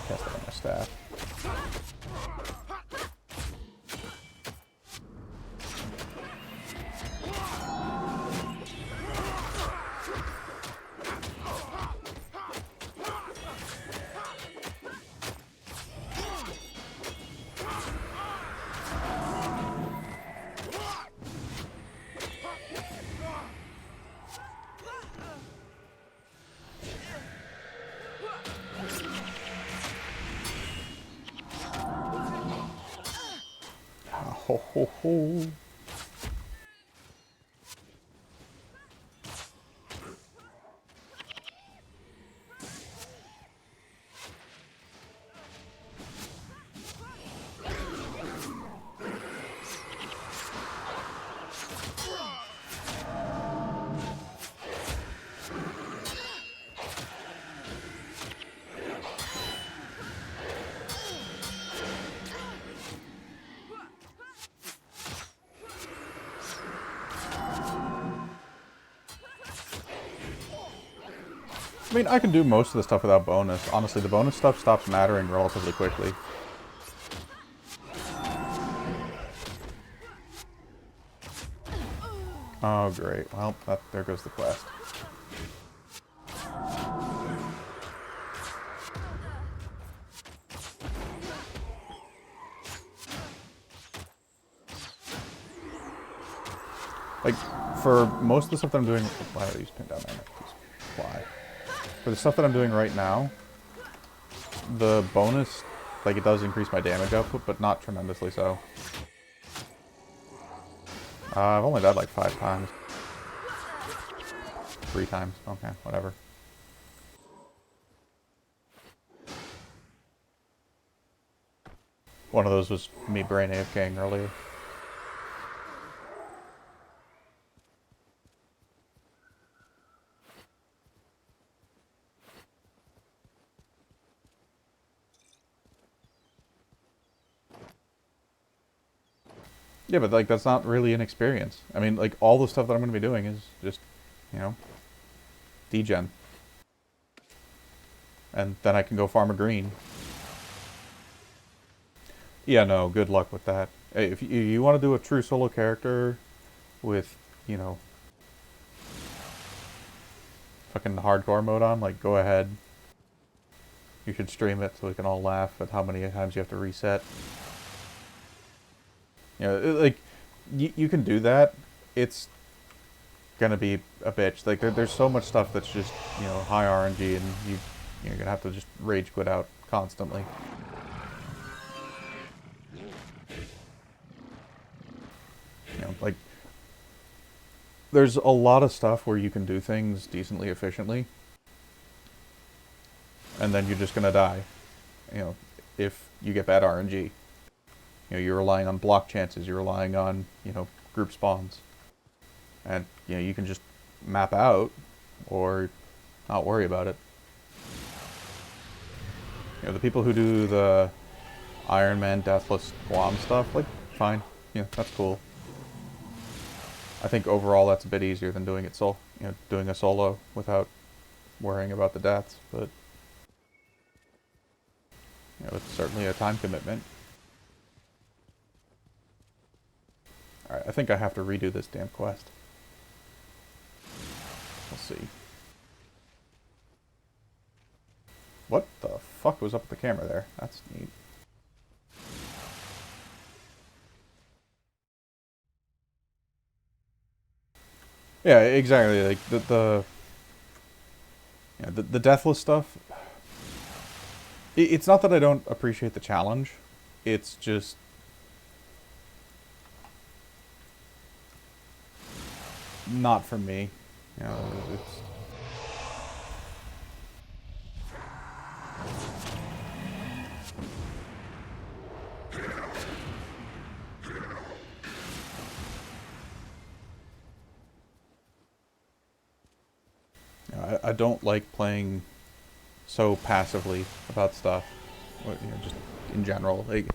Cast that on my staff. Ho ho ho. I mean, I can do most of the stuff without bonus. Honestly, the bonus stuff stops mattering relatively quickly. Oh, great. Well, there goes the quest. Like, for most of the stuff that I'm doing... Why do I use pin down there? Why? For the stuff that I'm doing right now, the bonus, like, it does increase my damage output, but not tremendously so. I've only died like 5 times. 3 times. Okay, whatever. One of those was me brain AFKing earlier. Yeah, but like that's not really an experience. I mean, like all the stuff that I'm going to be doing is just, you know, degen. And then I can go farm a green. Yeah, no, good luck with that. Hey, if you want to do a true solo character with, you know, fucking hardcore mode on, like go ahead. You should stream it so we can all laugh at how many times you have to reset. You know, like, you can do that. It's gonna be a bitch. Like, there's so much stuff that's just, you know, high RNG, and you're gonna have to just rage quit out constantly. You know, like, there's a lot of stuff where you can do things decently efficiently, and then you're just gonna die. You know, if you get bad RNG. You know, you're relying on block chances, you're relying on, you know, group spawns. And, you know, you can just map out, or not worry about it. You know, the people who do the Iron Man Deathless Guam stuff, like, fine. Yeah, that's cool. I think overall that's a bit easier than doing it doing a solo without worrying about the deaths, but, you know, it's certainly a time commitment. Alright, I think I have to redo this damn quest. We'll see. What the fuck was up with the camera there? That's neat. Yeah, exactly. Like the deathless stuff. It's not that I don't appreciate the challenge. It's just not for me. You know, it's. You know, I don't like playing so passively about stuff. You know, just in general, like.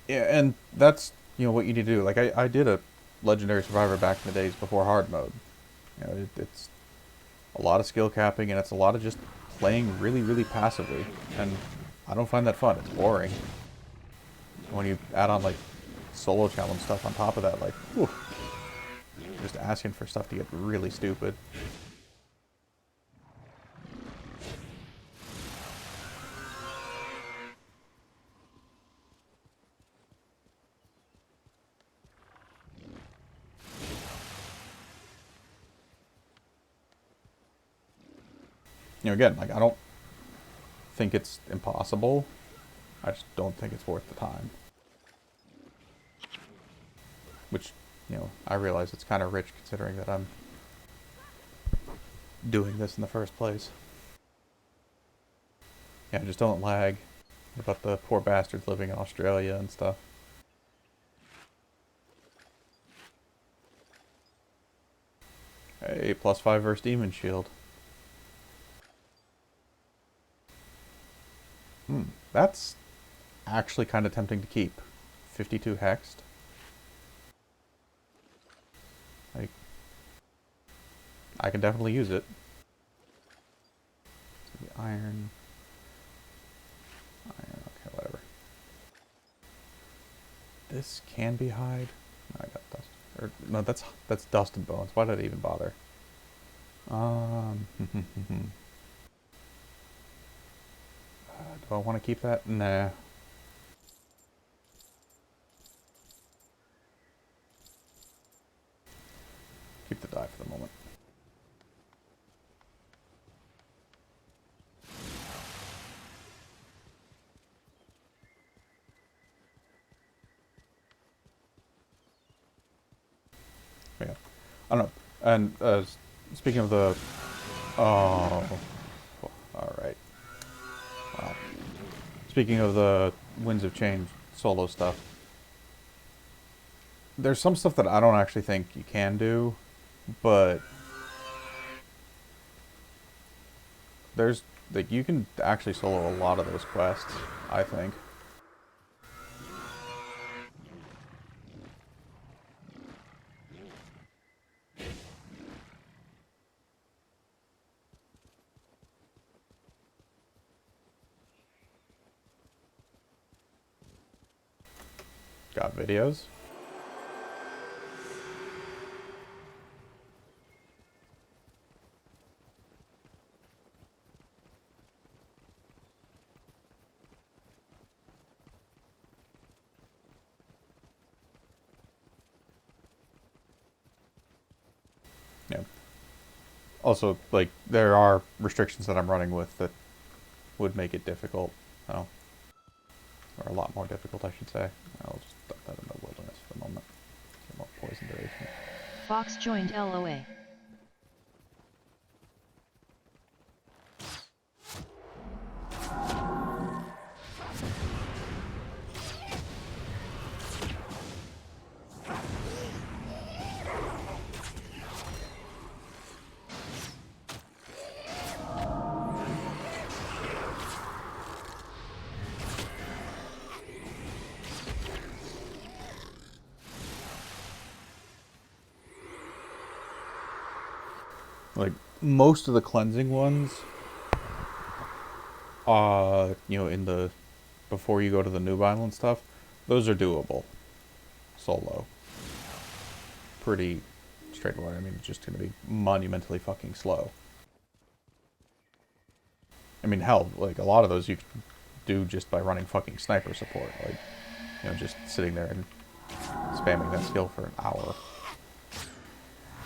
Yeah, and that's, you know, what you need to do. Like I did a Legendary Survivor back in the days before hard mode. You know, it's a lot of skill capping, and it's a lot of just playing really, really passively. And I don't find that fun. It's boring. When you add on, like, solo challenge stuff on top of that, like, whew, just asking for stuff to get really stupid. You know, again, like, I don't think it's impossible. I just don't think it's worth the time. Which, you know, I realize it's kind of rich considering that I'm doing this in the first place. Yeah, just don't lag. What about the poor bastards living in Australia and stuff? Hey, +5 versus Demon Shield. That's actually kind of tempting to keep. 52 hexed. Like, I can definitely use it. Iron. Okay, whatever. This can be hide. No, I got dust. Or no, that's dust and bones. Why did I even bother? Do I want to keep that? Nah. Keep the die for the moment. Yeah. I don't know. And speaking of the... Oh. Alright. Wow. Speaking of the Winds of Change solo stuff, there's some stuff that I don't actually think you can do, but there's like you can actually solo a lot of those quests, I think. Got videos. Yeah. Also, like, there are restrictions that I'm running with that would make it difficult. Oh. Or a lot more difficult, I should say. I'll just dump that in the wilderness for the moment. Get more poison duration. Fox joined LOA. Like, most of the cleansing ones, you know, in the... before you go to the Noob Island stuff, those are doable. Solo. Pretty straightforward. I mean, it's just gonna be monumentally fucking slow. I mean, hell, like, a lot of those you can do just by running fucking sniper support. Like, you know, just sitting there and spamming that skill for an hour.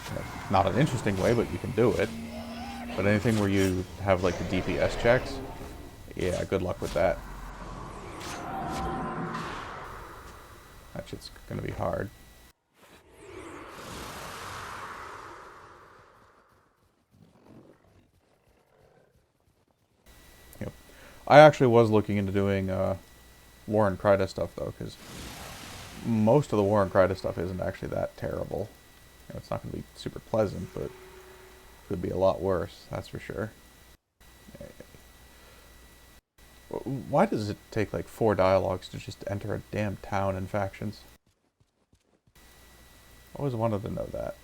You know, not an interesting way, but you can do it. But anything where you have, like, the DPS checks, yeah, good luck with that. That shit's gonna be hard. Yep. I actually was looking into doing War and Kryta stuff, though, because most of the War and Kryta stuff isn't actually that terrible. You know, it's not going to be super pleasant, but it could be a lot worse, that's for sure. Why does it take like 4 dialogues to just enter a damn town in factions? I always wanted to know that.